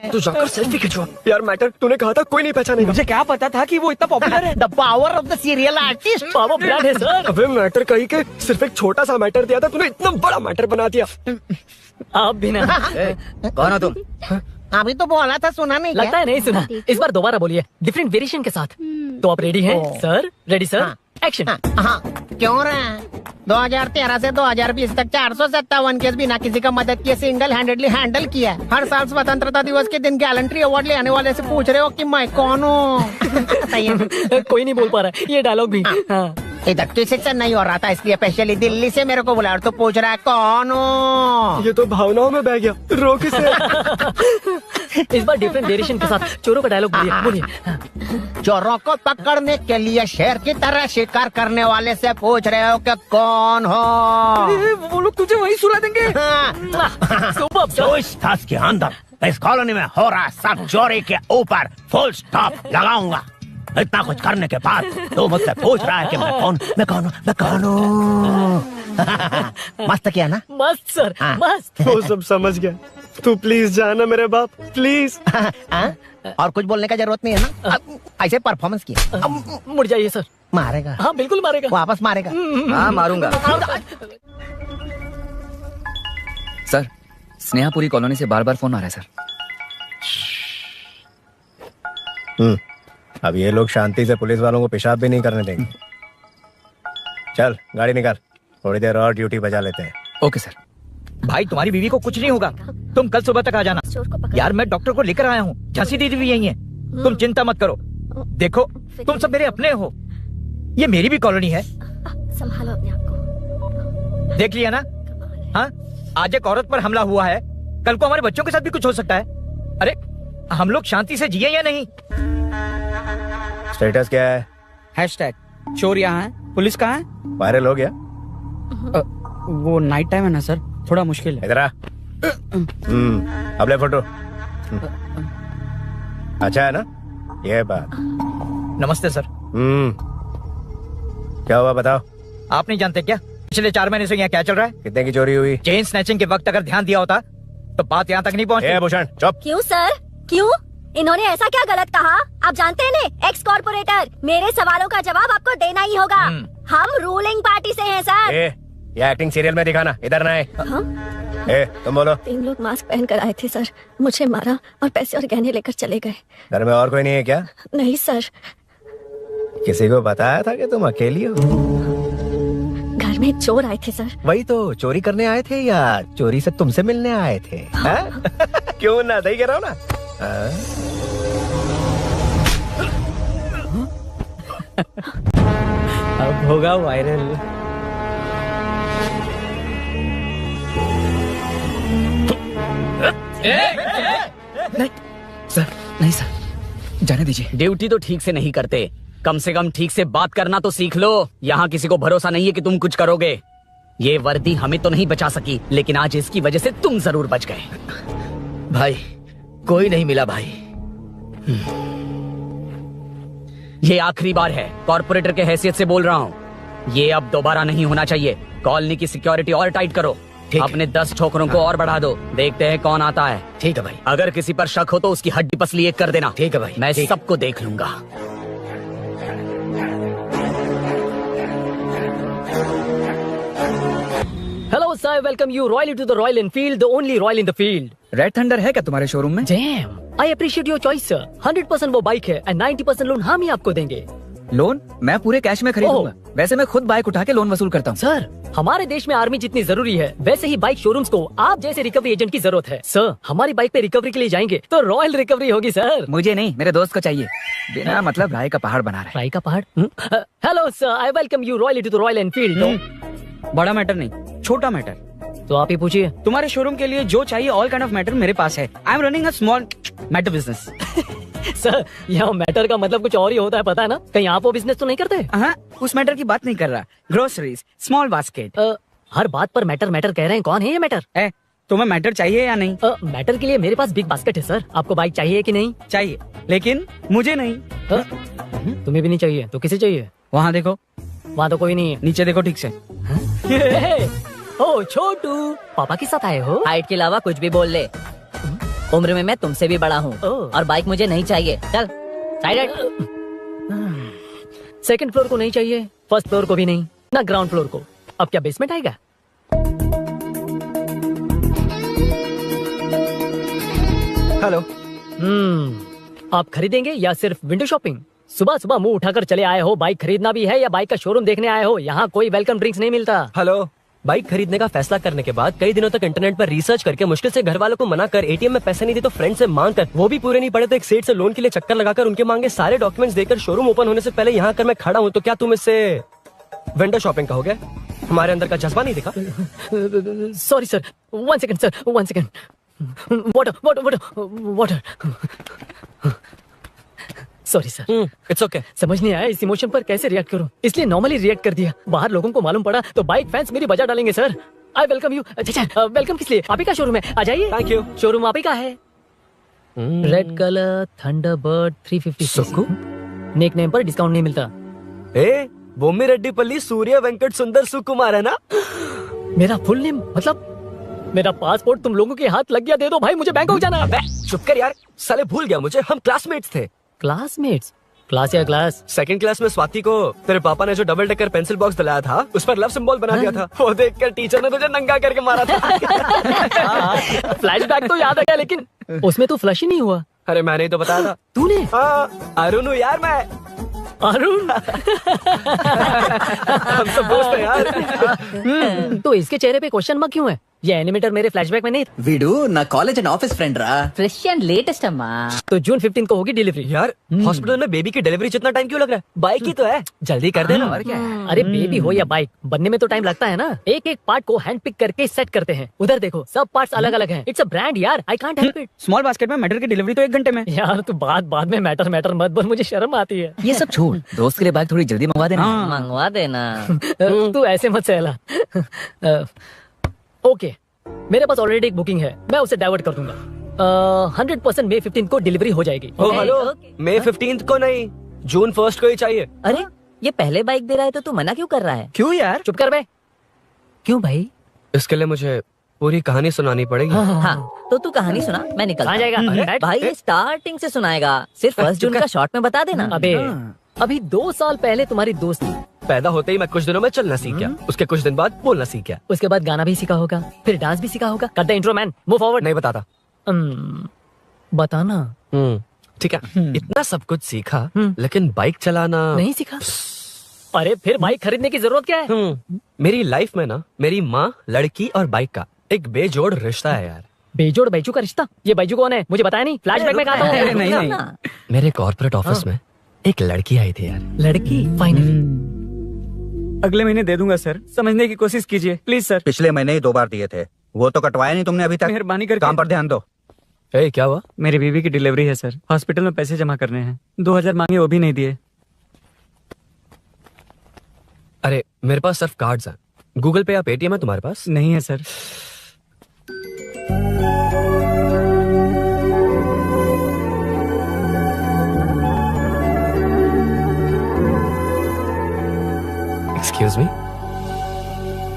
तू जाकर सेल्फी खिंचवा। यार मैटर तूने कहा था कोई नहीं पहचानेगा। मुझे क्या पता था कि वो इतना पॉपुलर है। The power of the serial artist. Power brand है सर। अबे मैटर कहीं के सिर्फ एक छोटा सा मैटर दिया था, तूने इतना बड़ा मैटर बना दिया। आप भी ना। कौन हो तुम? अभी तो बोला था, सुना नहीं क्या? लगता है नहीं सुना। इस बार दोबारा बोलिए डिफरेंट वेरिएशन के साथ। तो आप रेडी हैं सर? Ready sir, action. हाँ, क्यों रहे? 2013 से 2020 तक 457 केस बिना किसी का मदद किए सिंगल हैंडेडली हैंडल किया। हर साल स्वतंत्रता दिवस के दिन गैलेंट्री अवार्ड लेने वाले से पूछ रहे हो कि मैं कौन हूँ? कोई नहीं बोल पा रहा है ये डायलॉग भी। हाँ। इधर किसी से नहीं हो रहा था, इसलिए स्पेशली दिल्ली से मेरे को बुलाया और तू पूछ रहा है कौन हूँ? ये तो भावनाओं में बह गया, रोक इसे। इस बार डिफरेंट वेरिएशन के साथ चोरों का डायलॉग बोलिए। चोरों को पकड़ने के लिए शेर की तरह शिकार करने वाले से पूछ रहे हो कि कौन हो? वो लोग तुझे वही सुला देंगे। तो इस ताश के अंदर इस कॉलोनी में हो रहा सब चोरी के ऊपर फुल स्टॉप लगाऊंगा। इतना कुछ करने के बाद तो मुझसे पूछ रहा है कि मैं कौन हूँ? मस्त किया ना? मस्त सर, मस्त। वो सब समझ गया। तू प्लीज जाना मेरे बाप, प्लीज। और कुछ बोलने का जरूरत नहीं है ना? ऐसे परफॉर्मेंस किया। मुड़ जाइए सर। मारेगा? हाँ बिल्कुल मारेगा। वापस मारेगा? हाँ मारूंगा। सर, स्नेहापुरी कॉलोनी से बार बार फोन आ रहा है सर। अब ये लोग शांति से पुलिस वालों को पेशाब भी नहीं करने देंगे। चल गाड़ी निकाल, थोड़ी देर और ड्यूटी बजा लेते हैं। Okay sir. भाई तुम्हारी बीवी को कुछ नहीं होगा, तुम कल सुबह तक आ जाना। यार मैं डॉक्टर को लेकर आया हूँ, झांसी दीदी भी यही है, तुम चिंता मत करो। देखो तुम सब मेरे अपने हो, ये मेरी भी कॉलोनी है। संभालो अपने आप को। देख लिया ना? हाँ, आज एक औरत पर हमला हुआ है, कल को हमारे बच्चों के साथ भी कुछ हो सकता है। अरे हम लोग शांति से जिए या नहीं? स्टेटस क्या है? हैशटैग चोर यहाँ है, पुलिस कहाँ है? वायरल हो गया? वो नाइट टाइम है ना सर, थोड़ा मुश्किल है। इधर आ। अब ले फोटो। अच्छा है ना ये बात? नमस्ते सर। क्या हुआ बताओ? आप नहीं जानते क्या पिछले 4 महीने से यहाँ क्या चल रहा है? कितने की चोरी हुई? चेन स्नैचिंग के वक्त अगर ध्यान दिया होता तो बात यहाँ तक नहीं पहुँची। भूषण चुप। क्यों सर, क्यों? इन्होंने ऐसा क्या गलत कहा? आप जानते हैं ना, एक्स कॉर्पोरेटर, मेरे सवालों का जवाब आपको देना ही होगा। हम रूलिंग पार्टी से हैं सर। ये एक्टिंग सीरियल में दिखाना, इधर ना आए। तुम बोलो। 3 लोग मास्क पहन कर आए थे सर, मुझे मारा और पैसे और गहने लेकर चले गए। घर में और कोई नहीं है क्या? नहीं सर। किसी को बताया था कि तुम अकेली हो? घर में चोर आए थे सर। वही तो, चोरी करने आए थे या चोरी से तुमसे मिलने आए थे? क्यों ना, सही कह रहा हूँ ना? अब होगा वायरल। नहीं सर, नहीं सर, जाने दीजिए। ड्यूटी तो ठीक से नहीं करते, कम से कम ठीक से बात करना तो सीख लो। यहाँ किसी को भरोसा नहीं है कि तुम कुछ करोगे। ये वर्दी हमें तो नहीं बचा सकी, लेकिन आज इसकी वजह से तुम जरूर बच गए। भाई कोई नहीं मिला भाई। ये आखिरी बार है, कॉर्पोरेटर के हैसियत से बोल रहा हूँ। ये अब दोबारा नहीं होना चाहिए। कॉलोनी की सिक्योरिटी और टाइट करो, अपने 10 ठोकरों को और बढ़ा दो। देखते हैं कौन आता है। ठीक है भाई। अगर किसी पर शक हो तो उसकी हड्डी पसली एक कर देना। ठीक है भाई। मैं सबको देख लूंगा। Hello sir, welcome you royally to the Royal Enfield, the only royal in the field. Red thunder है क्या तुम्हारे शोरूम में? Damn, I appreciate your choice sir. 100% वो बाइक है एंड 90% लोन हम ही आपको देंगे। लोन मैं पूरे कैश में खरीदूंगा। वैसे मैं खुद बाइक उठा के लोन वसूल करता हूँ। सर, हमारे देश में आर्मी जितनी जरूरी है वैसे ही बाइक शोरूम्स को आप जैसे रिकवरी एजेंट की जरूरत है। सर, हमारी बाइक पे रिकवरी के लिए जाएंगे तो रॉयल रिकवरी होगी सर। मुझे नहीं, मेरे दोस्त को चाहिए। बिना मतलब राय का पहाड़ बना रहा है। राय का पहाड़? Hello sir, I welcome you royally to the Royal Enfield. बड़ा मैटर नहीं, छोटा मैटर। तो आप ही पूछिए। तुम्हारे शोरूम के लिए जो चाहिए ऑल काइंड ऑफ मैटर मेरे पास है। I am running a small matter business. Sir, यहाँ मैटर का मतलब कुछ और ही होता है, पता है ना? कहीं आप वो बिजनेस तो नहीं करते? हाँ, उस मैटर की बात नहीं कर रहा। Groceries, small basket. हर बात पर मैटर मैटर कह रहे हैं, कौन है ये मैटर? तुम्हें मैटर चाहिए या नहीं? मैटर के लिए मेरे पास बिग बास्केट है सर। आपको बाइक चाहिए कि नहीं? चाहिए, लेकिन मुझे नहीं। तुम्हें भी नहीं चाहिए तो किसे चाहिए? वहाँ देखो। वहाँ तो कोई नहीं है। नीचे देखो ठीक से। ओ छोटू, पापा के साथ आए हो? हाइट के अलावा कुछ भी बोल ले। उम्र में मैं तुमसे भी बड़ा हूँ और बाइक मुझे नहीं चाहिए। चल साइड। सेकंड फ्लोर को नहीं चाहिए, फर्स्ट फ्लोर को भी नहीं, ना ग्राउंड फ्लोर को। अब क्या बेसमेंट आएगा? हेलो। आप खरीदेंगे या सिर्फ विंडो शॉपिंग? सुबह सुबह मुंह उठाकर चले आए हो, बाइक खरीदना भी है या बाइक का शोरूम देखने आए हो? यहाँ कोई वेलकम ड्रिंक्स नहीं मिलता। हेलो। बाइक खरीदने का फैसला करने के बाद कई दिनों तक इंटरनेट पर रिसर्च करके मुश्किल से घर वालों को मना कर, एटीएम में पैसे नहीं दी तो फ्रेंड से मांग कर, वो भी पूरे नहीं पड़े तो एक सेठ से लोन के लिए चक्कर लगाकर उनके मांगे सारे डॉक्यूमेंट्स देकर शोरूम ओपन होने से पहले यहाँ कर मैं खड़ा हूँ, तो क्या तुम इससे विंडो शॉपिंग कहोगे? हमारे अंदर का जज्बा नहीं दिखा? Sorry sir, 1 second sir, 1 second. Water water water water. Sorry sir. It's okay. समझ नहीं आया इस इमोशन पर कैसे रिएक्ट करूं, इसलिए नॉर्मली रिएक्ट कर दिया। बाहर लोगों को मालूम पड़ा तो बाइक फैंस मेरी बजा डालेंगे सर। I welcome you. अच्छा, वेलकम किस लिए? आप ही का शोरूम है, आ जाइए। Thank you. शोरूम आप ही का है। रेड कलर थंडरबर्ड 350 सुक्कू। निक नेम पर डिस्काउंट नहीं मिलता। ए, बोम्मी रेड्डीपल्ली सूर्य वेंकट सुंदर सुकुमार है ना? मेरा फुल नेम मतलब मेरा पासपोर्ट तुम लोगों के हाथ लग गया, दे दो भाई, मुझे बैंकॉक जाना है। चुप कर यार, साले भूल गया मुझे, हम क्लासमेट्स थे। क्लासमेट्स? क्लास या क्लास? सेकंड क्लास में स्वाति को तेरे पापा ने जो डबल डेकर पेंसिल बॉक्स दिलाया था उस पर लव सिंबल बना दिया था, वो देखकर टीचर ने तुझे नंगा करके मारा था। फ्लैशबैक तो याद आ गया, लेकिन उसमें तो फ्लश ही नहीं हुआ। अरे मैंने ही तो बताया था। तूने? अरुण हूँ यार मैं। अरुण? हम सब दोस्त हैं यार। तो इसके चेहरे पे क्वेश्चन मार्क क्यों है? ये एनिमेटर मेरे फ्लैशबैक में नहीं था। वीडू ना कॉलेज एंड ऑफिस फ्रेंड रहा, फ्रेश एंड लेटेस्ट अम्मा। तो जून 15 को होगी डिलीवरी। यार हॉस्पिटल में बेबी की डिलीवरी जितना टाइम क्यों लग रहा है? बाइक ही तो है, जल्दी कर देना। और क्या है? अरे बेबी हो या बाइक, बनने में तो टाइम लगता है ना। एक एक पार्ट को हैंड पिक करके सेट करते हैं। उधर देखो, सब पार्ट्स अलग अलग हैं। इट्स अ ब्रांड यार, I can't help it. Small basket में मैटर की डिलीवरी तो 1 घंटे में। यार तू बाद में मैटर मत बोल, मुझे शर्म आती है। ये सब छोड़, दोस्त के लिए बाइक थोड़ी जल्दी मंगवा देना। मंगवा देना। तू ऐसे मत सहला। ओके, मेरे पास ऑलरेडी एक बुकिंग है, मैं उसे डाइवर्ट कर दूंगा। 100% मई 15 को डिलीवरी हो जाएगी। हेलो, मई 15 को नहीं, जून 1 को ही चाहिए। अरे ये पहले बाइक दे रहा है तो तू मना क्यों कर रहा है? क्यों यार? चुप कर बे। क्यों भाई? इसके लिए मुझे पूरी कहानी सुनानी पड़ेगी। हाँ, तो तू कहानी सुना, मैं निकलता हूँ। जाएगा भाई स्टार्टिंग से सुनाएगा, सिर्फ 1 जून का शॉर्ट में बता देना। अबे अभी 2 साल पहले तुम्हारी दोस्ती, पैदा होते ही मैं कुछ दिनों में चलना सीख गया, उसके कुछ दिन बाद बोलना सीख गया, उसके बाद गाना भी सीखा होगा, फिर डांस भी सीखा होगा। कर दे इंट्रो मैन, मूव फॉरवर्ड। नहीं बताता। बताना। ठीक है, इतना सब कुछ सीखा लेकिन बाइक चलाना नहीं सीखा। अरे फिर बाइक खरीदने की जरूरत क्या है? मेरी लाइफ में ना मेरी माँ, लड़की और बाइक का एक बेजोड़ रिश्ता है यार। बेजोड़ बैजू का रिश्ता? ये बैजू कौन है, मुझे बताया नहीं। फ्लैशबैक में कहा था। नहीं। मेरे कॉर्पोरेट ऑफिस में एक लड़की आई थी यार। लड़की? फाइनली अगले महीने दे दूंगा सर, समझने की कोशिश कीजिए प्लीज सर। पिछले महीने ही 2 बार दिए थे, वो तो कटवाया नहीं तुमने अभी तक। मेहरबानी करके काम पर ध्यान दो। क्या हुआ? मेरी बीवी की डिलीवरी है सर, हॉस्पिटल में पैसे जमा करने हैं। 2000 मांगे, वो भी नहीं दिए। अरे मेरे पास सिर्फ कार्ड्स हैं, गूगल पे या पेटीएम है तुम्हारे पास? नहीं है सर। एक्सक्यूज मी,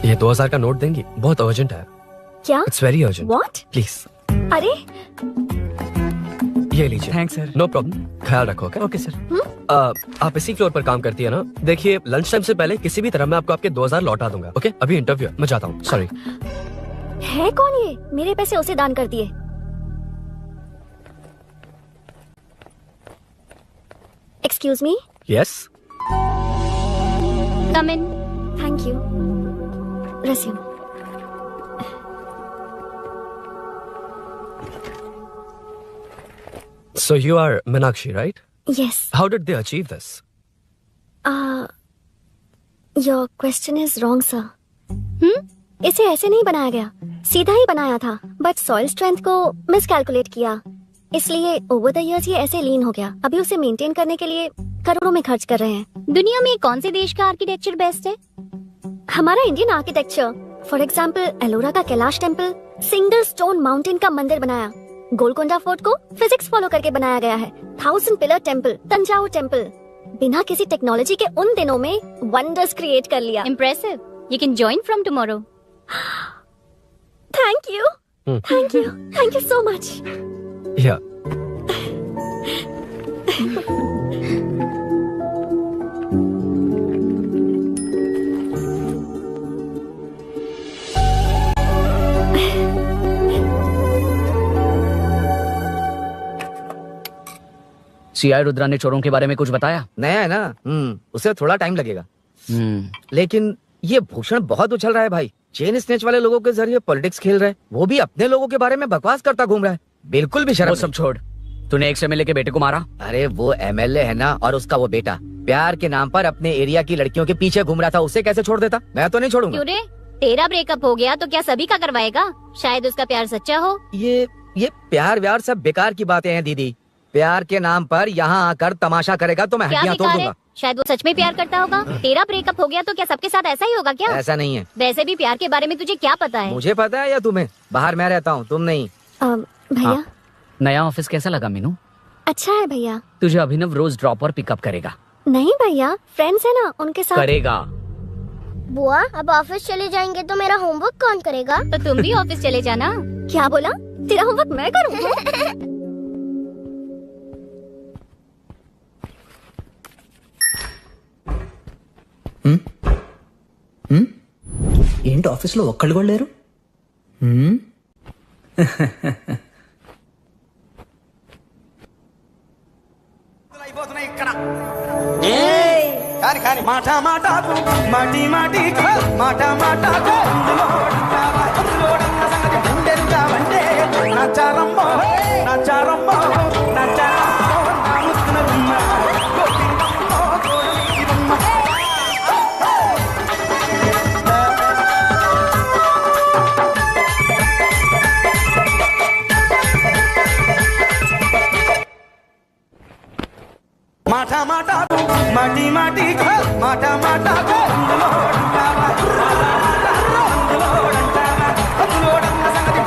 ये 2000 का नोट देंगी? बहुत अर्जेंट है। क्या? It's very urgent. What? Please. अरे ये लीजिए। Thanks sir. नो प्रॉब्लम, ख्याल रखो। Okay sir. आप इसी फ्लोर पर काम करती है ना? देखिए लंच टाइम से पहले किसी भी तरह मैं आपको आपके 2000 लौटा दूंगा। ओके, अभी इंटरव्यू है, मैं जाता हूँ। सॉरी। है कौन ये? मेरे पैसे उसे दान कर दिए। Excuse me. Yes. Come in. Thank you. Resume. So you are Meenakshi, right? Yes. How did they achieve this? Your question is wrong, sir. इसे ऐसे नहीं बनाया गया, सीधा ही बनाया था, बट सॉइल स्ट्रेंथ को मिसकैलकुलेट किया, इसलिए ओवर द इयर्स ये ऐसे लीन हो गया। अभी उसे मेंटेन करने के लिए करोड़ों में खर्च कर रहे हैं। दुनिया में कौन से देश का आर्किटेक्चर बेस्ट है? हमारा Indian architecture. For example Ellora का Kailash temple, single stone mountain का मंदिर बनाया। गोलकोंडा फोर्ट को फिजिक्स फॉलो करके बनाया गया है। 1000 पिलर टेम्पल, तंजावुर टेम्पल, बिना किसी टेक्नोलॉजी के उन दिनों में वंडर्स क्रिएट कर लिया। Impressive. You can join from tomorrow. Thank you. Thank you. Thank you so much. या सीआई रुद्रा ने चोरों के बारे में कुछ बताया? नया है ना, उसे थोड़ा टाइम लगेगा। लेकिन ये भूषण बहुत उछल रहा है भाई। चेन स्नेच वाले लोगों के जरिए पॉलिटिक्स खेल रहा है, वो भी अपने लोगों के बारे में बकवास करता घूम रहा है। बिल्कुल भी शर्म वो सब छोड़, तूने एक एमएलए के बेटे को मारा? अरे वो एमएलए है ना, और उसका वो बेटा प्यार के नाम पर अपने एरिया की लड़कियों के पीछे घूम रहा था, उसे कैसे छोड़ देता? मैं तो नहीं छोड़ूंगा। क्यों रे, तेरा ब्रेकअप हो गया तो क्या सभी का करवाएगा? शायद उसका प्यार सच्चा हो। ये प्यार व्यार सब बेकार की बातें हैं दीदी। प्यार के नाम पर यहाँ आकर तमाशा करेगा तो मैं हड्डियां तोड़ दूंगा। शायद वो सच में प्यार करता होगा। तेरा ब्रेकअप हो गया तो क्या सबके साथ ऐसा ही होगा क्या? ऐसा नहीं है। वैसे भी प्यार के बारे में तुझे क्या पता है? मुझे पता है या तुम्हें? बाहर मैं रहता हूँ, तुम नहीं। भैया नया ऑफिस कैसा लगा मीनू? अच्छा है भैया। तुझे अभिनव रोज ड्रॉप और पिकअप करेगा? नहीं भैया, फ्रेंड्स है ना, उनके साथ करेगा। बुआ अब ऑफिस चले जाएंगे तो मेरा होमवर्क कौन करेगा? तो तुम भी ऑफिस चले जाना। क्या बोला? तेरा होमवर्क मैं करूँगा? ఏంటి ఆఫీస్లో ఒక్కళ్ళు కూడా లేరు? మాటా మాటాకు మాటి మాటికు మాటా మాటాకు గుండెరుగావంటే నచ్చారమ్మో నచ్చారమ్మో నచ్చారమ్మో నా ముక్కున గుమ్మ గోపిరమ్మో గోపిరమ్మ మాటా మాటాకు మాటి మాటికు మాటా మాటాకు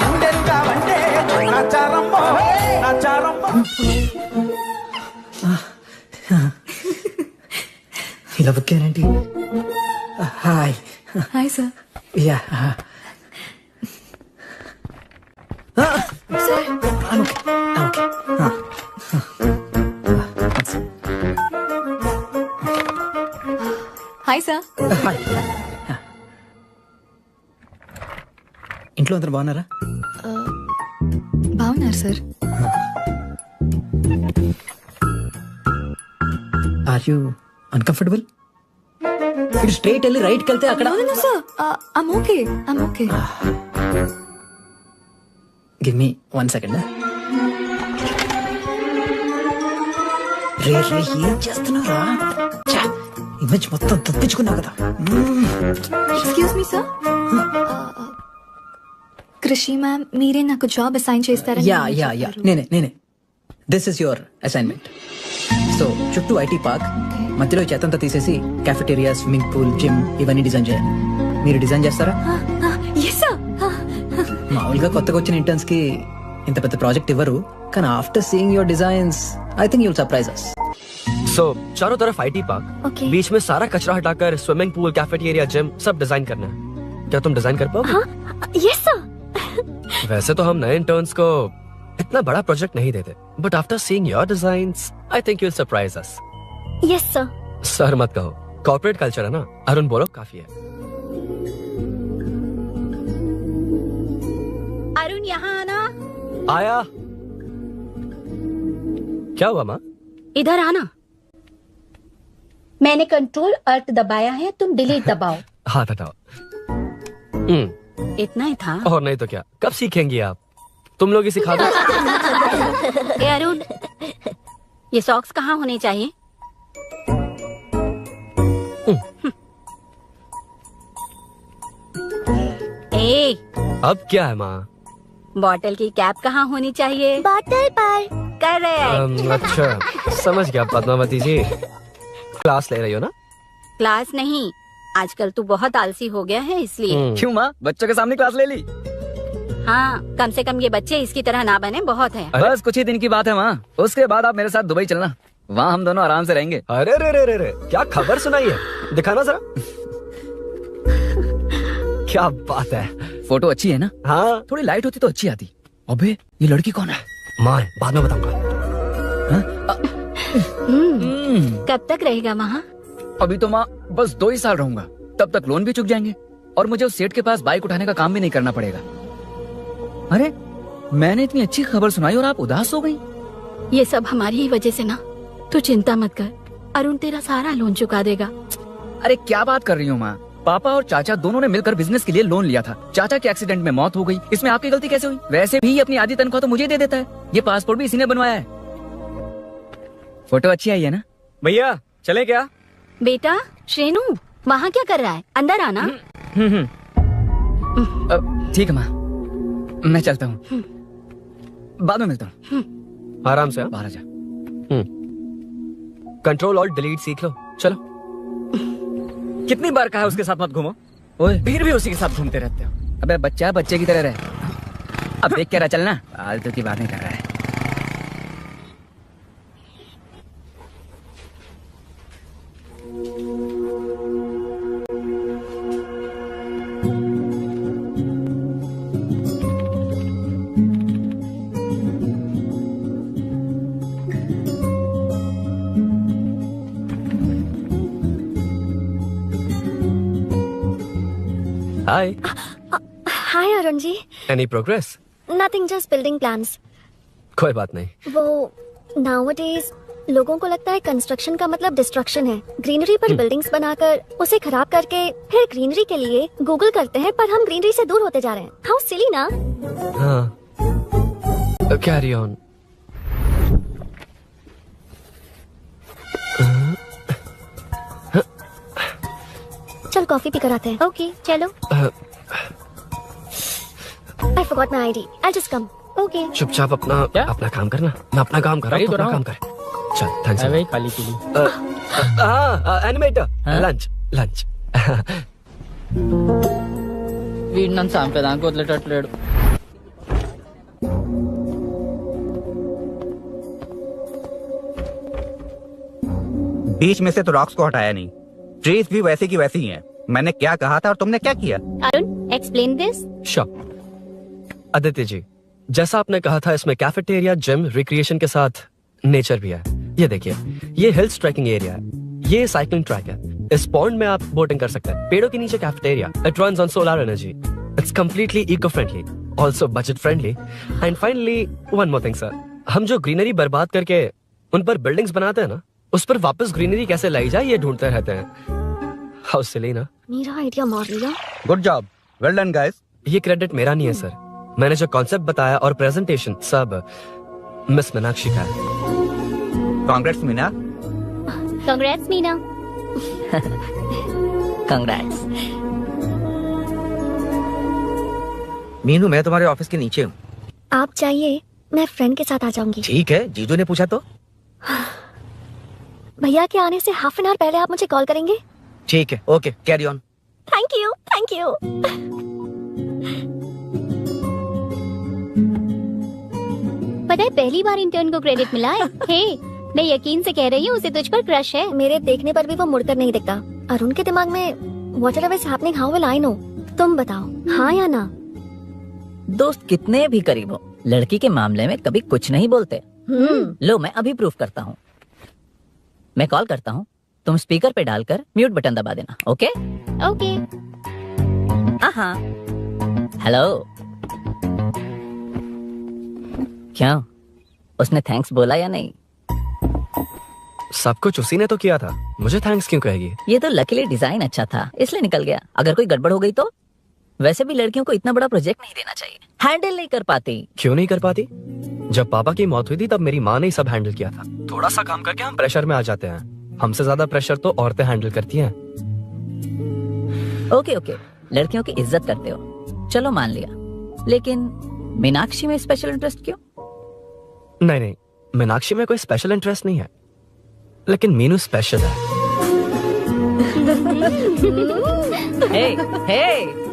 గుండెరుగావంటే నచ్చారమ్మో నచ్చారమ్మో. ఇలా బుక్కానండి. Hi hi sir. Yeah hi sir. Hi. ఇంట్లో అందరు బాగున్నారా? బాగున్నారు సార్. Are you uncomfortable? ఇటు స్ట్రైట్ వెళ్ళి రైట్కి వెళ్తే అక్కడ. Sir I'm okay, I'm okay. Give me 1 second. రే రే ఏం చేస్తున్నారా? ఇమేజ్ మొత్తం తప్పించుకున్నావు కదా. Excuse me sir. Krishi ma'am మీరే నాకు జాబ్ అసైన్ చేస్తారని. యా యా యా నేనే. This is your assignment. So చుట్టూ ఐటీ పార్క్, మధ్యలో చెత్తంతా తీసేసి క్యాఫెటేరియా, స్విమ్మింగ్ పూల్, జిమ్ ఇవన్నీ డిజైన్ చేయాలి. మీరు డిజైన్ చేస్తారా? మామూలుగా కొత్తగా వచ్చిన ఇంటర్న్స్ కి ఇంత పెద్ద ప్రాజెక్ట్ ఇవ్వరు, కానీ after seeing your designs I think you'll surprise us. So चारों तरफ आईटी पार्क, बीच में सारा कचरा हटाकर स्विमिंग पूल, कैफेटेरिया, जिम सब डिजाइन करना है. क्या तुम डिजाइन कर पाओगे? Yes sir. वैसे तो हम नए इंटर्न्स को इतना बड़ा प्रोजेक्ट नहीं देते, but after seeing your designs I think you will surprise us. Yes sir. Sir मत कहो, कॉर्पोरेट कल्चर है ना. अरुण बोलो, काफी है. अरुण यहाँ आना. आया. क्या हुआ माँ? इधर आना. मैंने कंट्रोल अल्ट दबाया है, तुम डिलीट दबाओ. हाथ हटाओ. इतना ही था. और नहीं तो क्या, कब सीखेंगी आप? तुम लोग ही सिखा दो. ए अरुण, ये सॉक्स कहाँ होने चाहिए? ए अब क्या है माँ? बॉटल की कैप कहाँ होनी चाहिए? बॉटल पर. करेक्ट. अच्छा समझ गया पद्मावती जी. क्लास ले रही हो ना? क्लास नहीं, आजकल तू बहुत आलसी हो गया है इसलिए. क्यों माँ, बच्चों के सामने क्लास ले ली? हाँ, कम से कम ये बच्चे इसकी तरह ना बने, बहुत है. बस कुछ ही दिन की बात है माँ, उसके बाद आप मेरे साथ दुबई चलना, वहाँ हम दोनों आराम से रहेंगे. अरे रे रे रे रे, क्या खबर सुनाई है, दिखाना जरा. क्या बात है. फोटो अच्छी है ना? हाँ. थोड़ी लाइट होती तो अच्छी आती. अबे ये लड़की कौन है? माँ है, बाद में बताऊंगा। कब तक रहेगा वहाँ? अभी तो माँ बस 2 ही साल रहूंगा, तब तक लोन भी चुक जाएंगे और मुझे उस सेठ के पास बाइक उठाने का काम भी नहीं करना पड़ेगा। अरे मैंने इतनी अच्छी खबर सुनाई और आप उदास हो गई। ये सब हमारी ही वजह से ना। तू चिंता मत कर, अरुण तेरा सारा लोन चुका देगा। अरे क्या बात कर रही हो माँ? पापा और चाचा दोनों ने मिलकर बिजनेस के लिए लोन लिया था। चाचा के एक्सीडेंट में मौत हो गई, इसमें आपकी गलती कैसे हुई? वैसे भी अपनी आधी तनख्वाह तो मुझे दे देता है। ये पासपोर्ट भी इसी ने बनवाया है। फोटो अच्छी आई है ना? भैया चले क्या? बेटा श्रेनु वहाँ क्या कर रहा है? अंदर आना। ठीक है माँ, मैं चलता हूँ, बाद में मिलता हूँ। आराम से बाहर आ जा। कंट्रोल और डिलीट सीख लो। चलो। कितनी बार कहा है उसके साथ मत घूमो, ओए फिर भी उसी के साथ घूमते रहते हो। अबे बच्चा बच्चे की तरह रहे। अब देख के रहा चलना, फालतू की बातें कर रहा है। Hi. Hi Arun ji. Any progress? Nothing, just building plans. कोई बात नहीं। वो नाउअडेज लोगों को लगता है कंस्ट्रक्शन का मतलब डिस्ट्रक्शन है। ग्रीनरी पर बिल्डिंग्स बनाकर उसे खराब करके फिर ग्रीनरी के लिए गूगल करते हैं, पर हम ग्रीनरी से दूर होते जा रहे हैं। हाउ सिली ना। हाँ, कैरी ऑन। चल कॉफी पी कर आते हैं। ओके चलो। I forgot my ID. I'll just come. Okay. चुपचाप अपना काम करना। मैं अपना काम कर रहा हूँ, अपना काम कर। चल, थैंक्स। वही खाली पीली। Animator, lunch. వీడిని చంపేదానికి వదిలేటట్లేడు. बीच में से तो रॉक्स को हटाया नहीं, ट्रीज भी वैसी की वैसी ही हैं। मैंने क्या कहा था और तुमने क्या किया? Arun, explain this. Sure. Aditya ji, जैसा आपने कहा था, इसमें कैफेटेरिया, जिम, रिक्रिएशन के साथ नेचर भी है। ये देखिए, ये हिल्स ट्रैकिंग एरिया है, ये साइकिलिंग ट्रैक है, इस पॉन्ड में आप बोटिंग कर सकते हैं, पेड़ों के नीचे cafeteria, it runs on solar energy, it's completely eco friendly, also budget friendly. And finally one more thing sir, हम जो ग्रीनरी बर्बाद करके उन पर बिल्डिंग्स बनाते हैं ना, उस पर वापस ग्रीनरी कैसे लाई जाए ये ढूंढते रहते हैं। हाउ सिली ना। मेरा आइडिया मार लिया। Good job, well done guys. ये क्रेडिट मेरा नहीं है सर, मैंने जो कॉन्सेप्ट बताया और प्रेजेंटेशन सब मिस मीनाक्षी का है। Congrats Meena. Congrats Meena. Congrats. Meenu, मैं तुम्हारे ऑफिस के नीचे हूँ। आप चाहिए मैं फ्रेंड के साथ आ जाऊंगी। ठीक है, जीजू ने पूछा तो। भैया के आने से हाफ एन आवर पहले आप मुझे कॉल करेंगे? ठीक है, okay, carry on. Thank you, thank you. पता है पहली बार इंटर्न को क्रेडिट मिला है। हे, मैं यकीन से कह रही हूँ उसे तुझ पर क्रश है। मेरे देखने पर भी वो मुड़कर नहीं दिखता। अरुण के दिमाग में whatever is happening, how will I know? तुम बताओ, हाँ या ना? दोस्त कितने भी करीब हो, लड़की के मामले में कभी कुछ नहीं बोलते। लो मैं अभी प्रूफ करता हूँ। मैं कॉल करता हूँ, तुम स्पीकर पे डालकर म्यूट बटन दबा देना। Okay okay. हाँ। हेलो, क्या उसने थैंक्स बोला या नहीं? सब कुछ उसी ने तो किया था, मुझे थैंक्स क्यों कहेगी? ये तो लकीली डिजाइन अच्छा था इसलिए निकल गया, अगर कोई गड़बड़ हो गई तो? वैसे भी लड़कियों को इतना बड़ा प्रोजेक्ट नहीं देना चाहिए, हैंडल नहीं कर पाती। क्यों नहीं कर पाती? जब पापा की मौत हुई थी तब मेरी माँ ने ही सब हैंडल किया था। थोड़ा सा काम करके हम प्रेशर में आ जाते हैं, हमसे ज्यादा प्रेशर तो औरतें हैंडल करती हैं। ओके ओके, लड़कियों की इज्जत करते हो, चलो मान लिया, लेकिन मीनाक्षी में स्पेशल इंटरेस्ट क्यों? नहीं, मीनाक्षी में कोई स्पेशल इंटरेस्ट नहीं है, लेकिन मीनू स्पेशल है। Hey, hey.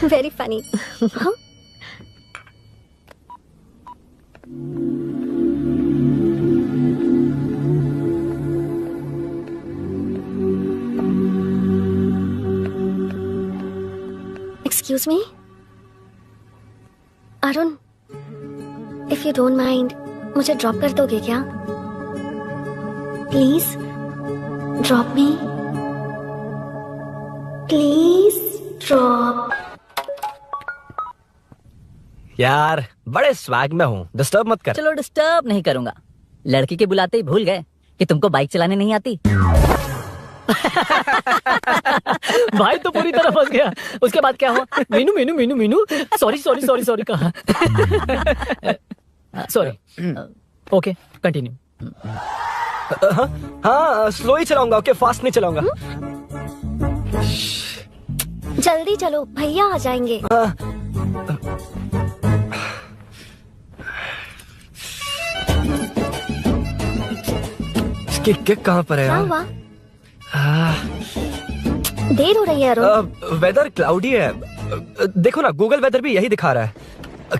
Very funny. Excuse me Arun, if you don't mind मुझे ड्रॉप कर दोगे क्या? Please drop me, please drop. यार बड़े स्वैग में हूँ, डिस्टर्ब मत कर। चलो डिस्टर्ब नहीं करूंगा। लड़की के बुलाते ही भूल गए कि तुमको बाइक चलाने नहीं आती। भाई तो पूरी तरह फंस गया। उसके बाद क्या हुआ? Meenu Meenu Meenu Meenu sorry sorry sorry sorry कहा। सॉरी। Okay continue. हाँ स्लो ही चलाऊंगा, ओके फास्ट नहीं चलाऊंगा। जल्दी चलो, भैया आ जाएंगे। इसकी किक कहाँ पर है क्या यार? हुआ? देर हो रही है अरुण। वेदर क्लाउडी है। देखो ना गूगल वेदर भी यही दिखा रहा है।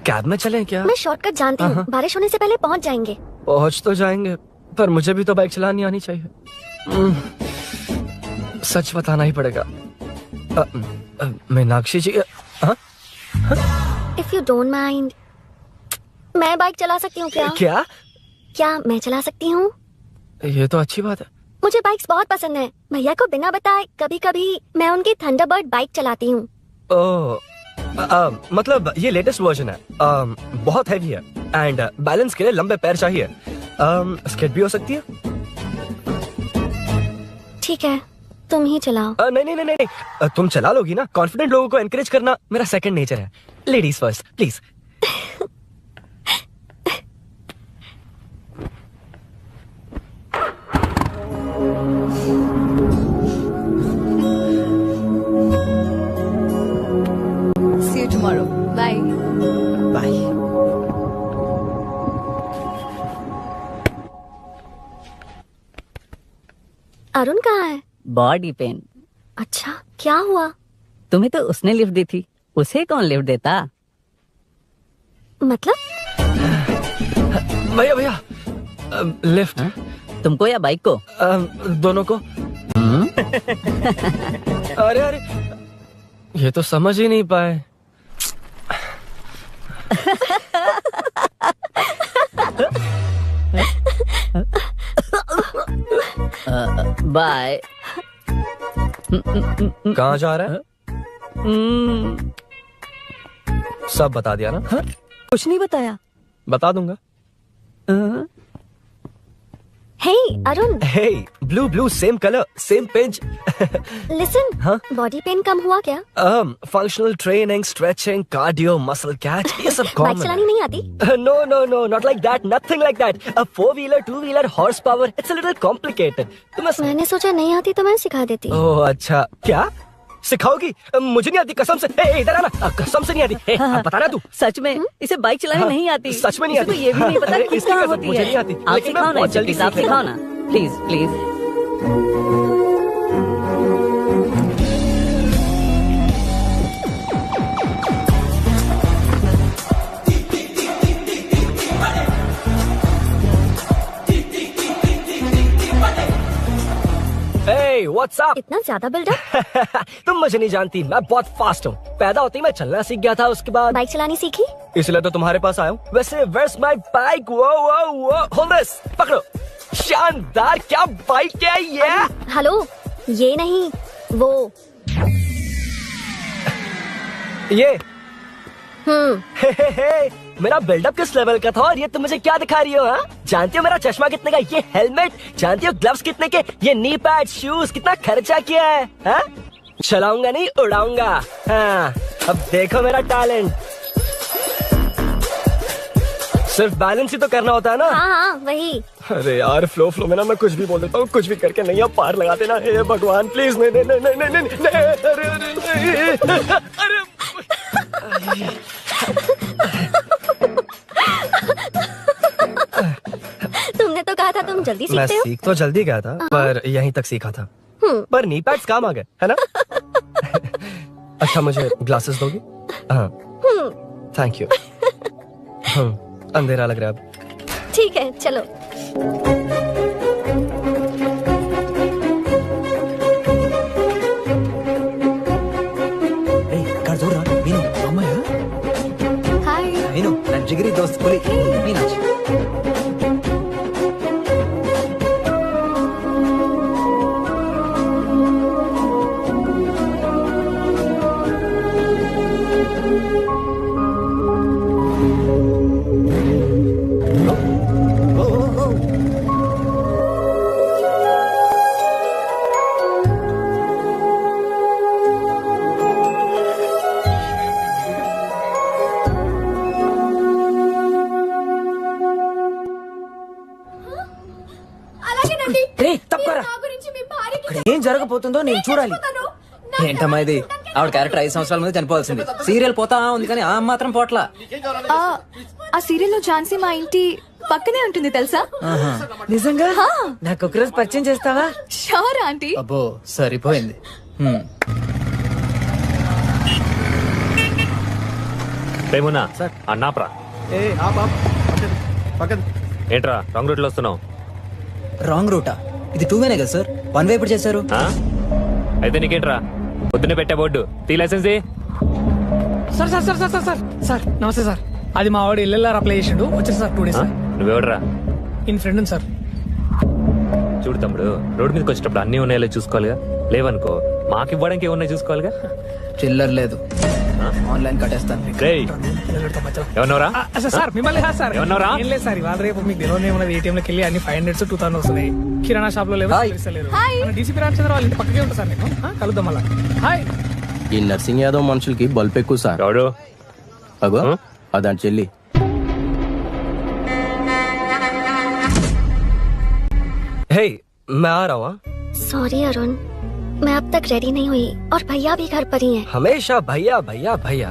कैब में चलें क्या? मैं शॉर्टकट जानती हूँ, बारिश होने से पहले पहुँच जाएंगे। पहुँच तो जाएंगे पर मुझे भी तो बाइक चलानी आनी चाहिए। सच बताना ही पड़ेगा। मीनाक्षी जी इफ यू डोंट माइंड मैं बाइक चला सकती हूँ क्या? क्या? क्या मैं चला सकती हूँ? ये तो अच्छी बात है। मुझे बाइक्स बहुत पसंद है। भैया को बिना बताए कभी कभी मैं उनकी थंडरबर्ड बाइक चलाती हूँ। मतलब ये लेटेस्ट वर्जन है। बहुत हैवी है एंड बैलेंस के लिए लंबे पैर चाहिए। स्केट भी हो सकती है। ठीक है तुम ही चलाओ। नहीं नहीं नहीं नहीं तुम चला लोगी ना। कॉन्फिडेंट लोगों को एनकरेज करना मेरा सेकंड नेचर है। Ladies first please. See you tomorrow. Bye. Bye. Arun कहाँ है? Body pain. अच्छा क्या हुआ? तुम्हें तो उसने लिफ्ट दी थी, उसे कौन लिफ्ट देता? मतलब? भैया भैया लिफ्ट। तुमको या बाइक को? दोनों को। अरे अरे ये तो समझ ही नहीं पाए। बाय। कहाँ जा रहा है? सब बता दिया ना? कुछ नहीं बताया। बता दूंगा। Hey Arun. Hey blue blue same colour same page. Listen. हाँ? बॉडी पेन कम हुआ क्या? Functional training, stretching, cardio, muscle catch, ये सब कॉमन। बाइक चलानी नहीं आती? No, no, no, not like that. Nothing like that. A 4-wheeler, 2-wheeler, horsepower. It's a little complicated. मैंने सोचा नहीं आती तो मैं सिखा देती। ओह अच्छा। क्या सिखाओगी? मुझे नहीं आती कसम से। इधर आना। कसम से नहीं आती। बता ना तू। सच में इसे बाइक चलानी नहीं आती। सच में नहीं आती। इसे तो ये भी नहीं पता कि इसकी कहाँ कसम, होती मुझे है। नहीं आती। आप लेकिन मैं सिखाओ ना बहुत इसे, जल्दी please, आप सीख सिखाओ लूंगा। ना please please. Hey, what's up? इतना ज्यादा बिल्डअप? तुम मुझे नहीं जानती, मैं बहुत फास्ट हूँ। पैदा होते ही मैं चलना सीख गया था, उसके बाद बाइक चलानी सीखी? इसलिए तो तुम्हारे पास आया हूँ। वैसे where's my bike? वो hold this, पकड़ो। शानदार, क्या बाइक है ये? हेलो ये नहीं वो। ये हे, मेरा बिल्डअप किस लेवल का था और ये तुम मुझे क्या दिखा रही हो? हाँ जानती हो मेरा चश्मा कितने का, ये हेलमेट जानती हो, ग्लव्स कितने के, ये नी पैड, शूज, कितना खर्चा किया है? हाँ? चलाऊंगा नहीं उड़ाऊंगा। हाँ अब देखो मेरा टैलेंट। सिर्फ बैलेंस ही तो करना होता है ना? हाँ वही। अरे यार फ्लो में ना मैं कुछ भी बोल देता हूँ, कुछ भी करके नहीं आप पार लगा देना। हे भगवान प्लीज नहीं नहीं नहीं नहीं नहीं नहीं अरे तुमने तो कहा था तुम जल्दी मैं सीखते हो। सीख तो जल्दी गया था पर यहीं तक सीखा था। पर नी पैड्स काम आ गए है ना? अच्छा मुझे ग्लासेस दोगी? हाँ थैंक यू। अंधेरा लग रहा है अब। ठीक है चलो। कर जोर रहा, जिगरी दोस्त कुली मीनाज। ఏం జరగబోతుందో నేను చూడాలి. ఏంటమ్మా ఇది? ఆవిడ క్యారెక్టర్ 5 సంవత్సరాల మీద చనిపోవాల్సింది. సీరియల్ పోతా ఉంది కానీ ఆ మాత్రం పోట్ల. ఆ సీరియల్ లో ఝాన్సీ మా ఇంటి పక్కనే ఉంటుంది తెలుసా? నిజంగా? నాకు ఒక రోజు పరిచయం చేస్తావా? Sure aunty. అబ్బో సరిపోయింది. రేమునా అన్నాప్రా. ఏంట్రా రాంగ్ రూట్ లో వస్తున్నావు? రాంగ్ రూటా? ఇది 2 వేనే కదా సార్? 1 వే ఎప్పుడు చేశారు? అయితే నీకేంట్రా పొద్దున్నే పెట్టే బోర్డు తీ licence. Sir sir sir sir sir sir sir నమస్తే సార్. అది మా వాడు ఎల్ఎల్ఆర్ అప్లై చేసిండు వచ్చారు సార్ 2 డేస్. నువ్వెవడరా? ఇన్ ఫ్రెండ్ సార్. చూడు తమ్ముడు, రోడ్డు మీదకి వచ్చేటప్పుడు అన్ని ఉన్నాయో చూసుకోవాలిగా. లేవనుకో మాకు ఇవ్వడానికి ఏమున్నాయి చూసుకోవాలిగా. చిల్లర లేదు, ఆన్లైన్ కట్టేస్తాను. ఏమన్నారా సార్? మిమ్మల్ని సార్ ఏమన్నారా? ఏం లేదు సార్, ఇవాళ రేపు మీకు తెలియని ఉన్నది. ఏటీఎం లోకి వెళ్ళి అన్ని 500 2,000 వస్తున్నాయి. కిరాణా షాప్ లో లేవు. డీసీపీ రామచంద్ర వాళ్ళ ఇంటి పక్కకే ఉంటారు సార్. నేను కలుద్దాం మళ్ళా. హాయ్. ఈ నర్సింగ్ యాదవ్ మనుషులకి బల్బ్ ఎక్కువ సార్. అగో అదాని చెల్లి. हे मैं आ रहा हूँ. सॉरी अरुण, मैं अब तक रेडी नहीं हुई और भैया भी घर पर ही हैं। हमेशा भैया भैया भैया।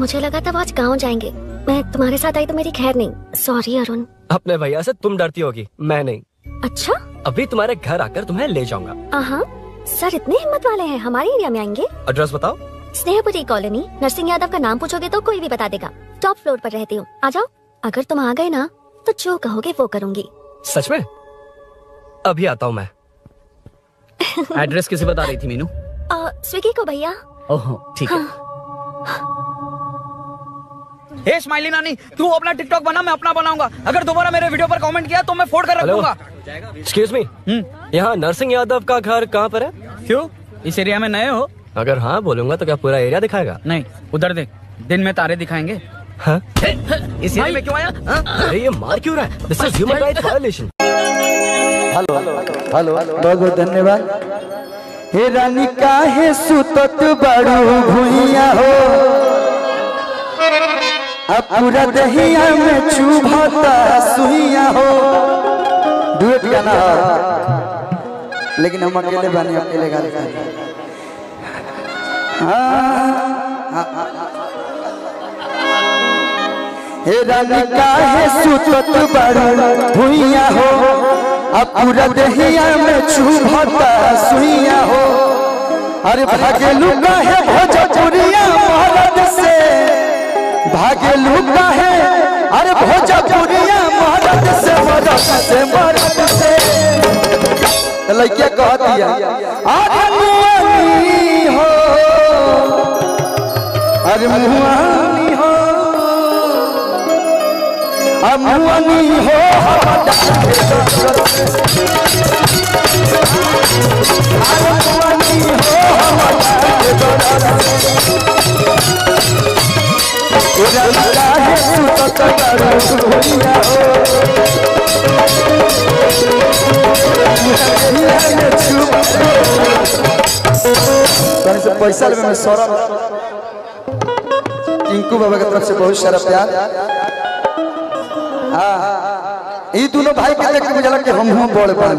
मुझे लगा था आज गाँव जाएंगे, मैं तुम्हारे साथ आई तो मेरी खैर नहीं। सॉरी अरुण। अपने भैया से तुम डरती होगी, मैं नहीं। अच्छा? अभी तुम्हारे घर आकर तुम्हें ले जाऊंगा। सर इतने हिम्मत वाले हैं, हमारे एरिया में आएंगे? एड्रेस बताओ। स्नेहपुरी कॉलोनी, नरसिंह यादव का नाम पूछोगे तो कोई भी बता देगा। टॉप फ्लोर पर रहती हूँ, आ जाओ। अगर तुम आ गए ना तो जो कहोगे वो करूँगी। सच में? अभी आता हूँ मैं। एड्रेस किसे बता रही थी मीनू? स्विगी को भैया। ओहो ठीक है। हे स्माइली नानी, तू अपना टिकटॉक बना, मैं अपना बनाऊंगा। अगर दोबारा मेरे वीडियो पर कमेंट किया तो मैं फोड़ कर रखूंगा। एक्सक्यूज मी, यहाँ नरसिंह यादव का घर कहाँ पर है? क्यों, इस एरिया में नए हो? अगर हाँ बोलूंगा तो क्या पूरा एरिया दिखाएगा? नहीं, उधर देख, दिन में तारे दिखाएंगे। हाँ? इस एरिया में क्यों आया? अरे ये मार क्यों रहा है? This is human right violation. Hello hello, बहुत बहुत धन्यवाद। हे रानी काहे सुतत बड़ू भुइया हो, अब पूरा दहिया में चुभता सुइया हो। डुएट गाना लेकिन हम अकेले बने, अकेले गा रहे। हे रानी काहे सुतत बड़ू भुइया हो, अब पूरा दहिया में चुभता सुइया हो। अरे भागेलू काहे भोजपुरिया मरद से, भागेलू काहे अरे भोजपुरिया मरद से, मरद से मरद से। लइका कह दिया अरे मुआनी हो, अरे मुआनी हो, अब मुआनी हो पैसा लेवे में सौरभ टिंकू बाबा की तरफ से बहुत सारा प्यार। ये दोनों भाई के देख के मुझे लगा कि हम बड़े बड़े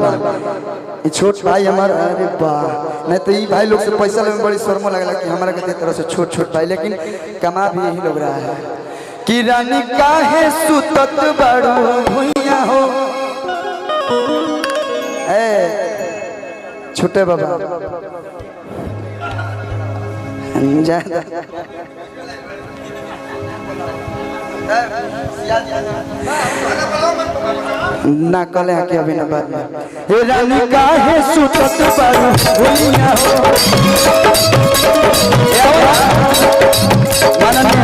ये छोट भाई हमारा। अरे वाह, नहीं तो ये भाई लोग से पैसा लेने में बड़ी शर्म लगला कि हमारा के तरह से छोट छोट भाई, लेकिन कमा भी यही लोग रहा है। कि रानी काहे सुतत बड़ू भुइया हो, ए छोटे बाबा ना कले आके अभी ना बाद में। हे रानी काहे सुतत बड़ू भुइया हो, माननीय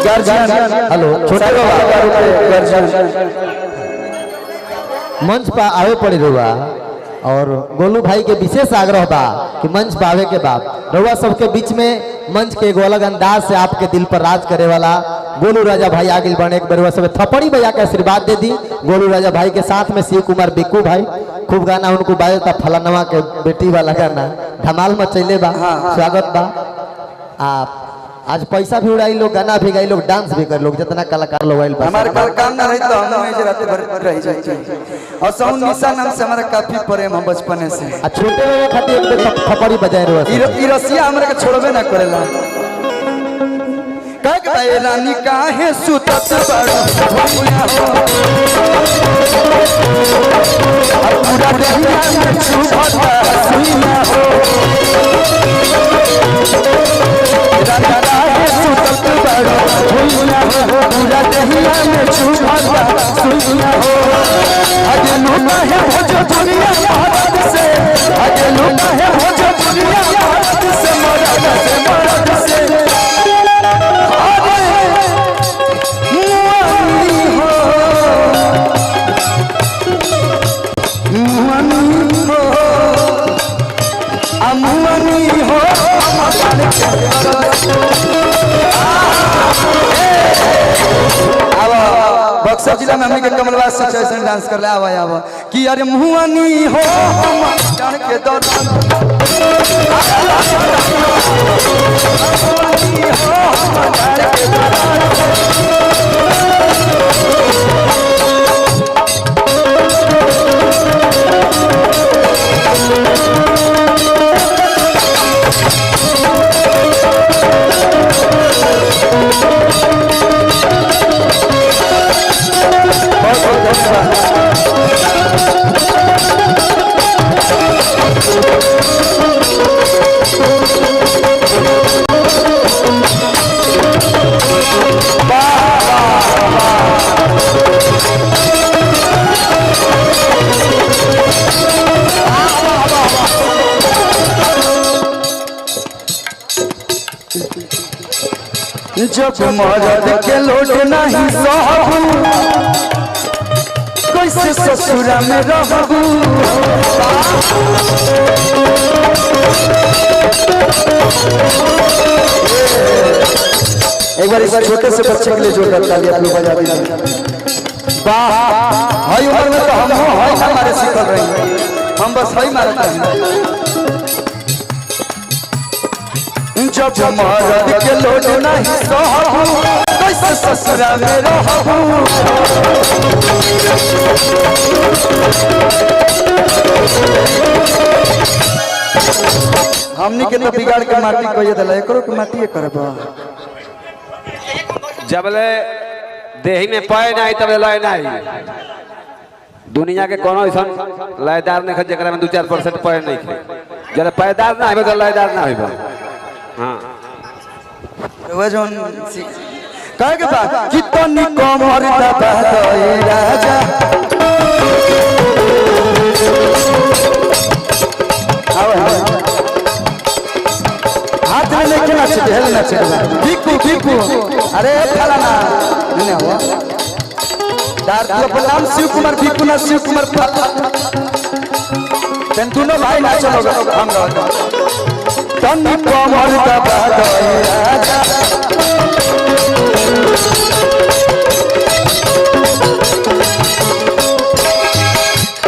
हेलो छोटे मंच पर आवे पड़ी रुआ और गोलू भाई के विशेष आग्रह बा कि मंच पर आवे के बाद रुआ सबके बीच में मंच के एगो अलग अंदाज से आपके दिल पर राज करे वाला गोलू राजा भाई आगे बने एक बार सब थप्पड़ी बजा के आशीर्वाद दे दी। गोलू राजा भाई के साथ में शिव कुमार बिक्कू भाई खूब गाना उनको बाजता फलानवा के बेटी वाला गाना धमाल मचैले बा। स्वागत बा। आप आज पैसा भी उड़ाई लोग, गाना भी गाई लोग, डांस भी कर लोग, जितना कलाकार लोग आइल हमारे कल काम ना रही तो हम ऐसे रात भर रह जाए। और साउंड निशा नाम से हमारा काफी प्रेम हम बचपन से। छोटे वाले खातिर एक थप्पड़ी बजाए रहो। रसिया हमरा के छोड़बे ना करेला। का के रानी काहे सुतत बड़ भैया हो पूरा दहिया में छुपत सुइया हो रानी काहे सुतत बड़ भैया हो पूरा दहिया में छुपत सुइया हो अजे लूटा है भोजपुरिया भारत से अजे लूटा है भोजपुरिया भारत से मरद से बक्सर जिला में हमने के कमलवास से चैसन डांस कर ला आवा कि अरे मुहनी हो हम जान के दौरान जब मरद के लोट नहीं सहबू कैसे ससुरा में रहबू एक बार छोटे से बच्चे के लिए जोर करता लिया आप लोग बजा दीजिए। वाह हाई उम्र में तो हम हो हाई हमारे सीखल रहे हैं हम बस हाई मारते हैं। जब मरद के लोट नहीं सहबू कैसे ससुरा में रहबू हमनी के तो बिगाड़ के माटी कहिए दला एकरो के माटी करबा जबले देही में पाए नहीं तबले लय नहीं। दुनिया के कोनो ऐसा लयदार नहीं जरा में 2-4% पाए नहीं खे जरा पैदार ना होबे तो लयदार ना होबे। हां वो जोन कह के बा कितनी कमर दबा दे राजा हाथ में लेके नाचे ढेल नाचे बिकू बिकू अरे फला ना नहीं हुआ दार तू अपन नाम शिव कुमार बिकू ना शिव कुमार फला तन दोनों भाई नाच लोग हम तनी कमर दबा दे राजा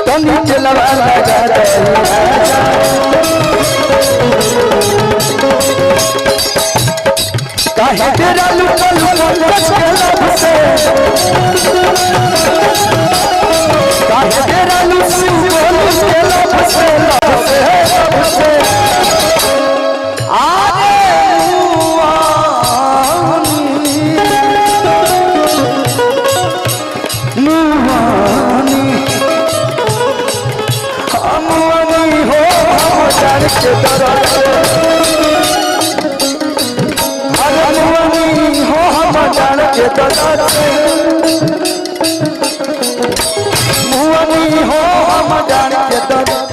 तनी चलवा लगा दे राजा काहे तेरा लुका लुका कच के लब से काहे तेरा लुका लुका लब से आगे मुहानी मुहानी हो जान के दरद के दरद मुआनी हो हम जान के दरद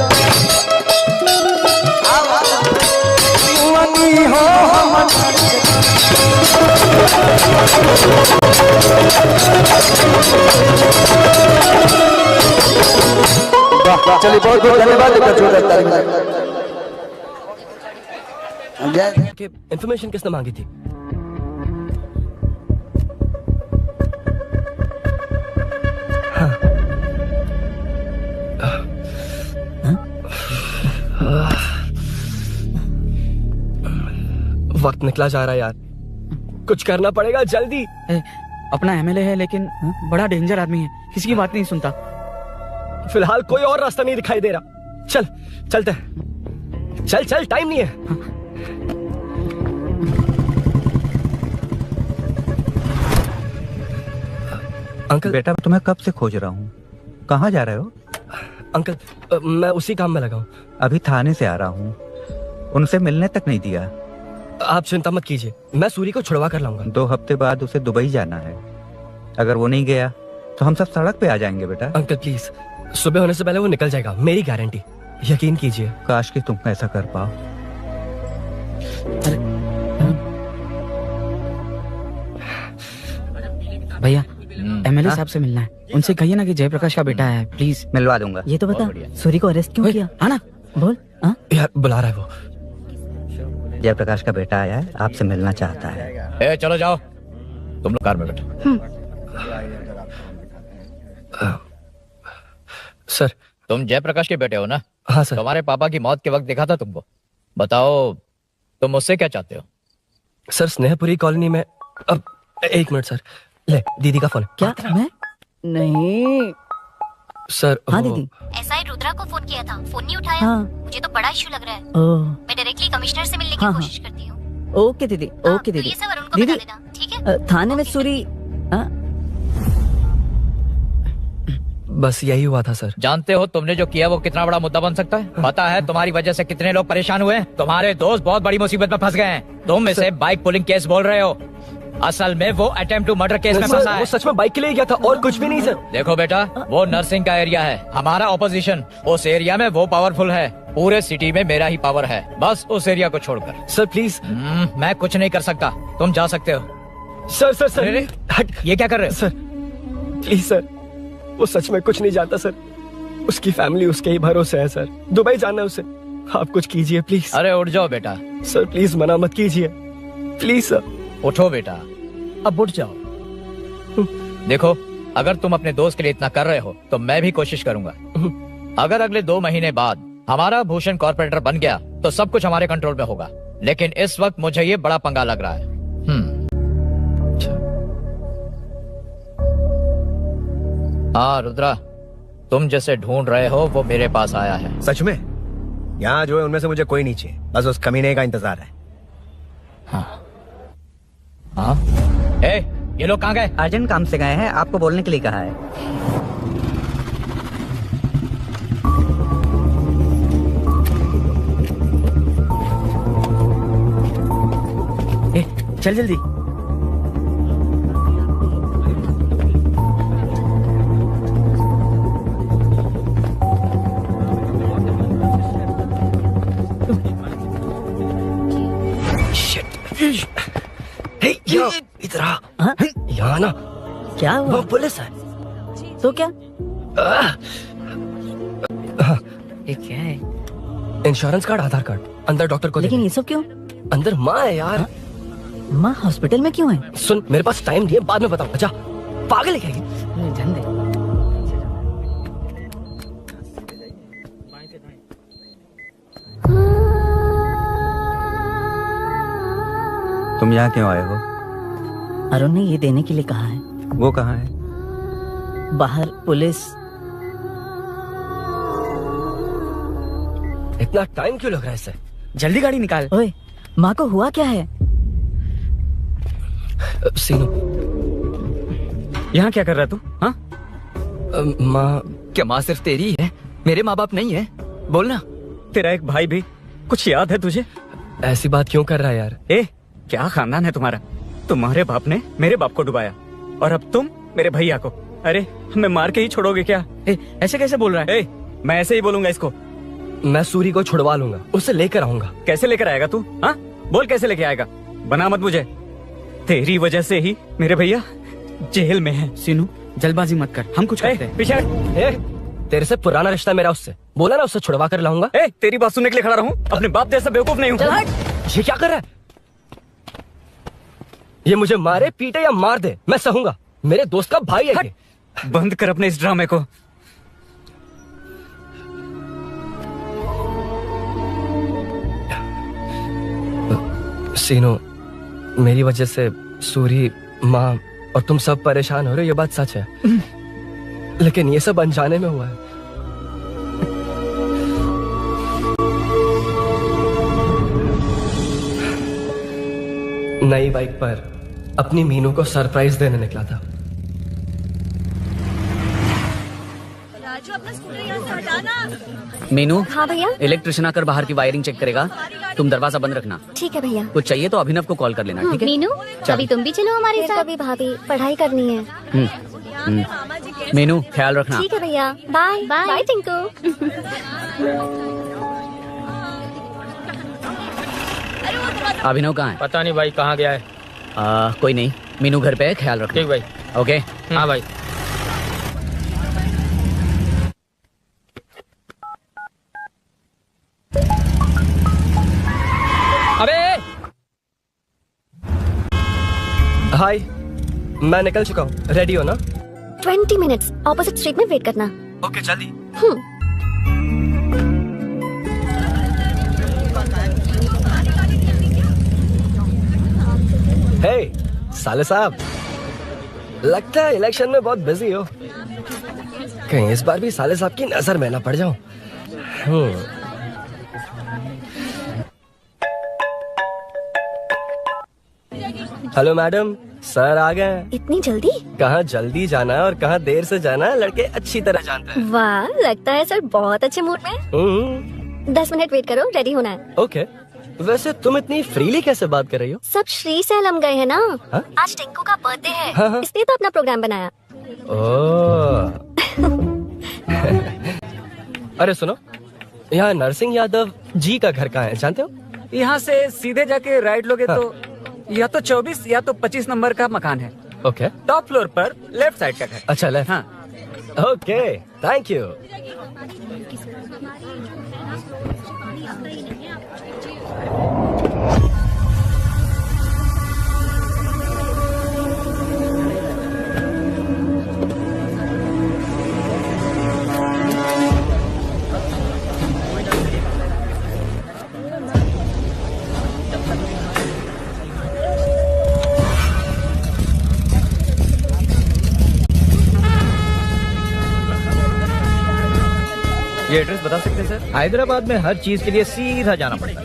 मुआनी हो हम जान के चलिए बहुत बहुत धन्यवाद। इन्फॉर्मेशन किसने मांगी थी? वक्त निकला जा रहा है यार, कुछ करना पड़ेगा जल्दी। अपना एमएलए है लेकिन बड़ा डेंजर आदमी है, किसी की बात नहीं सुनता। फिलहाल कोई और रास्ता नहीं दिखाई दे रहा। चल चलते हैं, चल चल, टाइम नहीं है। अंकल बेटा, मैं तुम्हें कब से खोज रहा हूँ, कहाँ जा रहे हो? अंकल मैं उसी काम में लगा हूँ। अभी थाने से आ रहा हूँ, उनसे मिलने तक नहीं दिया। आप चिंता मत कीजिए, मैं सूरी को छुड़वा कर लाऊंगा। 2 हफ्ते बाद उसे दुबई जाना है, अगर वो नहीं गया तो हम सब सड़क पे आ जाएंगे बेटा। अंकल प्लीज, सुबह होने से पहले वो निकल जाएगा, मेरी गारंटी, यकीन कीजिए। काश कि तुम ऐसा कर पाओ। भैया एमएलए साहब से मिलना है, उनसे कहिए ना कि जयप्रकाश का बेटा है, प्लीज। मिलवा दूंगा। ये तो बता, सूरी को अरेस्ट क्यों किया? हाँ ना, बोल। यार बुला रहा है वो। जयप्रकाश का बेटा आया है, आपसे मिलना चाहता है। चलो जाओ, तुम लोग कार में बैठो। सर, तुम जयप्रकाश के बेटे हो ना? हाँ सर। तुम्हारे पापा की मौत के वक्त देखा था तुमको। बताओ तुम मुझसे क्या चाहते हो? सर स्नेहपुरी कॉलोनी में। अब 1 मिनट सर, ले दीदी का फोन। क्या? मैं नहीं सर। हाँ दीदी। एसआई रुद्रा को फोन किया था, फोन नहीं उठाया। हाँ। मुझे तो बड़ा इशू लग रहा है। मैं डायरेक्टली कमिश्नर से मिलने की कोशिश करती हूँ। ओके दीदी, ओके दीदी। ये सब उनको बता देना, ठीक है? थाने में सूरी। बस यही हुआ था सर। जानते हो तुमने जो किया वो कितना बड़ा मुद्दा बन सकता है? पता है तुम्हारी वजह से कितने लोग परेशान हुए हैं? तुम्हारे दोस्त बहुत बड़ी मुसीबत में फंस गए हैं। तुम इसे बाइक पुलिंग केस बोल रहे हो, असल में वो अटेम्प्ट टू मर्डर केस में फंसा है। वो सच में बाइक के लिए गया था और कुछ भी नहीं सर। देखो बेटा, वो नर्सिंग का एरिया है, हमारा ऑपोजिशन उस एरिया में वो पावरफुल है। पूरे सिटी में मेरा ही पावर है, बस उस एरिया को छोड़कर। Sir please. मैं कुछ नहीं कर सकता, तुम जा सकते हो। सर सर सर, हट, ये क्या कर रहे हो? सर प्लीज सर, वो सच में कुछ नहीं जानता सर, उसकी फैमिली उसके ही भरोसे है सर, दुबई जाना है उसे, आप कुछ कीजिए प्लीज। अरे उठ जाओ बेटा। सर प्लीज मना मत कीजिए, प्लीज सर। उठो बेटा, अब उठ जाओ। देखो, अगर तुम अपने दोस्त के लिए इतना कर रहे हो तो मैं भी कोशिश करूंगा। अगर अगले 2 महीने बाद हमारा भूषण कॉर्पोरेटर बन गया तो सब कुछ हमारे कंट्रोल में होगा, लेकिन इस वक्त मुझे ये बड़ा पंगा लग रहा है। हाँ रुद्रा, तुम जैसे ढूंढ रहे हो वो मेरे पास आया है। सच में? यहाँ जो है उनमें से मुझे कोई नहीं चाहिए, बस उस कमीने का इंतजार है। हाँ हाँ। ये लोग कहाँ गए? अर्जेंट काम से गए हैं, आपको बोलने के लिए कहा है। चल जल्दी। इधर आ। यहाँ ना क्या हुआ? वो पुलिस है। तो क्या? ये क्या है? इंश्योरेंस कार्ड, आधार कार्ड, अंदर डॉक्टर को। लेकिन ये सब क्यों? अंदर माँ है यार। माँ हॉस्पिटल में क्यों है? सुन, मेरे पास टाइम नहीं है, बाद में बताऊंगा। जा, पागल है क्या ये? तुम यहाँ क्यों आए हो? अरुण ने ये देने के लिए कहा है। वो कहाँ है? बाहर पुलिस। इतना टाइम क्यों लग रहा है इससे? जल्दी गाड़ी निकाल। ओए, माँ को हुआ क्या है? सीनू, यहाँ क्या कर रहा है तू? हाँ? माँ। क्या माँ सिर्फ तेरी है? मेरे माँ बाप नहीं है? बोलना। तेरा एक भाई भी, कुछ याद है तुझे? ऐसी बात क्यों कर रहा है यार? क्या खानदान है तुम्हारा? तुम्हारे बाप ने मेरे बाप को डुबाया और अब तुम मेरे भैया को। अरे हमें मार के ही छोड़ोगे क्या? ऐसे कैसे बोल रहा है? मैं ऐसे ही बोलूंगा इसको। मैं सूरी को छुड़वा लूंगा, उसे लेकर आऊंगा। कैसे लेकर आएगा तू? हाँ, बोल कैसे लेके आएगा? बना मत मुझे। तेरी वजह से ही मेरे भैया जेल में है। सीनू जल्दबाजी मत कर, हम कुछ करते हैं। पीछे तेरे से पुराना रिश्ता मेरा उससे, बोला ना उससे छुड़वा कर लाऊंगा। तेरी बात सुनने के लिए खड़ा रहूं? अपने बाप जैसा बेवकूफ नहीं हूँ। ये क्या कर रहा है? ये मुझे मारे पीटे या मार दे, मैं सहूंगा। मेरे दोस्त का भाई है ये। बंद कर अपने इस ड्रामे को। सीनो, मेरी वजह से सूरी, माँ और तुम सब परेशान हो रहे हो, ये बात सच है। लेकिन ये सब अनजाने में हुआ है। नई बाइक पर अपनी मीनू को सरप्राइज देने निकला था। राजू अपना स्कूटर यहाँ से हटाना। मीनू। हाँ भैया। इलेक्ट्रिशियन आकर बाहर की वायरिंग चेक करेगा, तुम दरवाजा बंद रखना। ठीक है भैया। कुछ चाहिए तो अभिनव को कॉल कर लेना, ठीक है? मीनू अभी तुम भी चलो हमारे साथ। कभी भाभी पढ़ाई करनी है। मीनू ख्याल रखना। ठीक है भैया, बाय बाय टिंकू। अभिनव कहाँ है? पता नहीं भाई, कहाँ गया है। कोई नहीं, मीनू घर पे है, ख्याल रखना। ठीक भाई। ओके। हाँ भाई। अबे हाय, मैं निकल चुका हूँ, रेडी हो ना? 20 मिनट्स ऑपोजिट स्ट्रीट में वेट करना। ओके जल्दी। हे साले साहब, लगता है इलेक्शन में बहुत बिजी हो। कहीं इस बार भी साले साहब की नजर में ना पड़ जाऊं। हेलो मैडम, सर आ गए। इतनी जल्दी? कहाँ जल्दी जाना है और कहाँ देर से जाना है, लड़के अच्छी तरह जानते हैं। वाह, लगता है सर बहुत अच्छे मूड में। 10 मिनट वेट करो, रेडी होना है। ओके। वैसे तुम इतनी फ्रीली कैसे बात कर रही हो? सब श्री से हम गए हैं ना। हा? आज टिंकू का बर्थडे है, हाँ। इसलिए तो अपना प्रोग्राम बनाया। ओह। अरे सुनो, यहाँ नरसिंह यादव जी का घर कहाँ है, जानते हो? यहाँ से सीधे जाके राइट लोगे तो या तो 24 या तो 25 नंबर का मकान है। ओके। टॉप फ्लोर पर लेफ्ट साइड का घर। अच्छा लेफ्ट। हाँ। Okay, thank you. ये एड्रेस बता सकते हैं सर? हैदराबाद में हर चीज के लिए सीधा जाना पड़ेगा।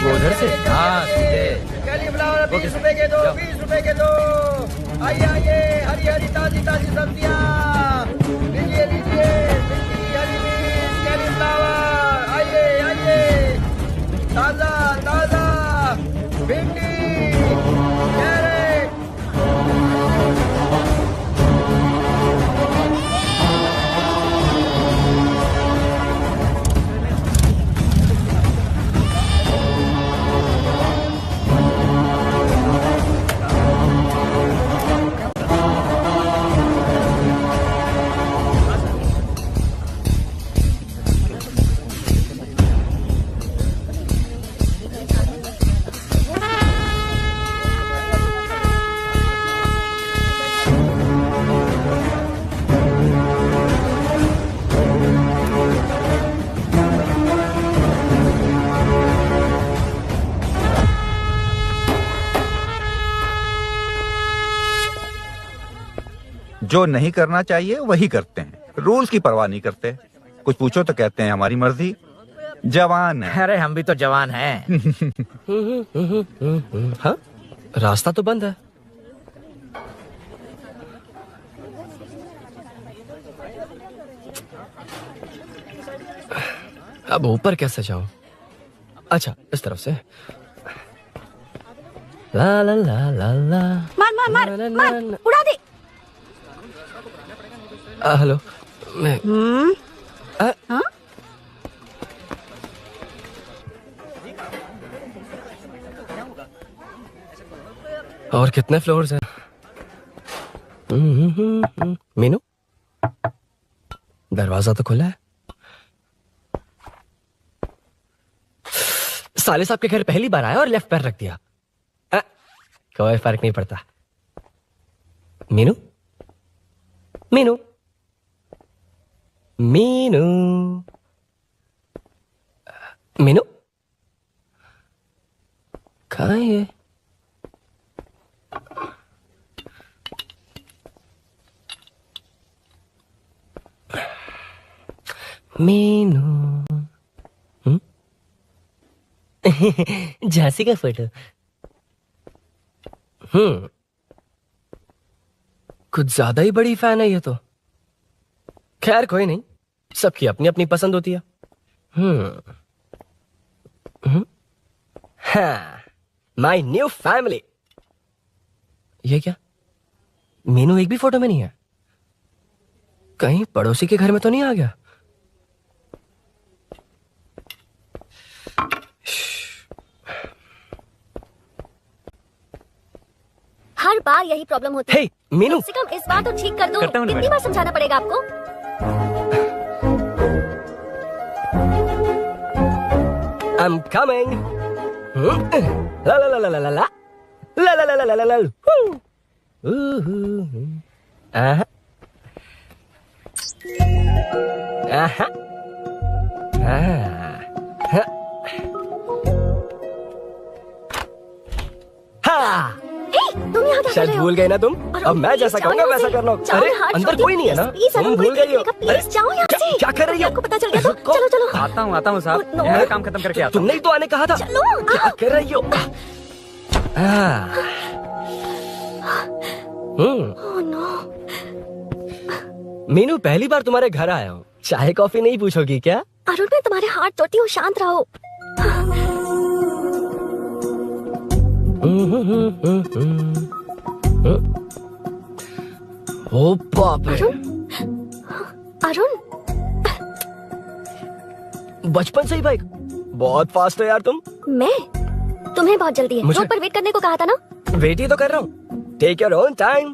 वो उधर से? हाँ सीधे। 20 रुपए के दो, 20 रुपए के दो। आइए आइए, हरी हरी ताजी ताजी सब्जियाँ लीजिए लीजिए। भिंडी, हरी मिर्च, कैलीफ्लावर, आइए आइए, ताजा ताजा भिंडी, कैरेट। जो नहीं करना चाहिए वही करते हैं, रूल्स की परवाह नहीं करते। कुछ पूछो तो कहते हैं हमारी मर्जी। जवान है। अरे हम भी तो जवान हैं। हाँ, रास्ता तो बंद है। अब ऊपर कैसे जाऊं? अच्छा, इस तरफ से। ला ला ला ला ला। मार मार मार मार, उड़ा दे। हेलो, मैं हाँ? और कितने फ्लोर्स हैं? मीनू, दरवाजा तो खुला है। साले साहब के घर पहली बार आया और लेफ्ट पैर रख दिया। कोई फर्क नहीं पड़ता। मीनू, मीनू, मीनू, मीनू, कहाँ है ये? मीनू, झांसी का फोटो। कुछ ज्यादा ही बड़ी फैन है ये तो। खैर कोई नहीं, सबकी अपनी अपनी पसंद होती है। हाँ, माई न्यू फैमिली। ये क्या? मीनू एक भी फोटो में नहीं है। कहीं पड़ोसी के घर में तो नहीं आ गया? हर बार यही प्रॉब्लम होती है। मीनू, कम से कम इस बार तो ठीक कर दो। करता हूँ ना कितनी मैडम। बार समझाना पड़ेगा आपको? I'm coming. La la la la la la la la la la la la la la. Aha. Aha. हाँ, तुम यहाँ क्या कर शायद रहे हो? भूल गए ना तुम। और अब मैं जैसा जाओ कहूँगा यहाँ वैसा से। करना। जाओ, अरे हाथ अंदर छोड़ कोई नहीं है ना? प्लीज, तुम भूल गई हो। प्लीज जाओ यहाँ से। क्या कर रही हो? आपको पता चल गया तो चलो चलो। आता हूँ साहब, मेरा काम खत्म करके आता हूँ। तुमने ही तो आने कहा था। चलो, क्या कर रही हो? Oh no. मीनू, पहली बार तुम्हारे घर आया हूँ। चाय कॉफी नहीं पूछोगी क्या? अरुण, मैं तुम्हारे हाथ जोड़ती हूँ, शांत रहो। ओ बाप रे। अरुण, बचपन से ही बाइक बहुत फास्ट है यार तुम। मैं तुम्हें बहुत जल्दी है। मुझे- रोड पर वेट करने को कहा था ना। वेट ही तो कर रहा हूँ। Take your own time.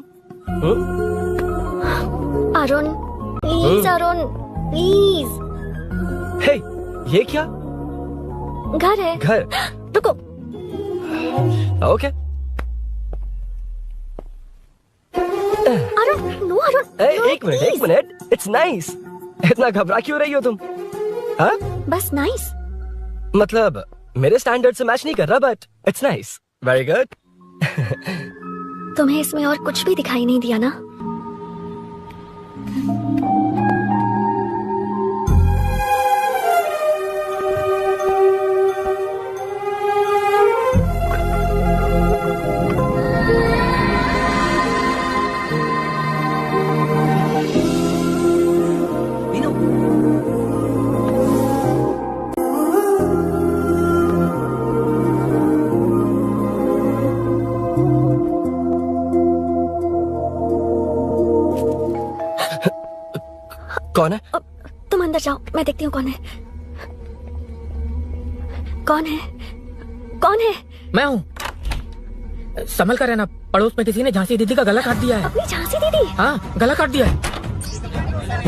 Arun please, Arun please. Hey, ये क्या? घर है। घर? रुको। ओके। अरुण, नो अरुण। एक मिनट। It's nice. इतना घबरा क्यों रही हो तुम? हाँ? बस नाइस। मतलब मेरे स्टैंडर्ड से मैच नहीं कर रहा, but it's nice. Very good. तुम्हें इसमें और कुछ भी दिखाई नहीं दिया ना? कौन है? तुम अंदर जाओ, मैं देखती हूँ कौन है। कौन है? कौन है? मैं हूँ। संभल कर रहना, पड़ोस में किसी ने झांसी दीदी का गला काट दिया है। अपनी झांसी दीदी? हाँ, गला काट दिया है।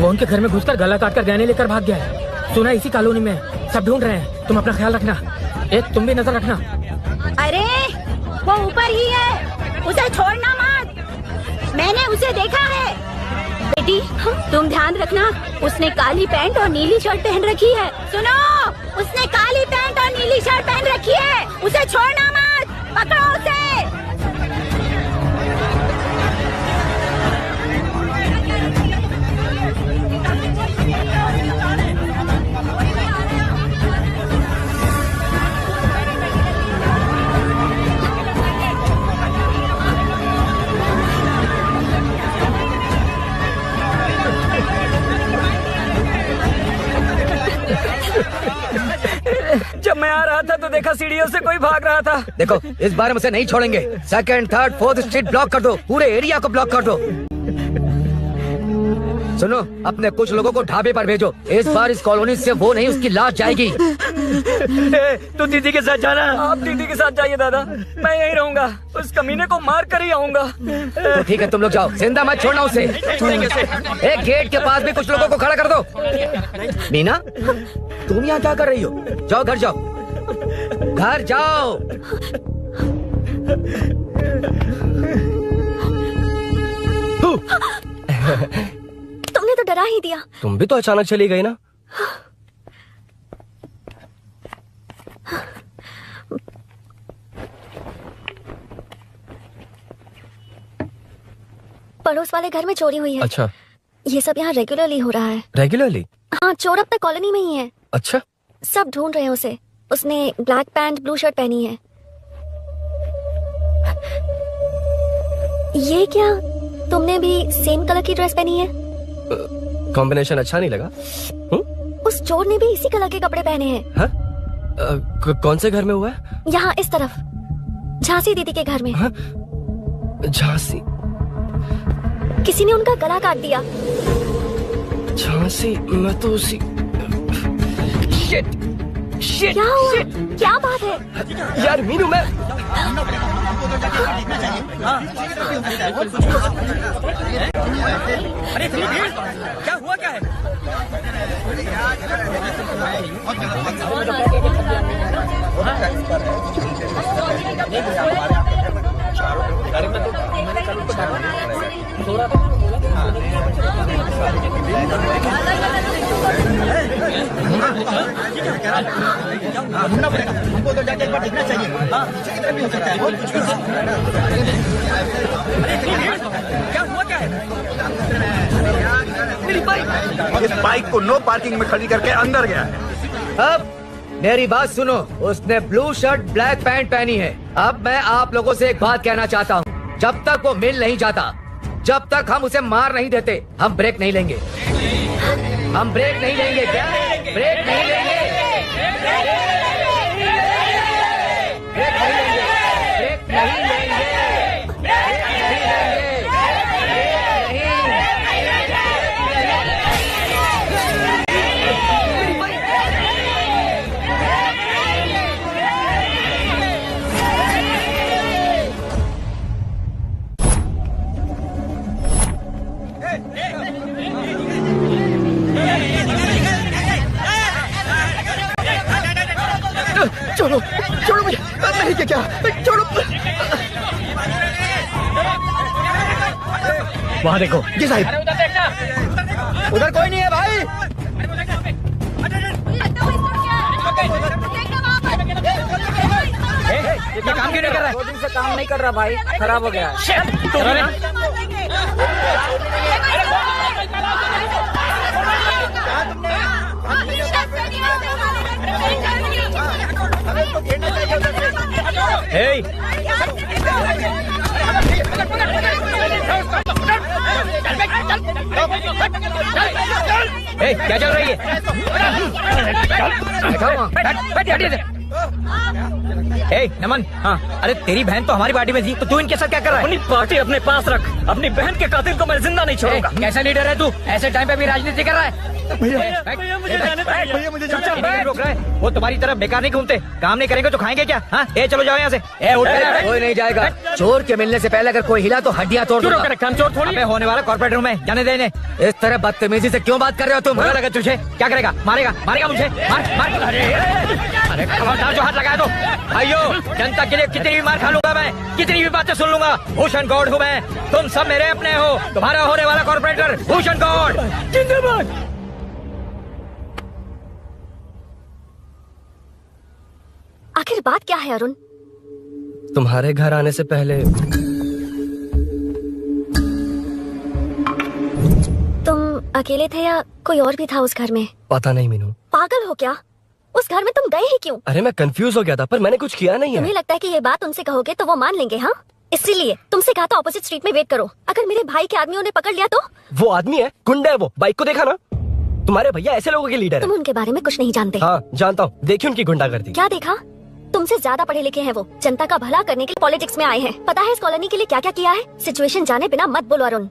वो उनके घर में घुसकर गला काट कर गहने लेकर भाग गया है। सुना इसी कॉलोनी में, सब ढूंढ रहे हैं। तुम अपना ख्याल रखना। एक तुम भी नजर रखना। अरे वो ऊपर ही है, उसे छोड़ना मत। मैंने उसे देखा है। बेटी, तुम ध्यान रखना, उसने काली पैंट और नीली शर्ट पहन रखी है। सुनो, उसने काली पैंट और नीली शर्ट पहन रखी है। उसे छोड़ना मत, पकड़ो उसे। जब मैं आ रहा था तो देखा सीढ़ियों से कोई भाग रहा था। देखो, इस बार हम उसे नहीं छोड़ेंगे। Second, third, fourth street block कर दो। पूरे एरिया को ब्लॉक कर दो। सुनो, अपने कुछ लोगों को ढाबे पर भेजो। इस बार इस कॉलोनी से वो नहीं, उसकी लाश जाएगी। तू दीदी के साथ जाना। आप दीदी के साथ जाइए दादा, मैं यहीं रहूंगा। उस कमीने को मार कर ही आऊंगा। तो ठीक है, तुम लोग जाओ, जिंदा मत छोड़ना उसे। एक गेट के पास भी कुछ लोगों को खड़ा कर दो। मीना, तुम यहाँ क्या कर रही हो? जाओ घर जाओ, घर जाओ। तुमने तो डरा ही दिया। तुम भी तो अचानक चली गई ना। पड़ोस वाले घर में चोरी हुई है। अच्छा, ये सब यहाँ रेगुलरली हो रहा है। रेगुलरली? हाँ, चोर अब तक कॉलोनी में ही है। अच्छा, सब ढूंढ रहे हैं उसे। उसने ब्लैक पैंट ब्लू शर्ट पहनी है। ये क्या, तुमने भी सेम कलर की ड्रेस पहनी है? कॉम्बिनेशन अच्छा नहीं लगा? उस चोर ने भी इसी कलर के कपड़े पहने हैं। हाँ? कौन से घर में हुआ है? यहाँ इस तरफ, झांसी दीदी के घर में। हाँ? झांसी? किसी ने उनका गला काट दिया। झांसी? मैं तो उसी... Shit, क्या हुआ? क्या बात है? यार मीनू, मैं... अरे क्या हुआ, क्या है? ढूंढना पड़ेगा हमको, तो जाके एक बार देखना चाहिए। हाँ, कितना भी हो सकता है। क्या हुआ, क्या है? मेरी बाइक, इस बाइक को नो पार्किंग में खड़ी करके अंदर गया है। अब मेरी बात सुनो, उसने ब्लू शर्ट ब्लैक पैंट पहनी है। अब मैं आप लोगों से एक बात कहना चाहता हूँ, जब तक वो मिल नहीं जाता, जब तक हम उसे मार नहीं देते, हम ब्रेक नहीं लेंगे। हम ब्रेक नहीं लेंगे। क्या ब्रेक नहीं लेंगे? ब्रेक नहीं लेंगे, ब्रेक नहीं लेंगे, ब्रेक नहीं लेंगे, छोड़ो, छोड़ो मुझे, नहीं क्या, छोड़ो। वहाँ देखो। जी साहिब। उधर कोई नहीं है भाई। ये काम क्यों नहीं कर रहा है? 2 दिन से काम नहीं कर रहा भाई, खराब हो गया है। क्या चल रही है? नमन, हाँ, अरे तेरी बहन तो हमारी पार्टी में थी, तो तू इनके साथ क्या कर रहा है? अपनी पार्टी अपने पास रख, अपनी बहन के कातिल को मैं जिंदा नहीं छोड़ूंगा। कैसा लीडर है तू? ऐसे टाइम पे भी राजनीति कर रहा है? भैया मुझे जाने दीजिए। भैया मुझे रोक रहा है। वो तुम्हारी तरफ बेकार नहीं घूमते, काम नहीं करेंगे तो खाएंगे क्या? हाँ, चलो जाओ यहाँ से। कोई नहीं जाएगा। चोर के मिलने से पहले अगर कोई हिला तो हड्डियां तोड़ दूंगा। चोर थोड़ी होने वाला कॉर्पोरेट रूम है, जाने देने। इस तरह बदतमीजी से क्यों बात कर रहे हो तुम? लगा तुझे क्या करेगा? मारेगा, मारेगा मुझे, मार मार। अरे खबरदार जो हाथ लगाया तो। भाइयों, जनता के लिए कितनी भी मार खा लूंगा मैं, कितनी भी बातें सुन लूंगा। भूषण गौड़ हूँ मैं, तुम सब मेरे अपने हो। तुम्हारा होने वाला कॉर्पोरेटर भूषण गौड़ जिंदाबाद। आखिर बात क्या है अरुण? तुम्हारे घर आने से पहले तुम अकेले थे या कोई और भी था उस घर में? पता नहीं मीनू। पागल हो क्या? उस घर में तुम गए ही क्यों? अरे मैं कंफ्यूज हो गया था, पर मैंने कुछ किया नहीं है। तुम्हें लगता है कि ये बात उनसे कहोगे तो वो मान लेंगे? हाँ, इसीलिए तुमसे कहा था ऑपोजिट स्ट्रीट में वेट करो। अगर मेरे भाई के आदमियों ने पकड़ लिया तो? वो आदमी है, गुंडा है वो। बाइक को देखा ना? तुम्हारे भैया ऐसे लोगों के लीडर है। तुम उनके बारे में कुछ नहीं जानते। हाँ जानता हूँ, देखी उनकी गुंडागर्दी। क्या देखा? तुमसे ज्यादा पढ़े लिखे हैं वो, जनता का भला करने के लिए पॉलिटिक्स में आए हैं। पता है इस कॉलोनी के लिए क्या क्या किया है? सिचुएशन जाने बिना मत बोलो अरुण।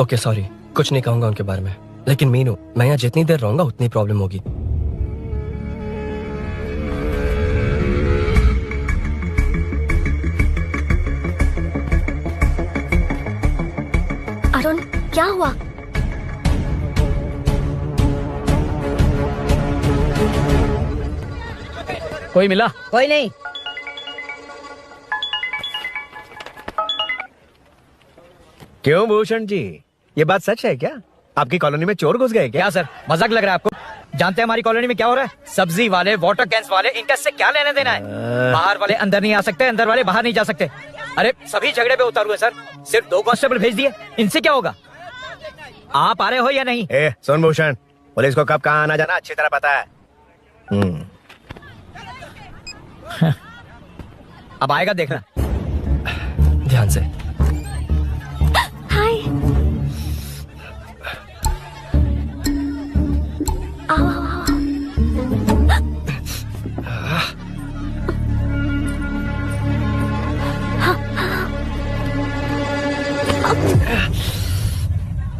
ओके सॉरी, कुछ नहीं कहूंगा उनके बारे में, लेकिन मीनू मैं यहाँ जितनी देर रहूंगा उतनी प्रॉब्लम होगी। अरुण क्या हुआ? कोई मिला? कोई नहीं। क्यों भूषण जी, ये बात सच है क्या? आपकी कॉलोनी में चोर घुस गए क्या? सर मजाक लग रहा है आपको? जानते हैं हमारी कॉलोनी में क्या हो रहा है? सब्जी वाले, वाटर कैंस वाले, इनका इससे क्या लेना देना है? बाहर वाले अंदर नहीं आ सकते, अंदर वाले बाहर नहीं जा सकते। अरे सभी झगड़े पे उतारू है सर, सिर्फ 2 कांस्टेबल भेज दिए, इनसे क्या होगा? आप आ रहे हो या नहीं? सुन भूषण, पुलिस को कब कहाँ आना जाना अच्छी तरह पता है। अब आएगा देखना। ध्यान से। हाय। आओ आओ आओ।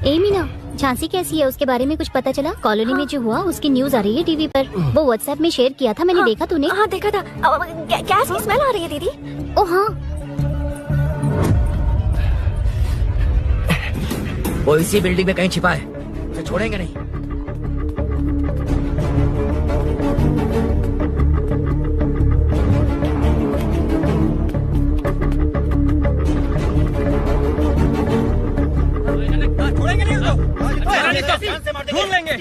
ए मीना, झांसी कैसी है उसके बारे में कुछ पता चला? कॉलोनी में जो हुआ उसकी न्यूज आ रही है टीवी पर। वो व्हाट्सएप में शेयर किया था, मैंने देखा। तूने? हाँ देखा था। गैस की स्मेल आ रही है दीदी। ओ हाँ, वो इसी बिल्डिंग में कहीं छिपा है, उसे छोड़ेंगे नहीं। ढूंढ लेंगे।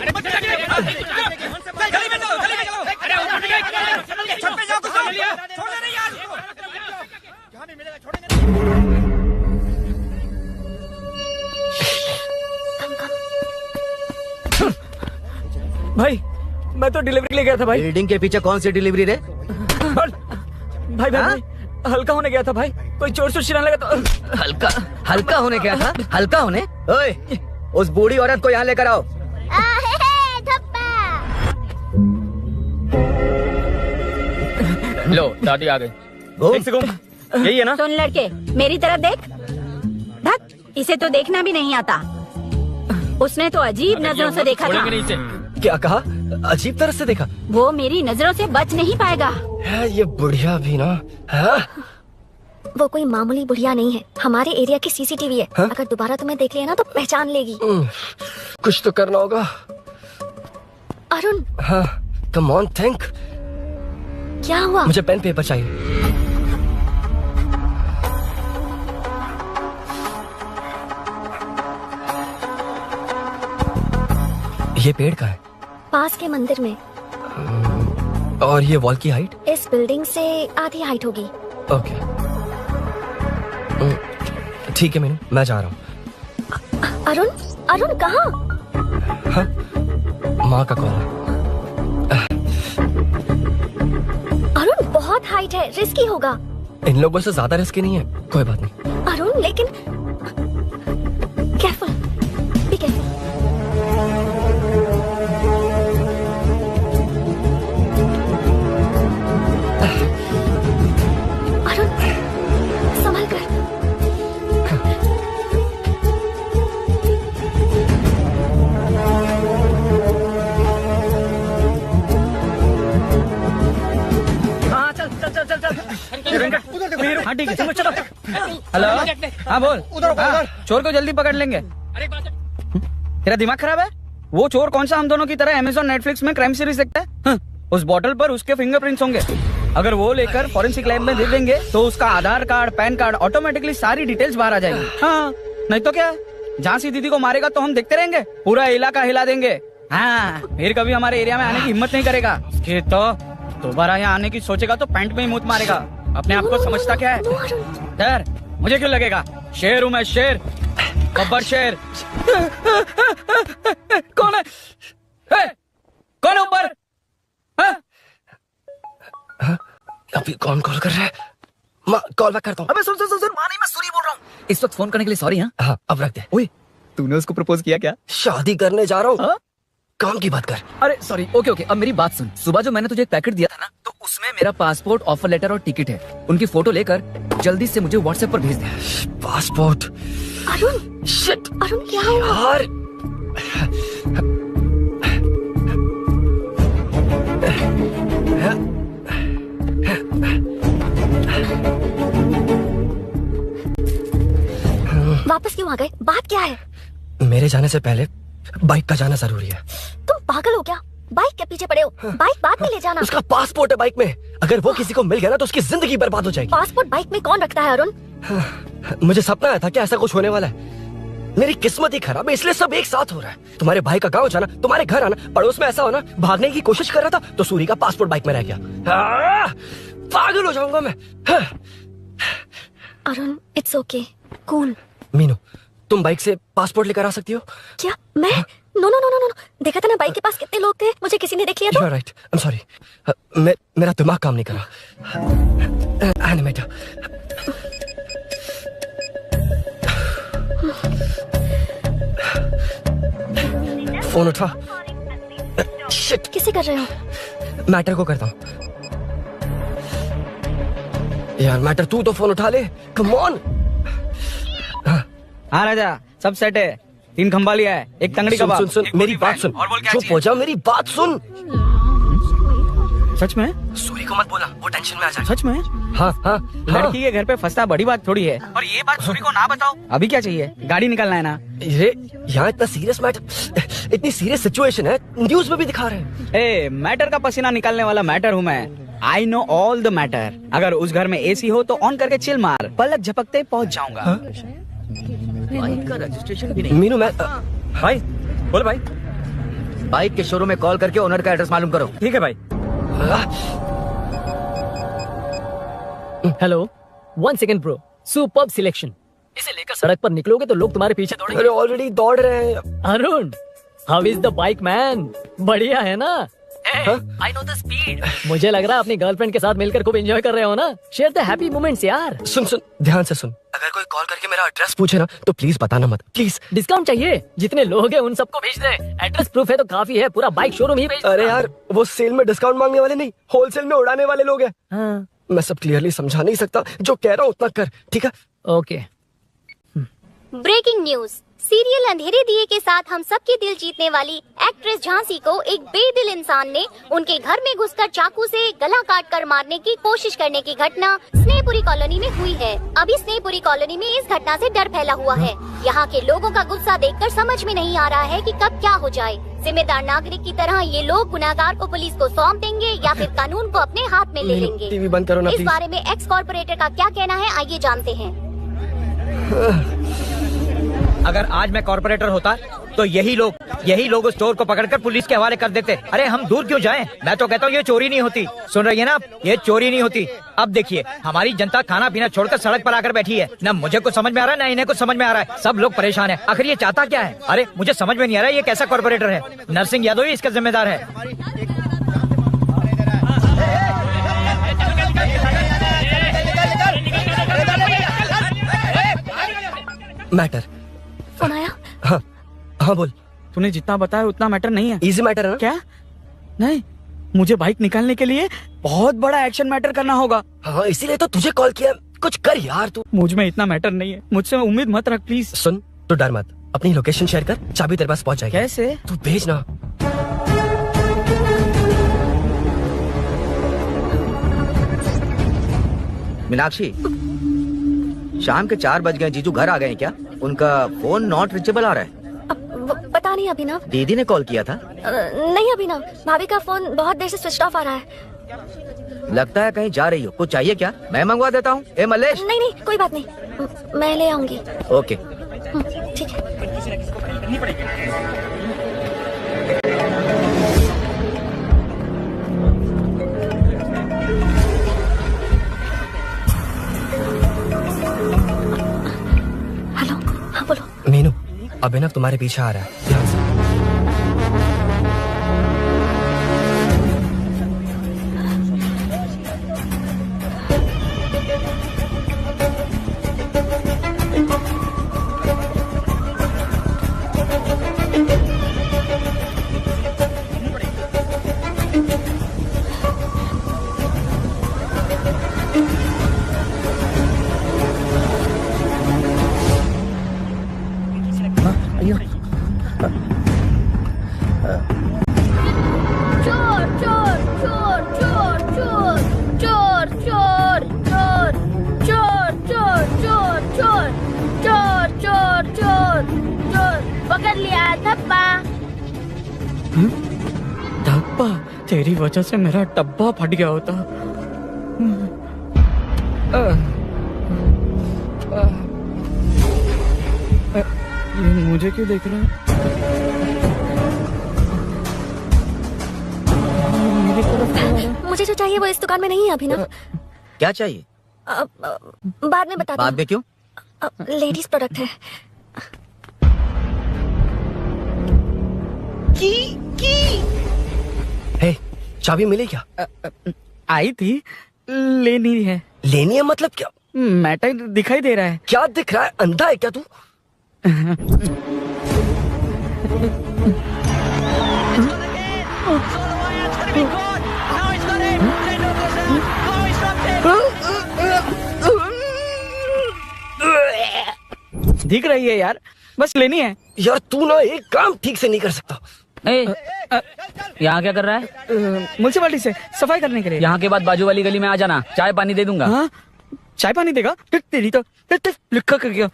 भाई मैं तो डिलीवरी ले गया था भाई। बिल्डिंग के पीछे कौन सी डिलीवरी रे? भाई भाई हल्का होने गया था भाई, कोई चोर से चिल्लाने लगा तो। हल्का होने गया था? हल्का होने? ओए, उस बूढ़ी औरत को यहाँ लेकर आओ। लो दादी आ गई। यही है ना? सुन लड़के, मेरी तरफ देख। धक, इसे तो देखना भी नहीं आता। उसने तो अजीब नजरों से देखा था। क्या कहा? अजीब तरह से देखा? वो मेरी नजरों से बच नहीं पाएगा। है ये बुढ़िया भी ना है? वो कोई मामूली बुढ़िया नहीं है, हमारे एरिया की सीसीटीवी है। अगर दोबारा तुम्हें देख लिया ना तो पहचान लेगी। कुछ तो करना होगा। अरुण। हाँ, कम ऑन थिंक। क्या हुआ? मुझे पेन पेपर चाहिए। ये पेड़ का है? पास के मंदिर में। और ये वॉल की हाइट? इस बिल्डिंग से आधी हाइट होगी। ओके ठीक है मीनू, मैं जा रहा हूँ। अरुण, अरुण कहाँ? हाँ, माँ का कॉल है। अरुण बहुत हाइट है, रिस्की होगा। इन लोगों से ज्यादा रिस्की नहीं है, कोई बात नहीं। अरुण लेकिन केयरफुल, बी केयरफुल। अरुण संभल कर। हाँ चल चल चल चल चल। हाँ ठीक है, चलो चलो। हेलो, हाँ बोल। हाँ, चोर को जल्दी पकड़ लेंगे। तेरा दिमाग खराब है? वो चोर कौन सा हम दोनों की तरह अमेज़न नेटफ्लिक्स में क्राइम सीरीज देखता है? हाँ, उस बॉटल पर उसके फिंगरप्रिंट्स होंगे। अगर वो लेकर फॉरेंसिक लैब में दे देंगे तो उसका आधार कार्ड, पैन कार्ड, ऑटोमेटिकली सारी डिटेल्स बाहर आ जाएंगी। हाँ, नहीं तो क्या, झांसी दीदी को मारेगा तो हम देखते रहेंगे, पूरा इलाका हिला देंगे। हाँ, फिर कभी हमारे एरिया में आने की हिम्मत नहीं करेगा। तो दोबारा यहाँ आने की सोचेगा तो पैंट में ही मूत मारेगा। अपने आप को समझता क्या है? डर मुझे क्यों लगेगा? शेर हूँ मैं, शेर, गब्बर शेर। कौन है? कौन है ऊपर? अभी कौन कॉल कर रहा है? माँ कॉल बैक करता हूँ। अबे सुन सुन सुन, माँ नहीं, मैं सूरी बोल रहा हूँ। इस वक्त फोन करने के लिए सॉरी। हाँ हाँ, अब रख दे। ओए, तूने उसको प्रपोज किया क्या? शादी करने जा रहा हूँ। काम की बात कर। अरे सॉरी, ओके ओके, अब मेरी बात सुन। सुबह जो मैंने तुझे एक पैकेट दिया था ना, तो उसमें मेरा पासपोर्ट, ऑफर लेटर और टिकट है। उनकी फोटो लेकर जल्दी से मुझे व्हाट्सएप पर भेज दे। पासपोर्ट? अरुण, शिट, अरुण क्या हुआ? यार वापस क्यों आ गए? बात क्या है? मेरे जाने से पहले बाइक का जाना जरूरी है। तुम पागल हो क्या? बाइक के पीछे पड़े हो? बाइक बाद में ले जाना। उसका पासपोर्ट है बाइक में, अगर वो किसी को मिल गया ना तो उसकी जिंदगी बर्बाद हो जाएगी। पासपोर्ट बाइक में कौन रखता है अरुण? मुझे सपना आया था कि ऐसा कुछ होने वाला है। मेरी किस्मत ही खराब है, इसलिए सब एक साथ हो रहा है। तुम्हारे भाई का गांव जाना, तुम्हारे घर आना, पड़ोस में ऐसा होना, भागने की कोशिश कर रहा था तो सूरी का पासपोर्ट बाइक में रह गया। पागल हो जाऊंगा मैं। Arun, it's okay, cool. Meenu, तुम बाइक से पासपोर्ट लेकर आ सकती हो? क्या मैं? No no no no no, देखा था ना बाइक के पास कितने लोग थे, मुझे किसी ने देख लिया तो। राइट, आई एम सॉरी, मेरा दिमाग काम नहीं कर रहा। एनिमेटर, फोन उठा। शिट, किसे कर रहे हो? मैटर को करता हूँ। यार मैटर, तू तो फोन उठा ले, कम ऑन। हाँ राजा, सब सेट है। 3 खंबा लिया है, एक तंगड़ी सुन, कबाब। सुन, सुन, मेरी बात सुन। चुप हो जा, मेरी बात सुन। सच में? सूरी को मत बोला, वो टेंशन में आ जाए। सच में? हाँ हाँ, लड़की के घर पे फंसना बड़ी बात थोड़ी है। और ये बात सूरी को ना बताओ। अभी क्या चाहिए? गाड़ी निकलना है ना? ये यहाँ इतना सीरियस मैटर, इतनी सीरियस सिचुएशन है, न्यूज में भी दिखा रहे हैं। ए, मैटर का पसीना निकालने वाला मैटर हूँ मैं। I know all the matter. अगर उस घर में एसी हो तो ऑन करके चिल मार, पलक झपकते पहुँच जाऊंगा। बाइक का रजिस्ट्रेशन भी नहीं। मीनू, मैं भाई बोल भाई, बाइक के शोरूम में कॉल करके ओनर का एड्रेस मालूम करो। ठीक है भाई। Hello, 1 second bro, superb selection. इसे लेकर सड़क पर निकलोगे तो लोग तुम्हारे पीछे दौड़ेंगे। अरे ऑलरेडी दौड़ रहे हैं। Arun, how is the bike man? बढ़िया है ना? I know the speed. मुझे लग रहा है अपनी गर्लफ्रेंड के साथ मिलकर खूब एंजॉय कर रहे हो ना? शेयर द हैप्पी मोमेंट्स यार। सुन सुन, ध्यान से सुन। अगर कोई कॉल करके मेरा एड्रेस पूछे ना तो प्लीज बताना मत, प्लीज। डिस्काउंट चाहिए? जितने लोग हैं उन सबको भेज दे। एड्रेस प्रूफ है तो काफी है, पूरा बाइक शोरूम ही भेज। अरे यार, वो सेल में डिस्काउंट मांगने वाले नहीं, होलसेल में उड़ाने वाले लोग हैं। हाँ। मैं सब क्लियरली समझा नहीं सकता, जो कह रहा हूँ उतना कर, ठीक है? ओके। ब्रेकिंग न्यूज, सीरियल अंधेरे दिए के साथ हम सबकी दिल जीतने वाली एक्ट्रेस झांसी को एक बेदिल इंसान ने उनके घर में घुसकर चाकू से गला काट कर मारने की कोशिश करने की घटना स्नेहपुरी कॉलोनी में हुई है। अभी स्नेहपुरी कॉलोनी में इस घटना से डर फैला हुआ है। यहाँ के लोगों का गुस्सा देखकर समझ में नहीं आ रहा है कि कब क्या हो जाए। जिम्मेदार नागरिक की तरह ये लोग गुनाहगार को पुलिस को सौंप देंगे या फिर कानून को अपने हाथ में ले लेंगे। टीवी बंद करो ना इस प्लीज। बारे में एक्स कॉर्पोरेटर का क्या कहना है, आइए जानते हैं। अगर आज मैं कॉर्पोरेटर होता तो यही लोग उस चोर को पकड़कर पुलिस के हवाले कर देते। अरे हम दूर क्यों जाएं? मैं तो कहता हूँ ये चोरी नहीं होती। सुन रही है ना आप? ये चोरी नहीं होती। अब देखिए, हमारी जनता खाना पीना छोड़कर सड़क पर आकर बैठी है। न मुझे कुछ समझ में आ रहा है, न इन्हें कुछ समझ में आ रहा है। सब लोग परेशान है। आखिर ये चाहता क्या है? अरे मुझे समझ में नहीं आ रहा है, ये कैसा कॉर्पोरेटर है? नरसिंह यादव ही इसका जिम्मेदार है। मैटर। फोन आया? हाँ हाँ बोल। तूने जितना बताया उतना मैटर नहीं है। इजी मैटर है ना? क्या? नहीं, मुझे बाइक निकालने के लिए बहुत बड़ा एक्शन मैटर करना होगा। हाँ, इसीलिए तो तुझे कॉल किया। कुछ कर यार तू। मुझ में इतना मैटर नहीं है, मुझसे उम्मीद मत रख प्लीज। सुन, तू डर मत, अपनी लोकेशन शेयर कर, चाबी तेरे पास पहुंच जाएगी। कैसे? तू भेज ना। मीनाक्षी, शाम के 4 बज गए, जीजू घर आ गए हैं क्या? उनका फोन नॉट रीचेबल आ रहा है। पता नहीं अभिनव। दीदी ने कॉल किया था? नहीं अभिनव, भाभी का फोन बहुत देर से स्विच ऑफ आ रहा है। लगता है कहीं जा रही हो। कुछ चाहिए क्या? मैं मंगवा देता हूँ। ए मल्लेश। नहीं नहीं, कोई बात नहीं, मैं ले आऊंगी। ओके ठीक है। हेलो, हाँ बोलो। मीनू, अभिनव तुम्हारे पीछे आ रहा है, ध्यान से। चोर चोर चोर चोर चोर चोर चोर चोर चोर चोर चोर चोर चोर चोर चोर पकड़ लिया धप्पा। धप्पा? तेरी वजह से मेरा डब्बा फट गया होता। ये मुझे क्यों देख रहा है? मुझे जो चाहिए वो इस दुकान में नहीं है अभी ना। क्या चाहिए? बाद में बता बाद में क्यों? लेडीज प्रोडक्ट है। हे, चाबी मिली क्या? आई थी, लेनी है। लेनी है मतलब क्या? मैटर दिखाई दे रहा है। क्या दिख रहा है? अंधा है क्या तू? दिख रही है यार, बस लेनी है। यार तू ना एक काम ठीक से नहीं कर सकता। यहाँ क्या कर रहा है? म्युनिसिपैलिटी से सफाई करने के लिए। यहाँ के बाद बाजू वाली गली में आ जाना, चाय पानी दे दूंगा। हाँ? चाय पानी देगा? तेरी तो लिखा कर गया।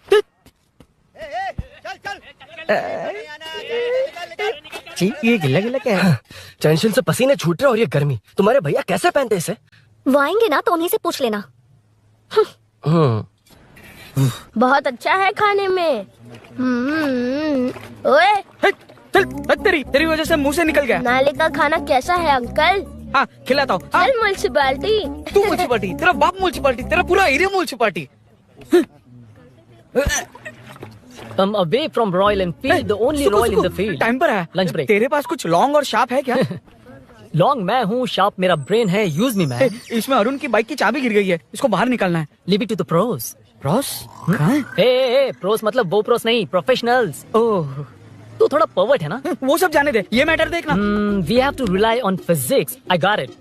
ये गिला गिला क्या है? टेंशन से पसीने छूट रहे और ये गर्मी। तुम्हारे भैया कैसे पहनते इसे? वो आएंगे ना तो उन्हीं से पूछ लेना। बहुत अच्छा है खाने में। ओए चल, तेरी वजह से मुंह से निकल गया। नाले का खाना कैसा है अंकल? हाँ, खिलाता हूँ। चल म्युनिसिपैलिटी। तू म्युनिसिपैलिटी, तेरा बाप म्युनिसिपैलिटी, तेरा पूरा area municipality. Come away from Royal Enfield, the only Royal in the field. Time पर है। Lunch break. तेरे पास कुछ लॉन्ग और शार्प है क्या? लॉन्ग मैं हूँ, शार्प मेरा ब्रेन है, यूज मी मैन। इसमें अरुण की बाइक की चाबी गिर गई है, इसको बाहर निकालना है। Leave it to the pros. Pros? कहाँ है? हे, प्रोस मतलब वो प्रोस नहीं, प्रोफेशनल्स। ओह, तू थोड़ा पर्वर्ट है ना? वो सब जाने दे, ये मैटर देखना। We have to rely on physics. I got it.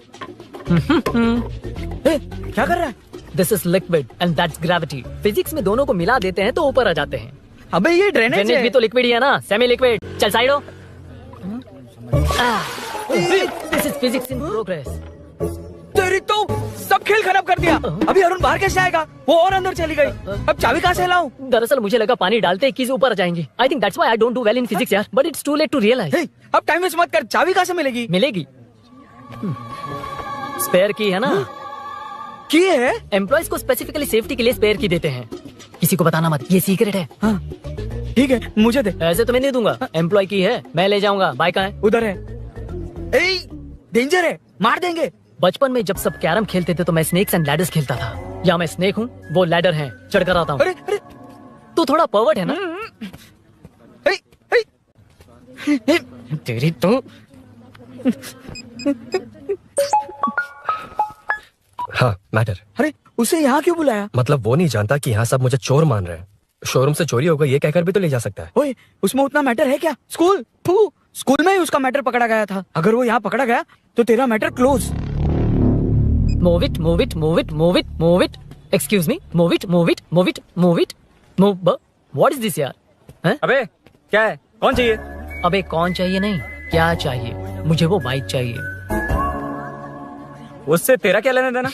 क्या कर रहा है? This is liquid and that's gravity. Physics में दोनों को मिला देते हैं तो ऊपर आ जाते हैं। अबे ये ड्रेनेज है। भी तो लिक्विड ही है ना, सेमी लिक्विड। चल साइड हो। This is physics in progress. तेरी तो सब खेल खराब कर दिया। अभी अरुण बाहर कैसे आएगा? वो और अंदर चली गई। अब चाबी कहाँ से लाऊं? दरअसल मुझे लगा पानी डालते ही कीज ऊपर आ जाएंगी। I think that's why I don't do well in physics यार। But it's too late to realize. अब टाइम वेस्ट मत कर, चाबी कहाँ से मिलेगी? मिलेगी। स्पेयर की है ना? की है? एम्प्लॉइज को स्पेसिफिकली सेफ्टी के लिए स्पेयर की देते हैं। किसी को बताना मत, ये सीक्रेट है। हाँ, ठीक है, मुझे दे। ऐसे तो मैं नहीं दूंगा। एम्प्लॉय की है, मैं ले जाऊंगा। बाइक कहाँ है? उधर है। डेंजर है, मार देंगे। बचपन में जब सब कैरम खेलते थे तो मैं स्नेक्स एंड लैडर्स खेलता था। या मैं स्नेक हूँ, वो लैडर है, चढ़कर आता हूँ। अरे तू थोड़ा पर्वर्ट है ना? तेरी तो हाँ, मैटर। अरे उसे यहाँ क्यों बुलाया? मतलब वो नहीं जानता कि यहाँ सब मुझे चोर मान रहे हैं। शोरूम से चोरी होगा ये कहकर भी तो ले जा सकता है। ओए, उसमें उतना मैटर है क्या? स्कूल में ही उसका मैटर पकड़ा गया था। अगर वो यहाँ पकड़ा गया तो तेरा matter close. Move it, move it, move it, move it, move it. Excuse me, move it, move it, move it, move it, move. What is this यार? अबे क्या है? कौन चाहिए? अबे कौन चाहिए नहीं, क्या चाहिए? मुझे वो बाइक चाहिए। उससे तेरा क्या लेना देना?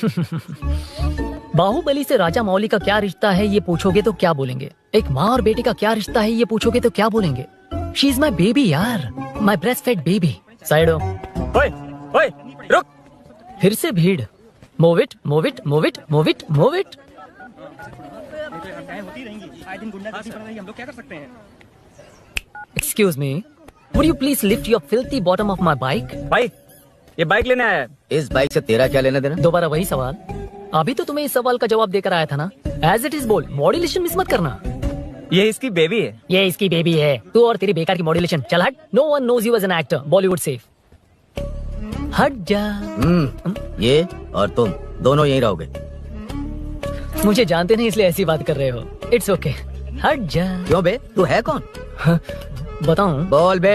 बाहुबली से राजा मौली का क्या रिश्ता है ये पूछोगे तो क्या बोलेंगे? एक माँ और बेटे का क्या रिश्ता है ये पूछोगे तो क्या बोलेंगे? शी इज माई बेबी यार, my breast fed baby. Side हो। ओए, ओए, रुक। फिर से भीड़। Move it, move it, move it, move it, move it. Excuse me, would you please lift your filthy bottom off my bike? भाई, ये बाइक लेने आया है। इस बाइक से तेरा क्या लेना देना? दोबारा वही सवाल। अभी तो तुम्हें इस सवाल का जवाब देकर आया था ना। एज इट इज बोल, मॉड्यूलेशन मिस मत करना। ये इसकी बेबी है। ये इसकी बेबी है। तू और तेरी बेकार की मॉड्यूलेशन। चल हट। No one knows you as an actor, Bollywood safe. हट जा। ये और तुम दोनों यहीं रहोगे। मुझे जानते नहीं इसलिए ऐसी बात कर रहे हो। इट्स ओके, हट जा। क्यों बे, तू है कौन? बताऊं? बोल बे।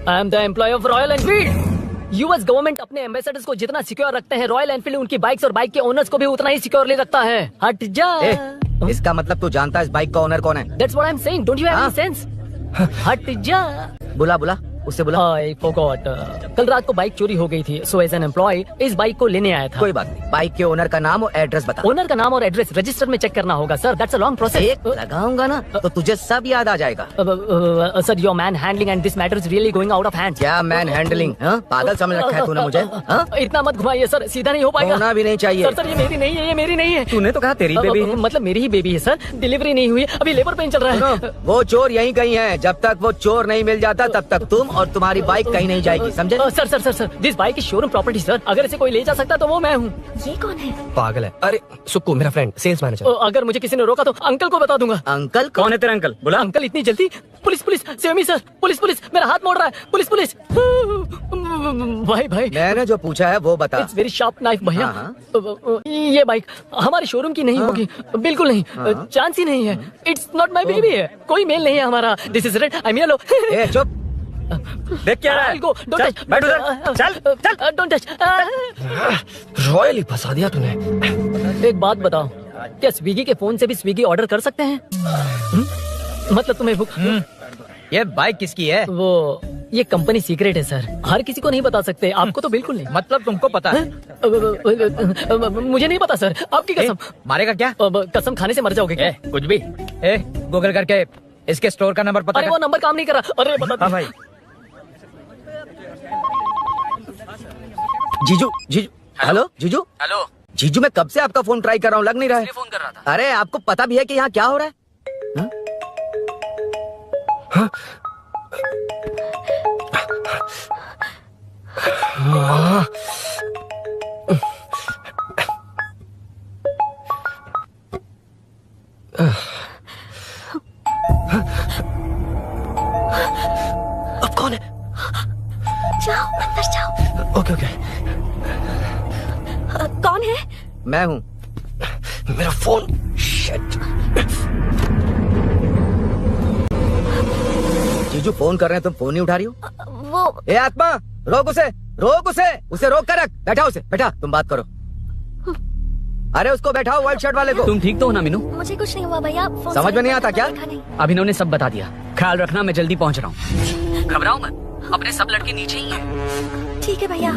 I am the employ of Royal Enfield. US government अपने एम्बेसडर्स को जितना सिक्योर रखते हैं, रॉयल एनफील्ड उनकी बाइक्स और बाइक के ओनर्स को भी उतना ही सिक्योरली रखता है। हट जा। इसका मतलब तू जानता है इस बाइक का ओनर कौन है? That's what I'm saying. Don't you have any sense? हट जा। बुला बुला उससे बुला। I forgot. कल रात को बाइक चोरी हो गई थी, so as an employee इस बाइक को लेने आया था। कोई बात नहीं, बाइक के ओनर का नाम और एड्रेस बता। ओनर का नाम और एड्रेस रजिस्टर में चेक करना होगा sir. That's a long process. एक लगाऊंगा ना तो तुझे सब याद आ जाएगा। Sir your man handling and this matter is really going out of hand. क्या मैन हैंडलिंग? पागल समझ रखा है तूने मुझे? इतना मत घुमाइए सर, सीधा नहीं हो पाएगा। होना भी नहीं चाहिए। सर ये मेरी नहीं है, ये मेरी नहीं है। तूने तो कहा तेरी बेबी है। मतलब मेरी ही बेबी है सर, डिलीवरी नहीं हुई, अभी लेबर पेन चल रहा है। वो चोर यहीं कहीं है, जब तक वो चोर नहीं मिल जाता तब तक तुम और तुम्हारी बाइक कहीं नहीं जाएगी, समझे? Sir sir sir sir this bike is showroom property sir, अगर इसे कोई ले जा सकता तो वो मैं हूँ। ये कौन है? पागल है। अरे सुक्कू मेरा फ्रेंड सेल्स मैनेजर। अगर मुझे किसी ने रोका तो अंकल को बता दूंगा। अंकल कौन है तेरा अंकल? बोला। अंकल इतनी जल्दी? Police police save me sir, police police मेरा हाथ मोड़ रहा है, पुलिस पुलिस। भाई भाई मैंने जो पूछा है वो बता। इट्स वेरी शार्प नाइफ भैया। ये बाइक हमारे शोरूम की नहीं होगी, बिल्कुल नहीं, चांस ही नहीं है। इट्स नॉट माई बेबी है, कोई मेल नहीं है हमारा। This is red, I am yellow. चुप, देख क्या रहा है? चल बैठ उधर, चल चल डोंट टच। रॉयली फंसा दिया तूने। एक बात बताओ, क्या स्विगी के फोन से भी स्विगी ऑर्डर कर सकते हैं? मतलब तुम्हें ये बाइक किसकी है? वो ये कंपनी सीक्रेट है सर, हर किसी को नहीं बता सकते। आपको तो बिल्कुल नहीं। मतलब तुमको पता है? मुझे नहीं पता सर, आपकी कसम। मारेगा क्या? कसम खाने से मर जाओगे क्या? कुछ भी। गूगल करके इसके स्टोर का नंबर पता अरे वो नंबर काम नहीं कर रहा। अरे बता। हाँ भाई। जीजू जीजू, हेलो जीजू। हेलो जीजू, मैं कब से आपका फोन ट्राई कर रहा हूँ, लग नहीं रहा है। फोन कर रहा था। अरे आपको पता भी है कि यहाँ क्या हो रहा है? अब कौन है? जाओ अंदर जाओ। Okay okay. कौन है? मैं हूँ। मेरा फोन। शिट। जीजू फोन कर रहे हैं, तुम फोन नहीं उठा रही हो? वो ए आत्मा, रोक उसे रोक कर रख। बैठा उसे, बैठा, तुम बात करो। अरे उसको बैठाओ, व्हाइट शर्ट वाले को। तुम ठीक तो हो ना मीनू? मुझे कुछ नहीं हुआ भैया। समझ में नहीं आता क्या? अभिनव ने सब बता दिया, ख्याल रखना, मैं जल्दी पहुंच रहा हूँ। घबराओ मत, अपने सब लड़के नीचे ही हैं। ठीक है भैया।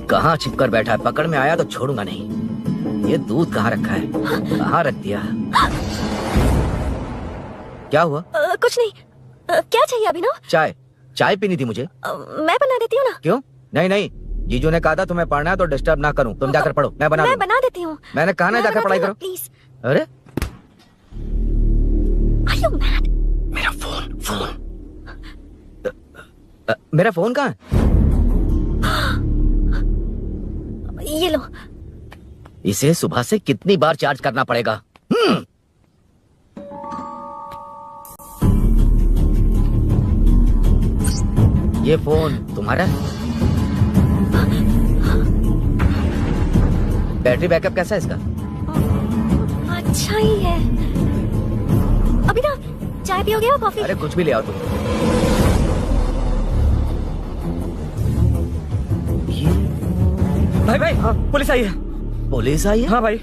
कहाँ छिपकर बैठा है, पकड़ में आया तो छोड़ूंगा नहीं। ये दूध कहाँ रखा है, कहाँ रख दिया? क्या हुआ? कुछ नहीं। क्या चाहिए अभिनव? चाय पीनी थी मुझे। मैं बना देती हूँ ना। क्यों? नहीं, जीजू ने कहा था तुम्हें पढ़ना है तो डिस्टर्ब ना करूं, तुम जाकर पढ़ो, मैं बना देती हूँ। मैंने कहा ना जाकर पढ़ाई करो प्लीज। अरे Are you mad? मेरा फोन मेरा फोन कहाँ है? ये लो। इसे सुबह से कितनी बार चार्ज करना पड़ेगा? ये फोन तुम्हारा है? बैटरी बैकअप कैसा है इसका? अच्छा ही है। अभी ना चाय पियोगे या कॉफी? अरे कुछ भी ले आओ तुम। भाई हाँ, पुलिस आई है। पुलिस आई है? हाँ भाई।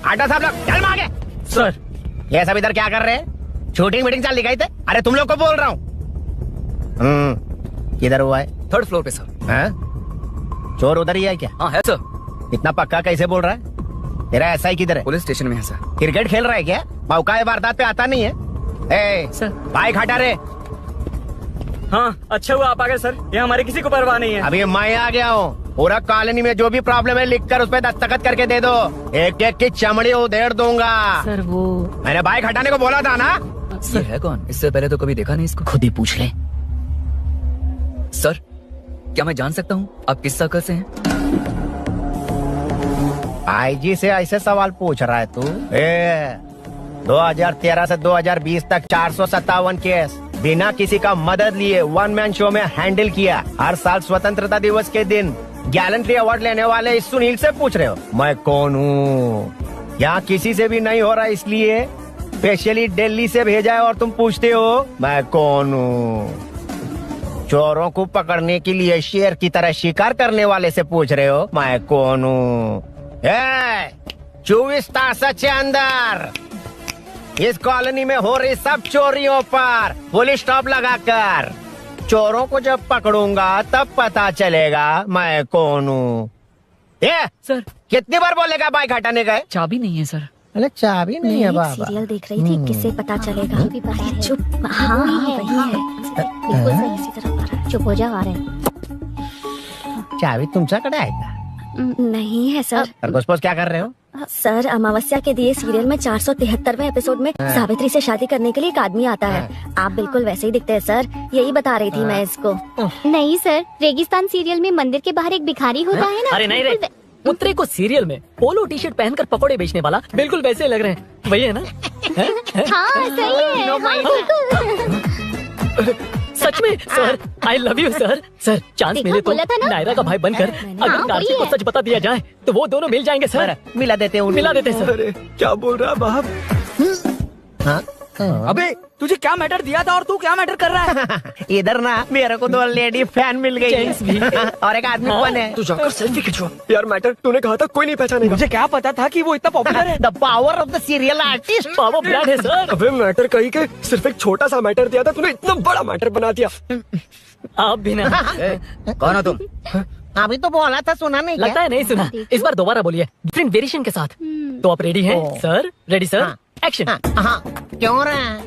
आटो सब लोग चल मांगे। सर ये सब इधर क्या कर रहे हैं? शूटिंग मीटिंग चल गई थे। अरे तुम लोग को बोल रहा हूँ। किधर हुआ है? 3rd फ्लोर पे सर। हाँ? चोर उधर ही है क्या? हाँ है सर। इतना पक्का कैसे बोल रहा है? तेरा एसआई किधर है? पुलिस स्टेशन में है सर। क्रिकेट खेल रहा है क्या? मौका वारदात पे आता नहीं है? सर बाइक हटा रे। हाँ अच्छा हुआ आप आ गए सर, ये हमारे किसी को परवाह नहीं है। अभी मैं आ गया हूँ। पूरा कॉलोनी में जो भी प्रॉब्लम है लिख कर उस पर दस्तखत करके दे दो। एक एक की चमड़ी उधेड़ दूंगा। सर वो मैंने बाइक हटाने को बोला था ना। ये है कौन? इससे पहले तो कभी देखा नहीं इसको। खुद ही पूछ ले। सर क्या मैं जान सकता हूँ आप किस सर्कल से हैं? आईजी से ऐसे सवाल पूछ रहा है तू? 2013 से 2020 तक 457 केस, बिना किसी का मदद लिए वन मैन शो में हैंडल किया। हर साल स्वतंत्रता दिवस के दिन गैलेंट्री अवार्ड लेने वाले इस सुनील से पूछ रहे हो मैं कौन हूँ? यहाँ किसी से भी नहीं हो रहा, इसलिए स्पेशली दिल्ली से भेजा है और तुम पूछते हो मैं कौन हूँ? चोरों को पकड़ने के लिए शेर की तरह शिकार करने वाले से पूछ रहे हो मैं कौन हूँ? 24 तास अंदर इस कॉलोनी में हो रही सब चोरियों पर पुलिस स्टॉप लगाकर चोरों को जब पकड़ूंगा तब पता चलेगा मैं कौन हूँ। सर कितनी बार बोलेगा बाइक हटाने का? चाबी नहीं है सर। अरे चाबी नहीं है बाबा। सीरियल देख रही थी, किससे पता चलेगा? चुप। हाँ वही है। बिल्कुल सही, इसी तरफ आ रहा है। चुप हो जाओ, आ रहे हैं। चाबी तुमच्याकडे आहे का? नहीं है सर। खरगोश क्या कर रहे हो? सर अमावस्या के दिए सीरियल में 473वें एपिसोड में सावित्री से शादी करने के लिए एक आदमी आता है। आप बिल्कुल वैसे ही दिखते हैं सर, यही बता रही थी मैं इसको। नहीं सर, रेगिस्तान सीरियल में मंदिर के बाहर एक भिखारी होता है ना। अरे नहीं रे, पुत्री को सीरियल में पोलो टी शर्ट पहनकर पकोड़े बेचने वाला बिल्कुल वैसे लग रहे हैं, वही है ना? हाँ सही है। सच में sir, I love you sir. Sir chance मिले तो नायरा का भाई बनकर अगर कार्तिक को सच बता दिया जाए तो वो दोनों मिल जाएंगे सर। मिला देते सर। क्या बोल रहा बाप? अबे तुझे क्या मैटर दिया था और तू क्या मैटर कर रहा है? इधर ना मेरे को 2 लेडी फैन मिल गई और एक आदमी कौन है? तू जाकर सेल्फी खिंचवा। यार मैटर तूने कहा था कोई नहीं पहचानेगा। मुझे क्या पता था कि वो इतना पॉपुलर है। The power of the serial artist, power brand है सर। अबे मैटर कहीं के सिर्फ एक छोटा सा मैटर दिया था, तूने इतना बड़ा मैटर बना दिया। आप भी ना। कौन हो तुम? अभी तो बोला था, सुना नहीं? लगता है नहीं सुना। इस बार दोबारा बोलिए डिफरेंट वेरिएशन के साथ। तो आप रेडी हैं सर? Ready sir, action. हाँ क्यों रहा?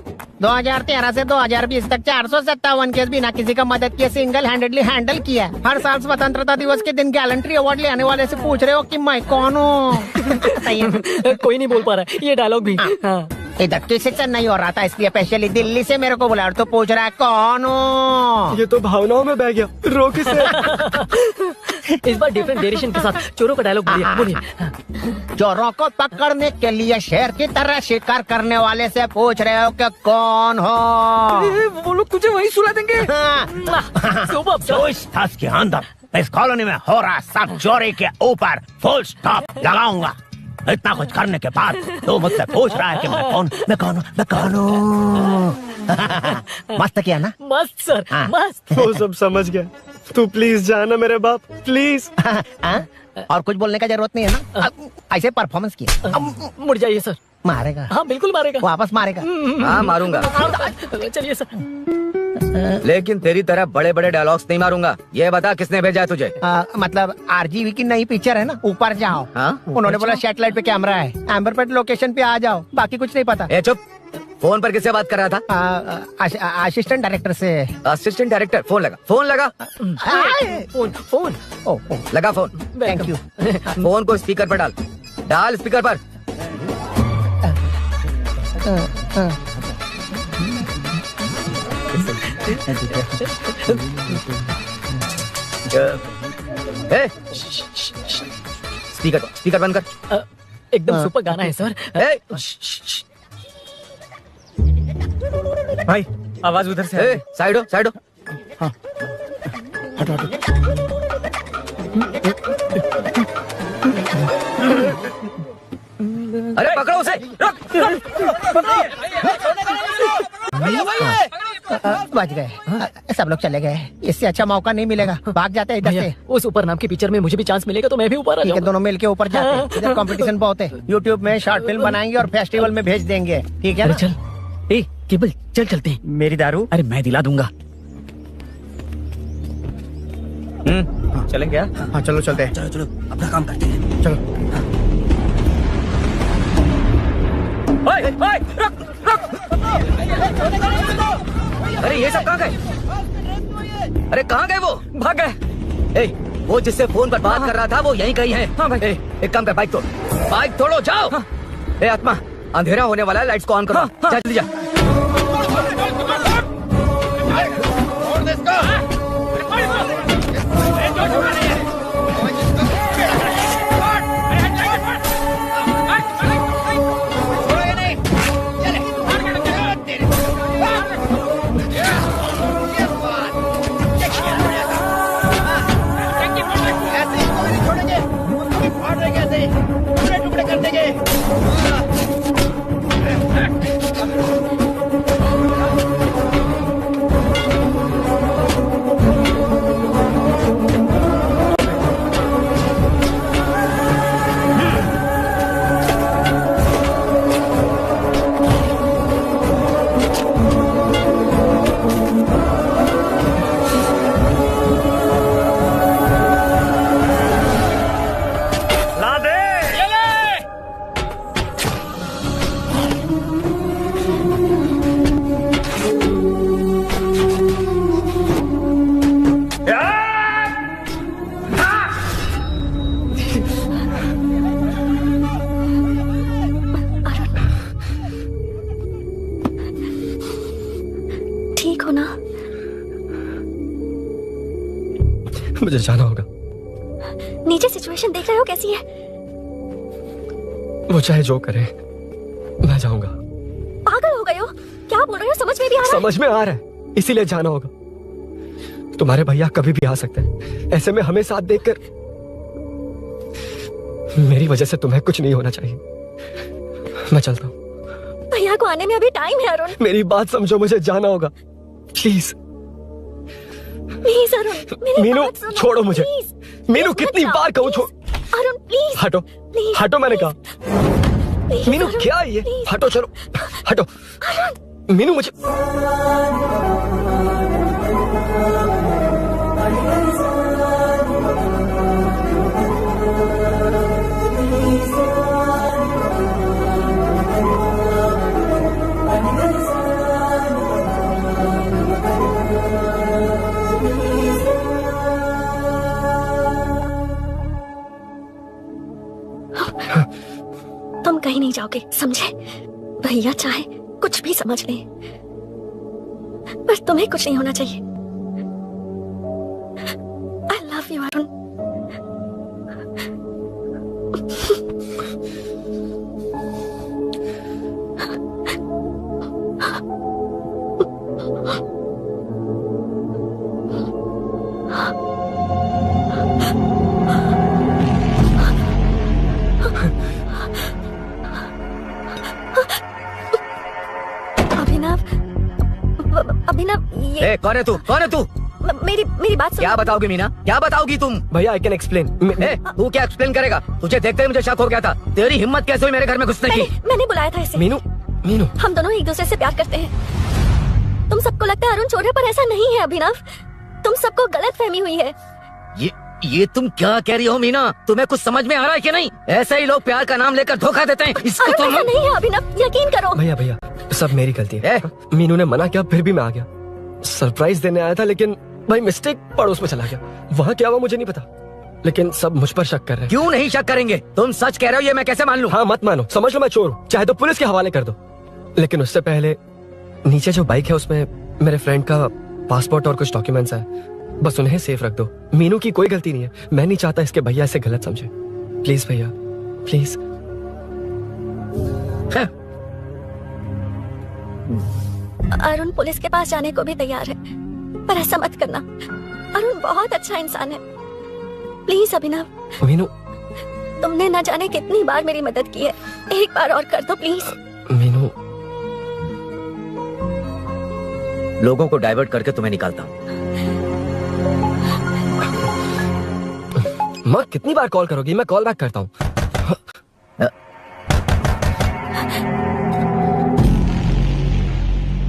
2013 से 2020 तक 457 केस बिना किसी का मदद किए सिंगल हैंडेडली हैंडल किया। हर साल स्वतंत्रता दिवस के दिन गैलेंट्री अवार्ड लेने वाले से पूछ रहे हो कि मैं कौन हूँ? कोई नहीं बोल पा रहा है ये डायलॉग भी। हाँ। इधर किसी से नहीं हो रहा था, इसलिए स्पेशली दिल्ली से मेरे को बुला और तो पूछ रहा है कौन हूँ? ये तो भावनाओं में बह गया। रोक इसे। इस बार डिफरेंट वेरिएशन के साथ चोरों का डायलॉग बोलिए। चोरों को पकड़ने के लिए शेर की तरह शिकार करने वाले से पूछ रहे हो कि कौन हो? वो लोग तुझे वही सुला देंगे। 24 तास के अंदर इस कॉलोनी में हो रहा सब चोरी के ऊपर फुल स्टॉप लगाऊंगा। इतना कुछ करने के बाद तो मुझसे पूछ रहा है कि मैं कौन हूँ? मस्त किया ना? मस्त सर, मस्त। वो सब समझ गया। तू प्लीज जाना मेरे बाप, प्लीज। और कुछ बोलने का जरूरत नहीं है ना? ऐसे परफॉर्मेंस किया। मुड़ जाइए सर। मारेगा? हाँ बिल्कुल मारेगा। वापस मारेगा? हाँ मारूंगा। चलिए सर। लेकिन तेरी तरह बड़े बड़े डायलॉग्स नहीं मारूंगा। ये बता किसने भेजा है तुझे? मतलब आरजीवी की नई पिक्चर है ना, ऊपर जाओ। उन्होंने बोला सैटेलाइट पे कैमरा है, एम्बरपेट लोकेशन पे आ जाओ, बाकी कुछ नहीं पता। चुप। फोन पर किससे बात कर रहा था? असिस्टेंट डायरेक्टर से। Assistant director? फोन लगा। फोन लगा फोन। Thank you. फोन को स्पीकर पर डाल स्पीकर पर। स्पीकर बंद कर। एकदम सुपर गाना है सर। भाई आवाज उधर से। साइड हो। हाँ। हटो। अरे पकड़ो उसे। बच गए, सब लोग चले गए। इससे अच्छा मौका नहीं मिलेगा, भाग जाते हैं इधर से। उस ऊपर नाम की पिक्चर में मुझे भी चांस मिलेगा तो मैं भी ऊपर आ जाऊंगा। दोनों मिलके ऊपर जाते हैं। इधर कंपटीशन बहुत है। यूट्यूब में शॉर्ट फिल्म बनाएंगे और फेस्टिवल में भेज देंगे, ठीक है? चल केबल चलते हैं। मेरी दारू? अरे मैं दिला दूंगा। चलें क्या? हाँ चलो चलते हैं। चलो अपना काम करते हैं। चलो। रुक। अरे ये सब कहाँ गए? अरे कहाँ गए वो? भाग गए। वो जिससे फोन पर बात कर रहा था वो यहीं कहीं है। हाँ भाई। एक काम कर, बाइक तोड़ो जाओ। आत्मा अंधेरा होने वाला है, लाइट्स को ऑन करो। जल्दी जा। फाड़ देंगे ऐसे, टुकड़े टुकड़े कर देंगे। ठीक हो ना? मुझे जाना होगा। नीचे सिचुएशन देख रहे हो कैसी है? वो चाहे जो करे, मैं जाऊंगा। पागल हो गए हो? क्या बोल रहे हो? समझ में भी आ रहा है? समझ में आ रहा है, इसीलिए जाना होगा। तुम्हारे भैया कभी भी आ सकते हैं, ऐसे में हमें साथ देखकर मेरी वजह से तुम्हें कुछ नहीं होना चाहिए। मैं चलता हूँ। भैया को आने में अभी टाइम है अरुण। मेरी बात समझो, मुझे जाना होगा। प्लीज प्लीज अरुण, मेरी मीनू बात सुनो, छोड़ो मुझे। प्लीज। मीनू कितनी बार कहूँ छोड़। अरुण प्लीज। हटो प्लीज। हटो, मैंने कहा। प्लीज, मीनू अरुण, क्या है ये? प्लीज। हटो, चलो हटो। मीनू मुझे तुम कहीं नहीं जाओगे, समझे? भैया चाहे कुछ भी समझ ले, पर तुम्हें कुछ नहीं होना चाहिए। I love you Arun. Abhinav ये कौन है तू? कौन है तू? मेरी बात सुनो। क्या बताओगी मीना? क्या बताओगी तुम? भैया आई कैन एक्सप्लेन। तू क्या एक्सप्लेन करेगा? तुझे देखते ही मुझे शक हो गया था। तेरी हिम्मत कैसे हुई मेरे घर में घुसने की? मैंने बुलाया था इसे। मीनू मीनू हम दोनों एक दूसरे से प्यार करते हैं। तुम सबको लगता है अरुण चोर है, पर ऐसा नहीं है अभिनव। तुम सबको गलत फहमी हुई है। ये तुम क्या कह रही हो मीना? तुम्हें कुछ समझ में आ रहा है कि नहीं? ऐसे ही लोग प्यार का नाम लेकर धोखा देते हैं। इसको अरुण तुम ऐसा नहीं है अभिनव, यकीन करो। भैया भैया सब मेरी गलती है। मीनू ने मना किया, फिर भी मैं आ गया। सरप्राइज देने आया था, लेकिन भाई मिस्टेक पड़ोस में चला गया। वहाँ क्या हुआ मुझे नहीं पता, लेकिन सब मुझ पर शक कर रहे हैं। क्यों नहीं शक करेंगे? तुम सच कह रहे हो, ये मैं कैसे मान लूं? हाँ मत मानो, समझ लो मैं चोर हूँ, चाहे तो पुलिस के हवाले कर दो। लेकिन उससे पहले नीचे जो बाइक है उसमें मेरे फ्रेंड का पासपोर्ट और कुछ डॉक्यूमेंट्स है, बस उन्हें सेफ रख दो। मीनू की कोई गलती नहीं है। मैं नहीं चाहता इसके भैया इसे गलत समझे। प्लीज भैया प्लीज। अरुण पुलिस के पास जाने को भी तैयार है, पर ऐसा मत करना। अरुण बहुत अच्छा इंसान है। प्लीज अभिनव। मीनू तुमने न जाने कितनी बार मेरी मदद की है, एक बार और कर दो प्लीज। मीनू लोगों को डाइवर्ट करके तुम्हें निकालता हूँ। माँ कितनी बार कॉल करोगी? मैं कॉल बैक करता हूँ।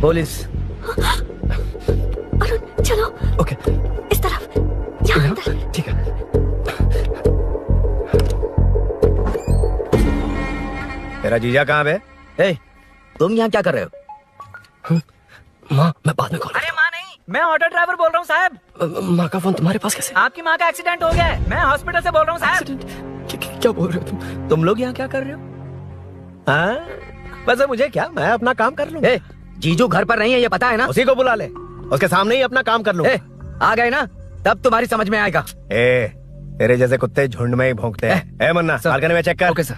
पुलिस। अरुण चलो। ओके इस तरफ। यहाँ अंदर। ठीक है। तेरा जीजा कहाँ है? तुम यहाँ क्या कर रहे हो? माँ मैं बाद में कॉल। अरे माँ नहीं, मैं ऑटो ड्राइवर बोल रहा हूँ साहब। माँ का फोन तुम्हारे पास कैसे? आपकी माँ का एक्सीडेंट हो गया है, मैं हॉस्पिटल से बोल रहा हूँ साहब। क्या बोल रहे हो तुम लोग यहाँ क्या कर रहे हो? हाँ वैसे मुझे क्या, मैं अपना काम कर लूँ। जीजू घर पर नहीं है, ये पता है ना? उसी को बुला ले, उसके सामने ही अपना काम कर लूँ। आ गए ना, तब तुम्हारी समझ में आएगा। तेरे जैसे कुत्ते झुंड में ही भौंकते हैं। मन्ना बालकनी में चेक कर। Okay sir.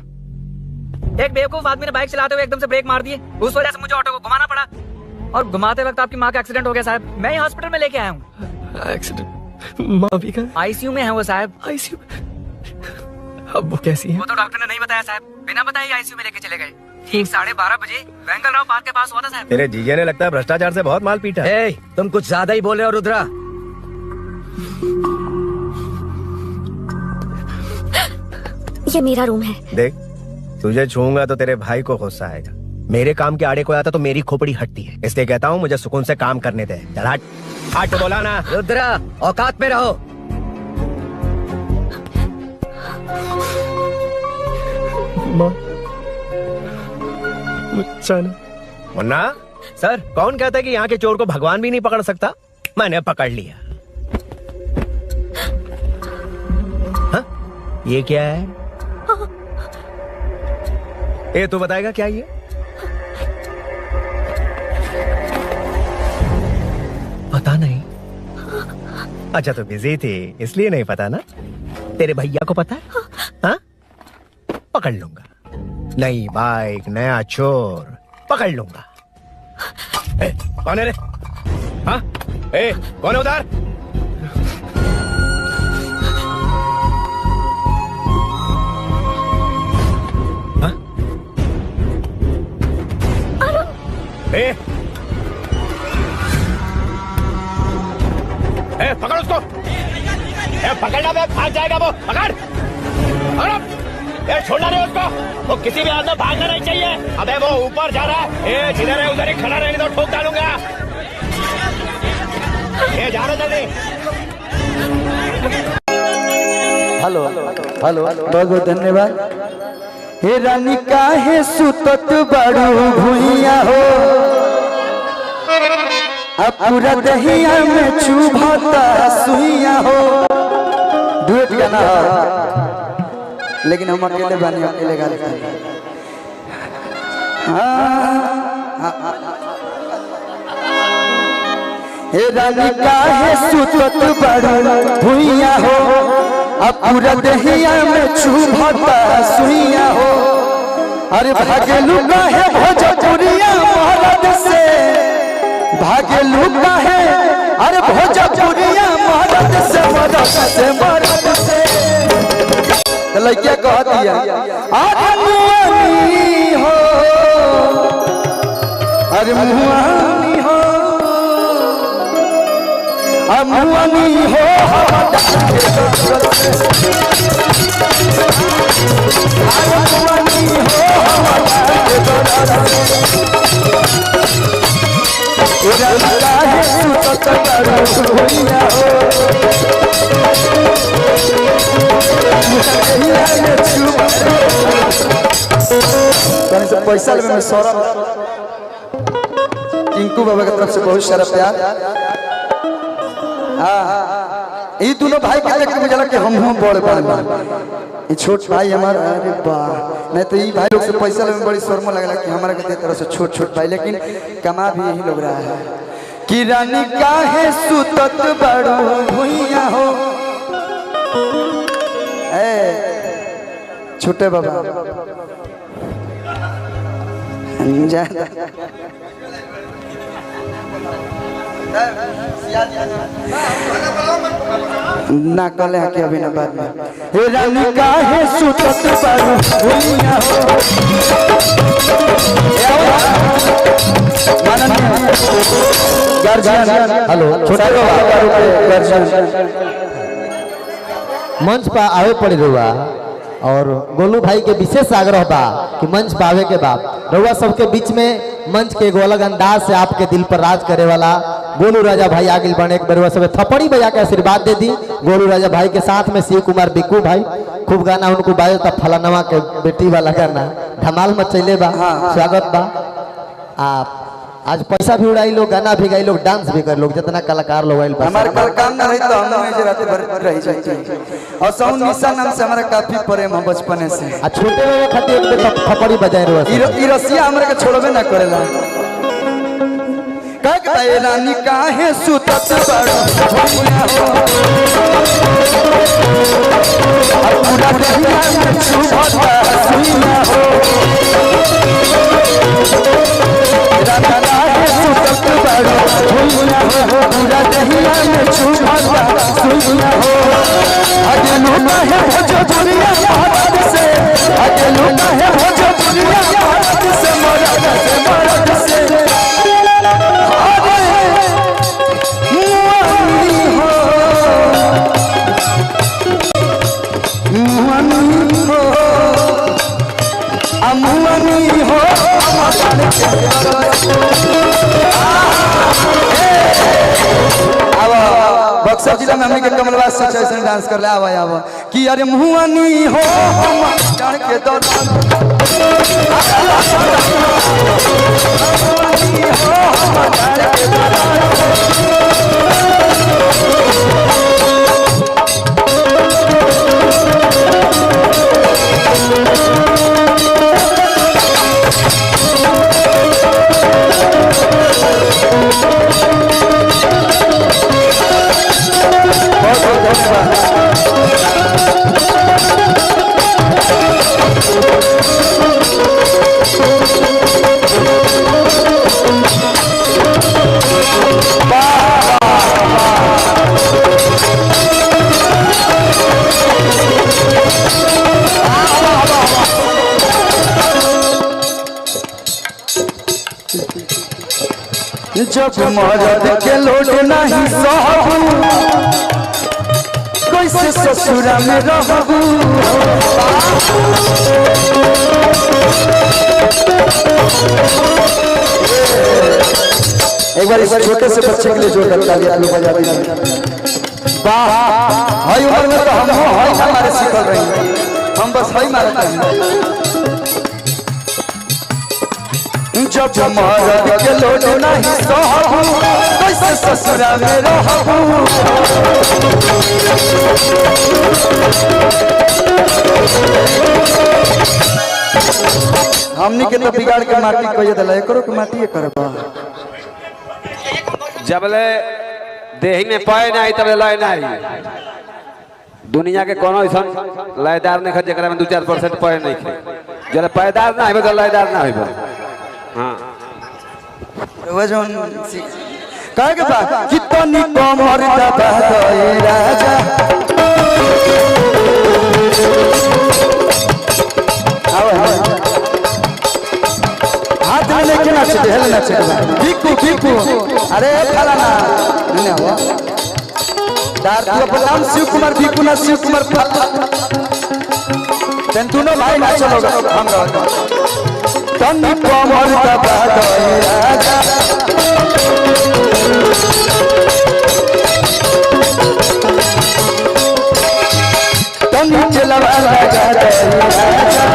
एक बेवकूफ आदमी ने बाइक चलाते हुए एकदम से ब्रेक मार दिए, उस वजह से मुझे ऑटो को घुमाना पड़ा, और घुमाते वक्त आपकी माँ का एक्सीडेंट हो गया साहब। मैं ही हॉस्पिटल में लेके आया हूँ। एक्सीडेंट? माँ भी कहाँ? आईसीयू में है वो साहब। आईसीयू? अब वो कैसी है? वो तो डॉक्टर ने नहीं बताया साहब, बिना बताए आईसीयू में लेके चले गए। ठीक 12:30 बजे वेंगल राव पार्क के पास हुआ था साहब। तेरे जीजे ने लगता है भ्रष्टाचार से बहुत माल पीटा। तुम कुछ ज्यादा ही बोल रहे हो रुद्रा। ये मेरा रूम है। देख, तुझे छूंगा तो तेरे भाई को गुस्सा आएगा। मेरे काम के आड़े को आता तो मेरी खोपड़ी हटती है, इसलिए कहता हूँ मुझे सुकून से काम करने दे। चल हट, हट बोला ना। रुद्रा औकात में रहो। मुन्ना सर, कौन कहता है कि यहाँ के चोर को भगवान भी नहीं पकड़ सकता? मैंने पकड़ लिया। हा? ये क्या है? ए तू बताएगा क्या ये? पता नहीं। अच्छा तो बिजी थी इसलिए नहीं पता ना? तेरे भैया को पता है? हाँ? पकड़ लूंगा। नई बाइक, नया चोर, पकड़ लूंगा। ए, कौन है रे? हाँ? ए, कौन है उधर? हाँ? ए, पकड़ उसको। पकड़ना बे, भाग जाएगा वो। पकड़, छोड़ना नहीं उसको। वो किसी भी हालत में भागना नहीं चाहिए। अबे वो ऊपर जा रहा है। जिधर है उधर ही खड़ा रहने दो, ठोक डालूंगा। जा रहा जल्दी। हेलो हेलो, बहुत बहुत धन्यवाद। हे रानी काहे सुतत बड़ू भुइया हो, अब पूरा दहिया में चुभता सुइया हो। डुएट गाना लेकिन हम अकेले बने, अकेले गा लेते हैं। हे रानी काहे सुतत बड़ू भुइया हो, अब पूरा दहिया में चुभता सुइया हो। अरे भागेलू काहे भोजपुरिया मरद से, भागेलू काहे अरे भोजपुरिया मरद से, मरद से, मरद से। तो लड़किया कहती है अरे मुआनी हो, अरे मुआनी हो, अब मुआनी हो। पैसा में सौरभ टिंकू बाबा की तरफ से बहुत सारा प्यार। ये दोनों भाई के देख के मुझे लगा कि हम बड़े बड़े। ये छोट भाई हमारा, अरे वाह, नहीं तो ये भाई लोग से पैसा लेने में बड़ी शर्म लगला कि हमारा के तरफ से छोट छोट भाई, लेकिन कमा भी यही लोग रहा है। कि रानी काहे सुतत बड़ू भुइया हो। ए छोटे बाबा ना कले है कि अभी ना बाद में। हे रानी काहे सुतत बड़ू भुइया हो। हेलो, छोटा मंच पर आवे पड़ी रुआ, और गोलू भाई के विशेष आग्रह बा कि मंच पर आवे के बाद रुआ सबके बीच में मंच के एगो अलग अंदाज से आपके दिल पर राज करे वाला गोलू राजा भाई आगे बढ़े। एक बार सब थप्पड़ी बजा के आशीर्वाद दे दी गोलू राजा भाई के साथ में शिव कुमार बिक्कू भाई। खूब गाना उनको बाजो था, फलानवा के बेटी वाला गाना धमाल मचैले बा। स्वागत बा। आप आज पैसा भी उड़ाई लोग, गाना भी गाई लोग, डांस भी कर लोग, जितना कलाकार लोग आइल बा। हमारे कल काम ना रही तो हम लोग रात भर रह जाते। और साउंड निशा नाम से हमारा काफी प्रेम हम बचपने से। आ छोटे बाबा खातिर एक थप्पड़ी बजाए रुआ। ई रसिया हमरा के छोड़बे ना करेला। काहे रानी काहे सुतत बड़ू भुइया हो, अब पूरा दहिया में चुभता सुइया हो। रानी काहे सुतत बड़ू भुइया हो, पूरा दहिया में चुभता सुइया हो। अकेलो काहे भोजो दुनिया भारत से, अकेलो काहे भोजो दुनिया भारत से, मरद से मरद से मुआनी हो अमुआनी हो बक्सर जिला में हमने के कमलवास से ऐसे डांस कर ले आवा आवा कि अरे मुआनी हो जान के दौरान जब मरद के लोट नहीं सहबू कैसे ससुरा में रहबू, एक बार इस छोटे से बच्चे के लिए जोर करता है आलू बजा दी वाह हाय उम्र में तो हम हाय हमारे सीखल रही हैं, हम बस हाय मारते हैं। जब मरद के लोट नहीं सहबू कैसे ससुरा में रहबू, हमनी के तो बिगाड़ के माटी कहिए दिला करो के माटी करबा जबले देही में पाए नहीं तबले लय नहीं। दुनिया के कोनो ऐसा लयदार नहीं जरा में 2-4% पाए नहीं खे, जरा पायदार ना हो तो लयदार ना हो। हाँ वजन कहे के बा कितनी कमर दबा दे राजा, हाथ में लेके नाचे दे हेले नाचे बिकू बिकू अरे खाला ना नहीं हुआ दार तू अपन नाम शिव कुमार बिकू ना शिव कुमार तन दोनों भाई नाचो लोग हम गाओ तनी कमर दबा दे राजा, तनी चलवा लगा दे राजा,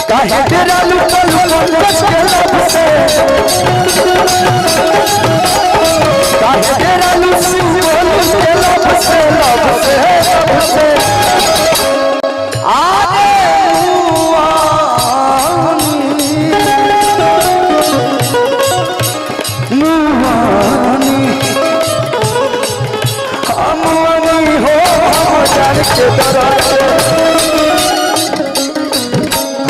काहे तेरा लुका लुका के लब से, काहे तेरा लुका के लब से लब से के दरार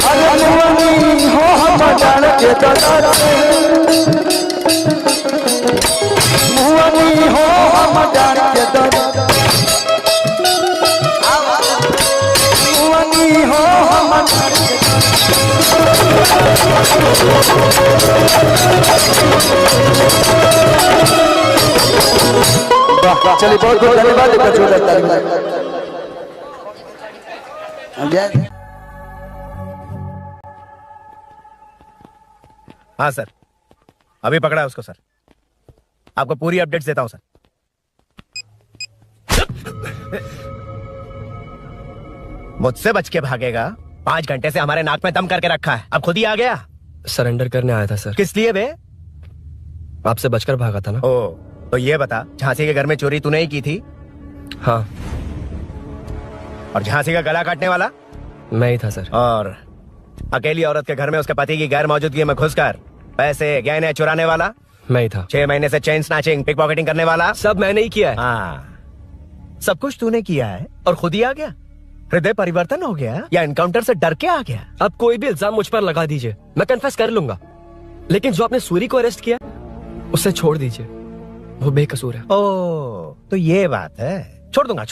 हरमनी हो हम जान के दरार मुआनी हो हम जान के दरार मुआनी हो हम जान के वाह चलिए बहुत बहुत धन्यवाद एक जोरदार ताली। हाँ सर अभी पकड़ा है उसको सर, आपको पूरी अपडेट्स देता हूं सर। मुझसे बच के भागेगा, 5 घंटे से हमारे नाक में दम करके रखा है, अब खुद ही आ गया। सरेंडर करने आया था सर। किस लिए बे? आपसे बचकर भागा था ना। ओ तो ये बता, झांसी के घर में चोरी तूने ही की थी? हाँ। और झांसी का गला काटने वाला मैं ही था सर। और अकेली औरत के घर में उसके पति की गैर मौजूदगी में घुसकर पैसे गहने चुराने वाला मैं ही था। 6 महीने से चेन स्नैचिंग पिक पॉकेटिंग करने वाला सब मैंने ही किया है। हाँ सब कुछ तूने किया है और खुद ही आ गया। हृदय परिवर्तन हो गया या एनकाउंटर से डर के आ गया? अब कोई भी इल्जाम मुझ पर लगा दीजिए, मैं कन्फेस कर लूंगा, लेकिन जो आपने सूरी को अरेस्ट किया उसे छोड़ दीजिए। वो बेकसूर है। ओ, तो ये बात है। छोड़ दूंगा।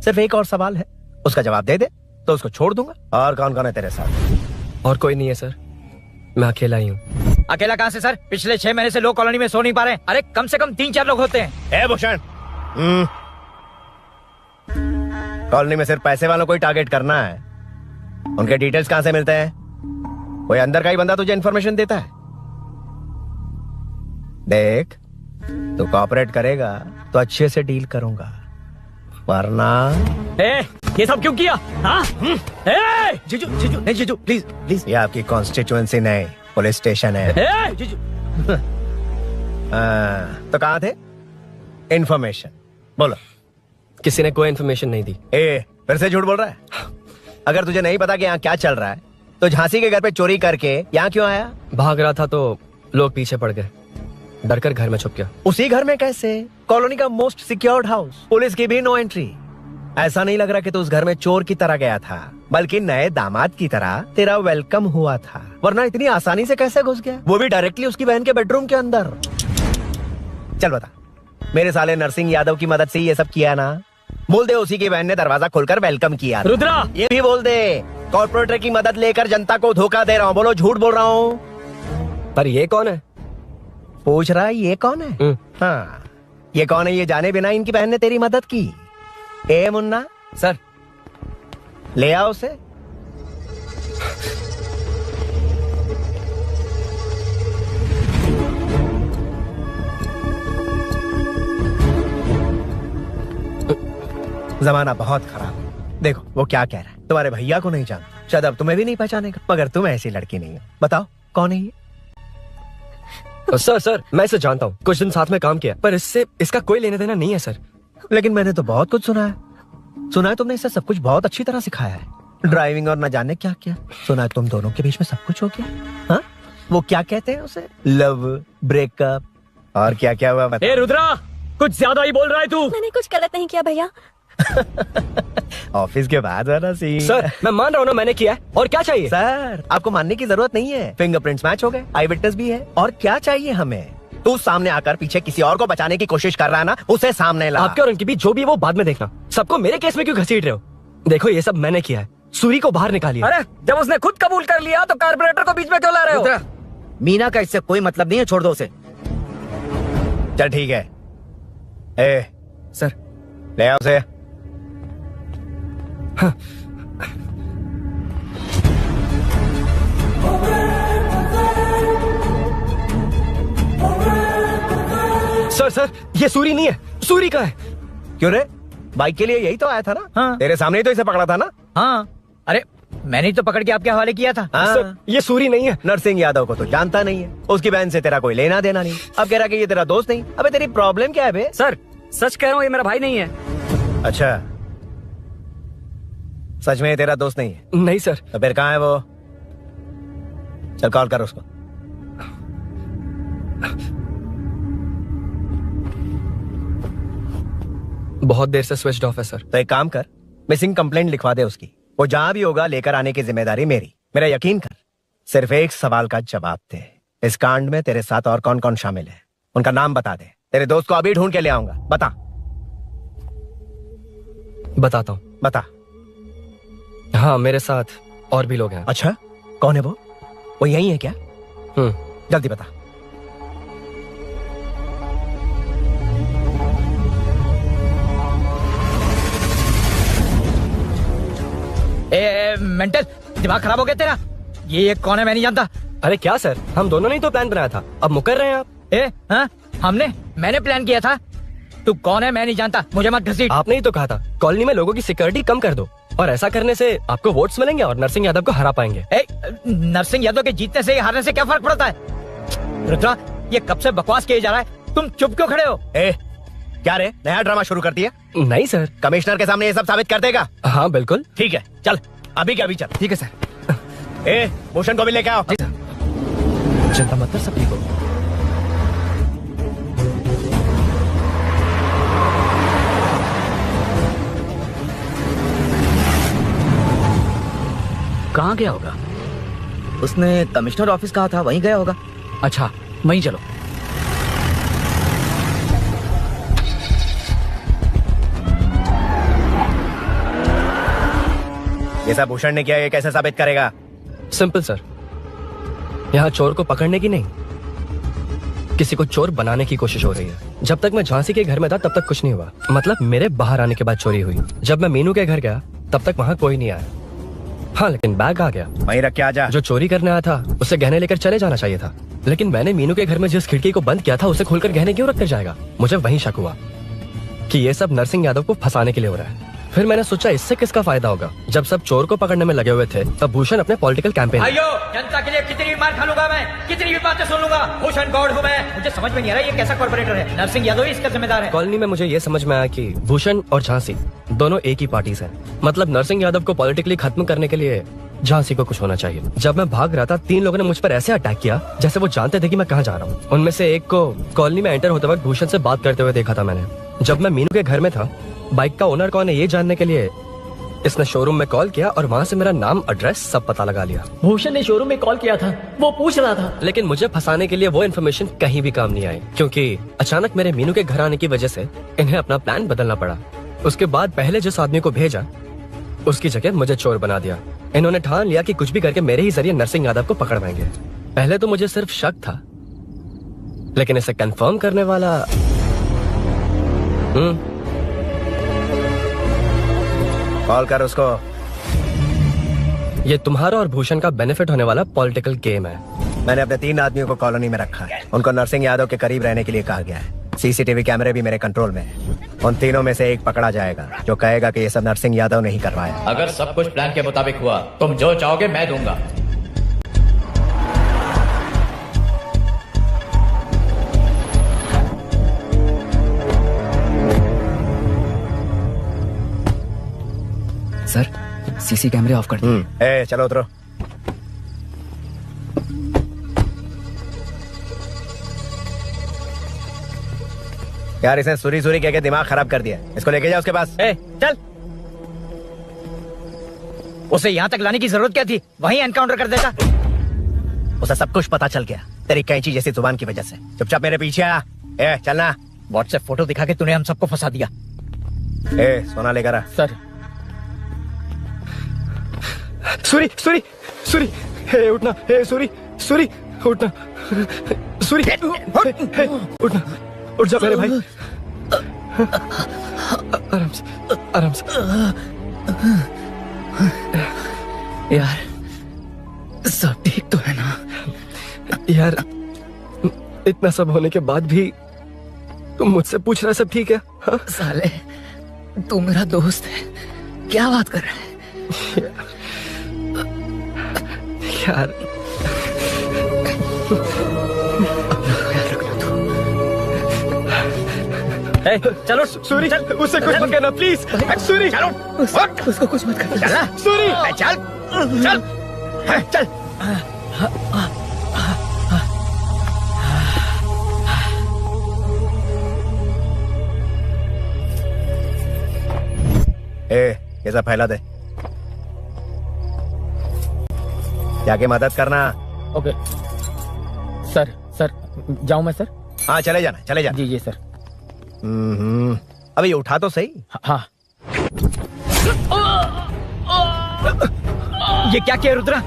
सिर्फ एक और सवाल है, उसका जवाब दे दे तो उसको छोड़ दूंगा। और कौन कौन है तेरे साथ? और कोई नहीं है सर, मैं अकेला ही हूँ। अकेला कहाँ से सर? पिछले 6 महीने से लोग कॉलोनी में सो नहीं पा रहे हैं। अरे कम से कम 3-4 लोग होते हैं। ए भूषण, कॉलोनी में सिर्फ पैसे वालों को ही टारगेट करना है। उनके डिटेल्स कहां से मिलते हैं? कोई अंदर का ही बंदा तुझे इन्फॉर्मेशन देता है? देख, तू कोऑपरेट करेगा तो अच्छे से डील करूंगा, वरना ये सब क्यों किया? हाँ? जीजू प्लीज। ये आपकी कॉन्स्टिट्यूएंसी नहीं, पुलिस स्टेशन है। तो कहाँ थे? इन्फॉर्मेशन बोलो। किसी ने कोई इन्फॉर्मेशन नहीं दी। फिर से झूठ बोल रहा है? अगर तुझे नहीं पता कि यहाँ क्या चल रहा है तो झांसी के घर पे चोरी करके यहाँ क्यों आया? भाग रहा था तो लोग पीछे पड़ गए, डर कर घर में छुप गया। उसी घर में कैसे? कॉलोनी का मोस्ट सिक्योर्ड हाउस, पुलिस की भी नो एंट्री। ऐसा नहीं लग रहा कि तू उस घर में चोर की तरह गया था, बल्कि नए दामाद की तरह तेरा वेलकम हुआ था। वरना इतनी आसानी से कैसे घुस गया, वो भी डायरेक्टली उसकी बहन के बेडरूम के अंदर? चल बता, मेरे साले नरसिंह यादव की मदद से ये सब किया ना? बोल दे उसी की बहन ने दरवाजा खोलकर वेलकम किया। रुद्रा, ये भी बोल दे कॉर्पोरेटर की मदद लेकर जनता को धोखा दे रहा हूँ। बोलो झूठ बोल रहा हूँ। पर ये कौन है? पूछ रहा है ये कौन है? हाँ, ये कौन है ये जाने बिना इनकी बहन ने तेरी मदद की। ए मुन्ना सर, ले आओ उसे। जमाना बहुत खराब है। देखो वो क्या कह रहा है, तुम्हारे भैया को नहीं जानता, शायद अब तुम्हें भी नहीं पहचानेगा, मगर तुम ऐसी लड़की नहीं हो। बताओ कौन है ये? सर, मैं इसे जानता हूँ, कुछ दिन साथ में काम किया, पर इससे इसका कोई लेना देना नहीं है सर। लेकिन मैंने तो बहुत कुछ सुना है तुमने इसे सब कुछ बहुत अच्छी तरह सिखाया है, ड्राइविंग और न जाने क्या क्या। सुना है तुम दोनों के बीच में सब कुछ हो गया। हाँ, वो क्या कहते हैं उसे, लव, ब्रेकअप और क्या क्या हुआ? ए रुद्रा, कुछ ज्यादा ही बोल रहा है तू। मैंने कुछ गलत नहीं किया भैया। ऑफिस के बाद वाला सीन। सर, मैं मान रहा हूँ ना मैंने किया है, और क्या चाहिए? सर, आपको मानने की जरूरत नहीं है, फिंगरप्रिंट्स मैच हो गए, आई विटनेस भी है, और क्या चाहिए हमें? तू सामने आकर पीछे किसी और को बचाने की कोशिश कर रहा है ना, उसे सामने ला। आपके और उनके बीच जो भी है वो बाद में देखना, सबको मेरे केस में क्यों घसीट रहे हो? देखो ये सब मैंने किया है, सूरी को बाहर निकालिए। अरे जब उसने खुद कबूल कर लिया तो कारपोरेटर को बीच में क्यों ला रहे हो? मीना का इससे कोई मतलब नहीं है, छोड़ दो उसे। चल ठीक है। ए सर, ले आओ उसे। हाँ। सर, ये सूरी नहीं है, सूरी का है। क्यों रे, बाइक के लिए यही तो आया था ना? हाँ। तेरे सामने ही तो इसे पकड़ा था ना? हाँ, अरे मैंने तो पकड़ के आपके हवाले किया था। हाँ। सर, ये सूरी नहीं है। नरसिंह यादव को तो जानता नहीं है, उसकी बहन से तेरा कोई लेना देना नहीं, अब कह रहा कि ये तेरा दोस्त नहीं। अबे तेरी प्रॉब्लम क्या है बे? सर, सच कह रहा हूँ, ये मेरा भाई नहीं है। अच्छा, सच में ये तेरा दोस्त नहीं है? नहीं सर। तो फिर कहाँ है वो? चल कॉल कर उसको। बहुत देर से स्विच ऑफ है सर। तो एक काम कर, मिसिंग कंप्लेंट लिखवा दे उसकी, वो जहां भी होगा लेकर आने की जिम्मेदारी मेरी। मेरा यकीन कर, सिर्फ एक सवाल का जवाब दे, इस कांड में तेरे साथ और कौन कौन शामिल है, उनका नाम बता दे। तेरे दोस्त को अभी ढूंढ के ले आऊंगा। बताता हूँ। बता। हाँ, मेरे साथ और भी लोग हैं। अच्छा, कौन है वो यही है क्या? जल्दी बता। मेंटल, दिमाग खराब हो गया तेरा? ये कौन है मैं नहीं जानता। अरे क्या सर, हम दोनों ने ही तो प्लान बनाया था, अब मुकर रहे हैं आप। हाँ, मैंने प्लान किया था। तू कौन है मैं नहीं जानता, मुझे मत घसीट। आपने ही तो कहा था कॉलोनी में लोगों की सिक्योरिटी कम कर दो, और ऐसा करने से आपको वोट्स मिलेंगे और नरसिंह यादव को हरा पाएंगे। नरसिंह यादव के जीतने से हारने से क्या फर्क पड़ता है? रुद्रा, ये कब से बकवास किए जा रहा है, तुम चुप क्यों खड़े हो? क्या रे, नया ड्रामा शुरू कर दिया? नहीं सर। कमिश्नर के सामने ये सब साबित कर देगा? हाँ बिल्कुल। ठीक है, चल अभी क्या अभी चल। ठीक है सर। भूषण को भी लेके आओ। चिंता मत कर, सब ठीक हो। कहाँ गया होगा? उसने कमिश्नर ऑफिस कहा था, वहीं गया होगा। अच्छा, वहीं चलो। ये सब भूषण ने किया, ये कैसे साबित करेगा? सिंपल सर, यहाँ चोर को पकड़ने की नहीं, किसी को चोर बनाने की कोशिश हो रही है। जब तक मैं झांसी के घर में था तब तक कुछ नहीं हुआ, मतलब मेरे बाहर आने के बाद चोरी हुई। जब मैं मीनू के घर गया तब तक वहाँ कोई नहीं आया। हाँ, लेकिन बैग आ गया। वहीं रख के आ जा। जो चोरी करने आया था उसे गहने लेकर चले जाना चाहिए था, लेकिन मैंने मीनू के घर में जिस खिड़की को बंद किया था उसे खोलकर गहने क्यों रख कर जाएगा? मुझे वहीं शक हुआ कि ये सब नरसिंह यादव को फंसाने के लिए हो रहा है। फिर मैंने सोचा इससे किसका फायदा होगा। जब सब चोर को पकड़ने में लगे हुए थे तब भूषण अपने पॉलिटिकल कैंपेन। भाइयों, जनता के लिए कितनी भी मार खा लूंगा मैं, कितनी भी बातें सुन लूंगा, भूषण गॉड हूँ मैं। मुझे समझ में नहीं आ रहा ये कैसा कॉर्पोरेटर है। नरसिंह यादव ही इसका जिम्मेदार है। कॉलोनी में मुझे ये समझ में आया कि भूषण और झांसी दोनों एक ही पार्टी हैं। मतलब नरसिंह यादव को पॉलिटिकली खत्म करने के लिए झांसी को कुछ होना चाहिए। जब मैं भाग रहा था 3 लोगों ने मुझ पर ऐसे अटैक किया जैसे वो जानते थे कि मैं कहाँ जा रहा हूँ। उनमें से एक को कॉलोनी में एंटर होते वक्त भूषण से बात करते हुए देखा था मैंने। जब मैं मीनू के घर में था, बाइक का ओनर कौन है ये जानने के लिए इसने शोरूम में कॉल किया और वहाँ से मेरा नाम, एड्रेस सब पता लगा लिया। भूषण ने शोरूम में कॉल किया था, वो पूछ रहा था। लेकिन मुझे फंसाने के लिए वो इन्फॉर्मेशन कहीं भी काम नहीं आई, क्योंकि अचानक मेरे मीनू के घर आने की वजह से इन्हें अपना प्लान बदलना पड़ा। उसके बाद पहले जिस आदमी को भेजा उसकी जगह मुझे चोर बना दिया। इन्होंने ठान लिया कि कुछ भी करके मेरे ही जरिए नरसिंह यादव को पकड़वाएंगे। पहले तो मुझे सिर्फ शक था, लेकिन इसे कंफर्म करने वाला कॉल कर उसको। ये तुम्हारा और भूषण का बेनिफिट होने वाला पॉलिटिकल गेम है। मैंने अपने 3 आदमियों को कॉलोनी में रखा है। उनको नरसिंह यादव के करीब रहने के लिए कहा गया है। सीसीटीवी कैमरे भी मेरे कंट्रोल में है। उन तीनों में से एक पकड़ा जाएगा जो कहेगा कि ये सब नरसिंह यादव ने ही करवाया। अगर सब कुछ प्लान के मुताबिक हुआ, तुम जो चाहोगे मैं दूंगा। सर, सीसी कैमरे ऑफ कर दिए। चलो उतरो। यार इसने सुरी सुरी कह के दिमाग खराब कर दिया। इसको लेके जाओ उसके पास। चल। उसे यहाँ तक लाने की जरूरत क्या थी? वहीं एनकाउंटर कर देता। उसे सब कुछ पता चल गया तेरी कैंची जैसी जुबान की वजह से। चुपचाप मेरे पीछे आ। चलना। व्हाट्सएप फोटो दिखा के तूने हम सबको फंसा दिया। सोना लेकर आ। सर। सूरी सूरी सूरी, हे उठना। हे सूरी सूरी उठना। सूरी उठना, उठ जा मेरे भाई। आराम से, आराम से। यार सब ठीक तो है ना? यार इतना सब होने के बाद भी तुम मुझसे पूछ रहा सब ठीक है? हाँ? साले तू मेरा दोस्त है, क्या बात कर रहा है? यार चलो सूरी, चल उससे कुछ मत करना प्लीज। सूरी चलो, उसको कुछ मत करना। चला सूरी, चल चल चल। ये सब फैला दे। जाके मदद करना। Okay sir. सर जाऊं मैं सर? हाँ चले जाना, चले जाना। जी सर। अभी उठा तो सही। हाँ। ये क्या किया रुद्रा?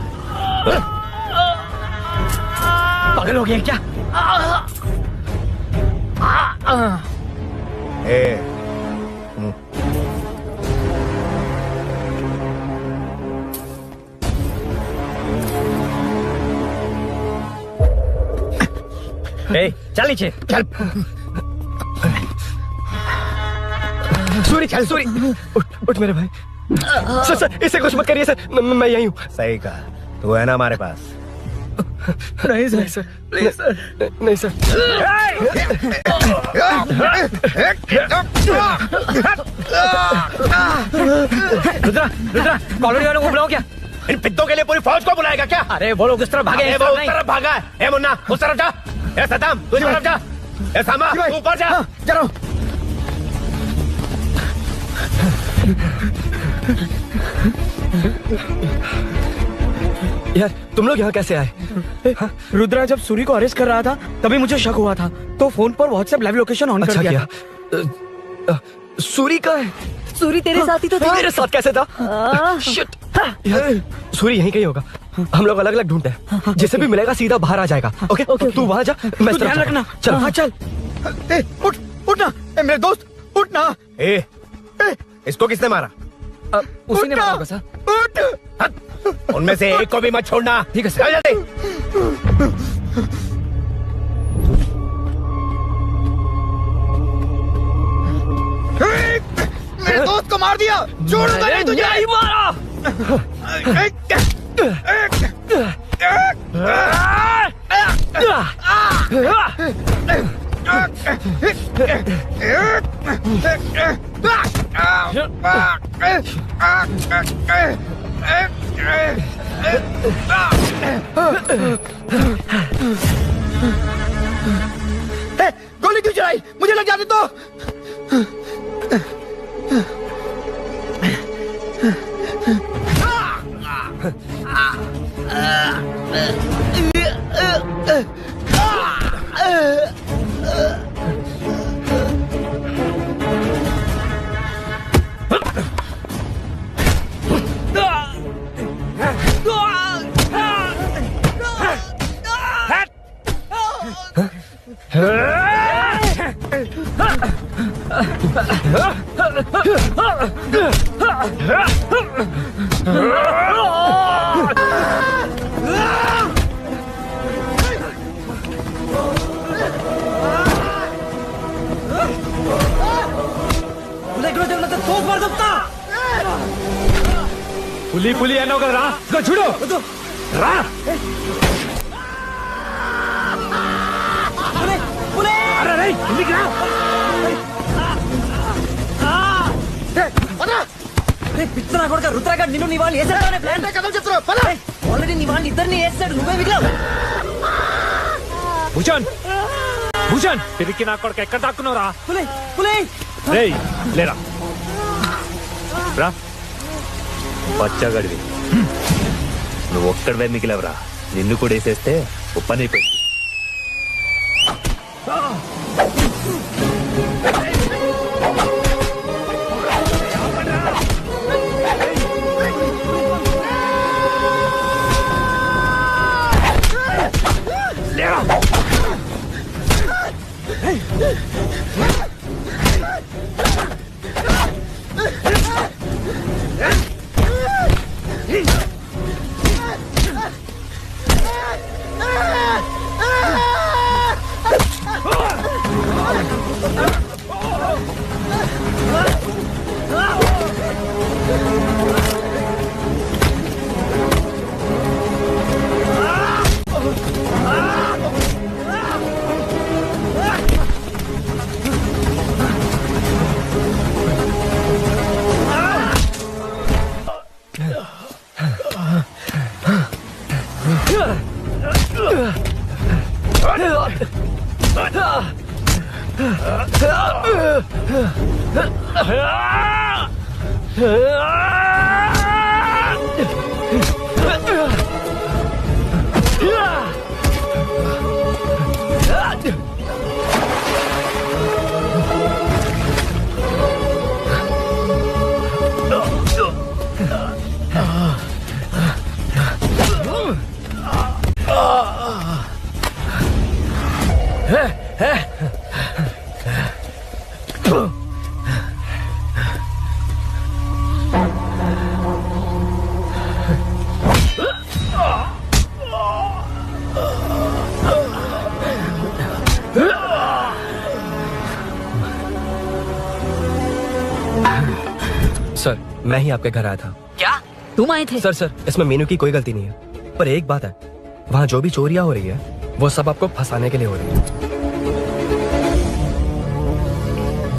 पागल हो गया क्या? चल नीचे चल। सूरी चल, सूरी उठ मेरे भाई। सर सर इसे कुछ मत करिए सर, मैं यहीं हूँ। सही कहा, तू है ना हमारे पास? नहीं सर, सर प्लीज सर, नहीं सर। रुद्रा रुद्रा, कॉलोनी वालों को बुलाओ क्या? इन पिद्दों के लिए पूरी फौज को बुलाएगा क्या? अरे वो लोग उस तरफ भागे। वो उस तरफ भागा है। ए मुन्ना उस तरफ जा। ए सदाम तू इस तरफ जा। ए सामा तू ऊपर जा। चलो। यार तुम लोग यहाँ कैसे आए? रुद्रा जब सूरी को अरेस्ट कर रहा था तभी मुझे शक हुआ था, तो फोन पर व्हाट्सएप लाइव लोकेशन ऑन कर दिया। सूरी का है। सूरी तेरे साथ ही तो था। मेरे साथ कैसे था? शिट। यार, सूरी यहीं कहीं होगा। हम लोग अलग अलग ढूंढते हैं, जिसे भी मिलेगा सीधा बाहर आ जाएगा। ओके तू वहां जा, मैं इस तरफ ध्यान रखना। चल। हाँ चल। उठ उठना मेरे दोस्त, उठना। इसको किसने मारा? उसी ने मारा होगा सर। उनमें से एक को भी मत छोड़ना। ठीक है सर। जल्दी। मेरे दोस्त को मार दिया, छोड़ूंगा नहीं तुझे। नहीं मारा। गोली क्यों चलाई? मुझे लग जाने दो। पुली पुली है नौकर रा इसको छुड़ो रा अरे नहीं पुली गिरा पिक्चर आकोड का रुद्रागढ़ निन्नु निवाल ये सर प्लान कदम चतुर पला ऑलरेडी निवाल इधर नहीं ये सर नुवे मिगला भूषण भूषण తిరిగి నాకోడ్ ఎక్కడ దాక్కునోరా పులి పులి రేయ్ లేరా రా బచ్చగాడివి నువ్వు ఒక్కడివే మిగిలవరా నిన్ను కూడా వేసేస్తే ఉప్పని అయిపోయింది सर मैं ही आपके घर आया था। क्या तुम आए थे? सर इसमें मीनू की कोई गलती नहीं है, पर एक बात है, वहाँ जो भी चोरियां हो रही है वो सब आपको फंसाने के लिए हो रही है।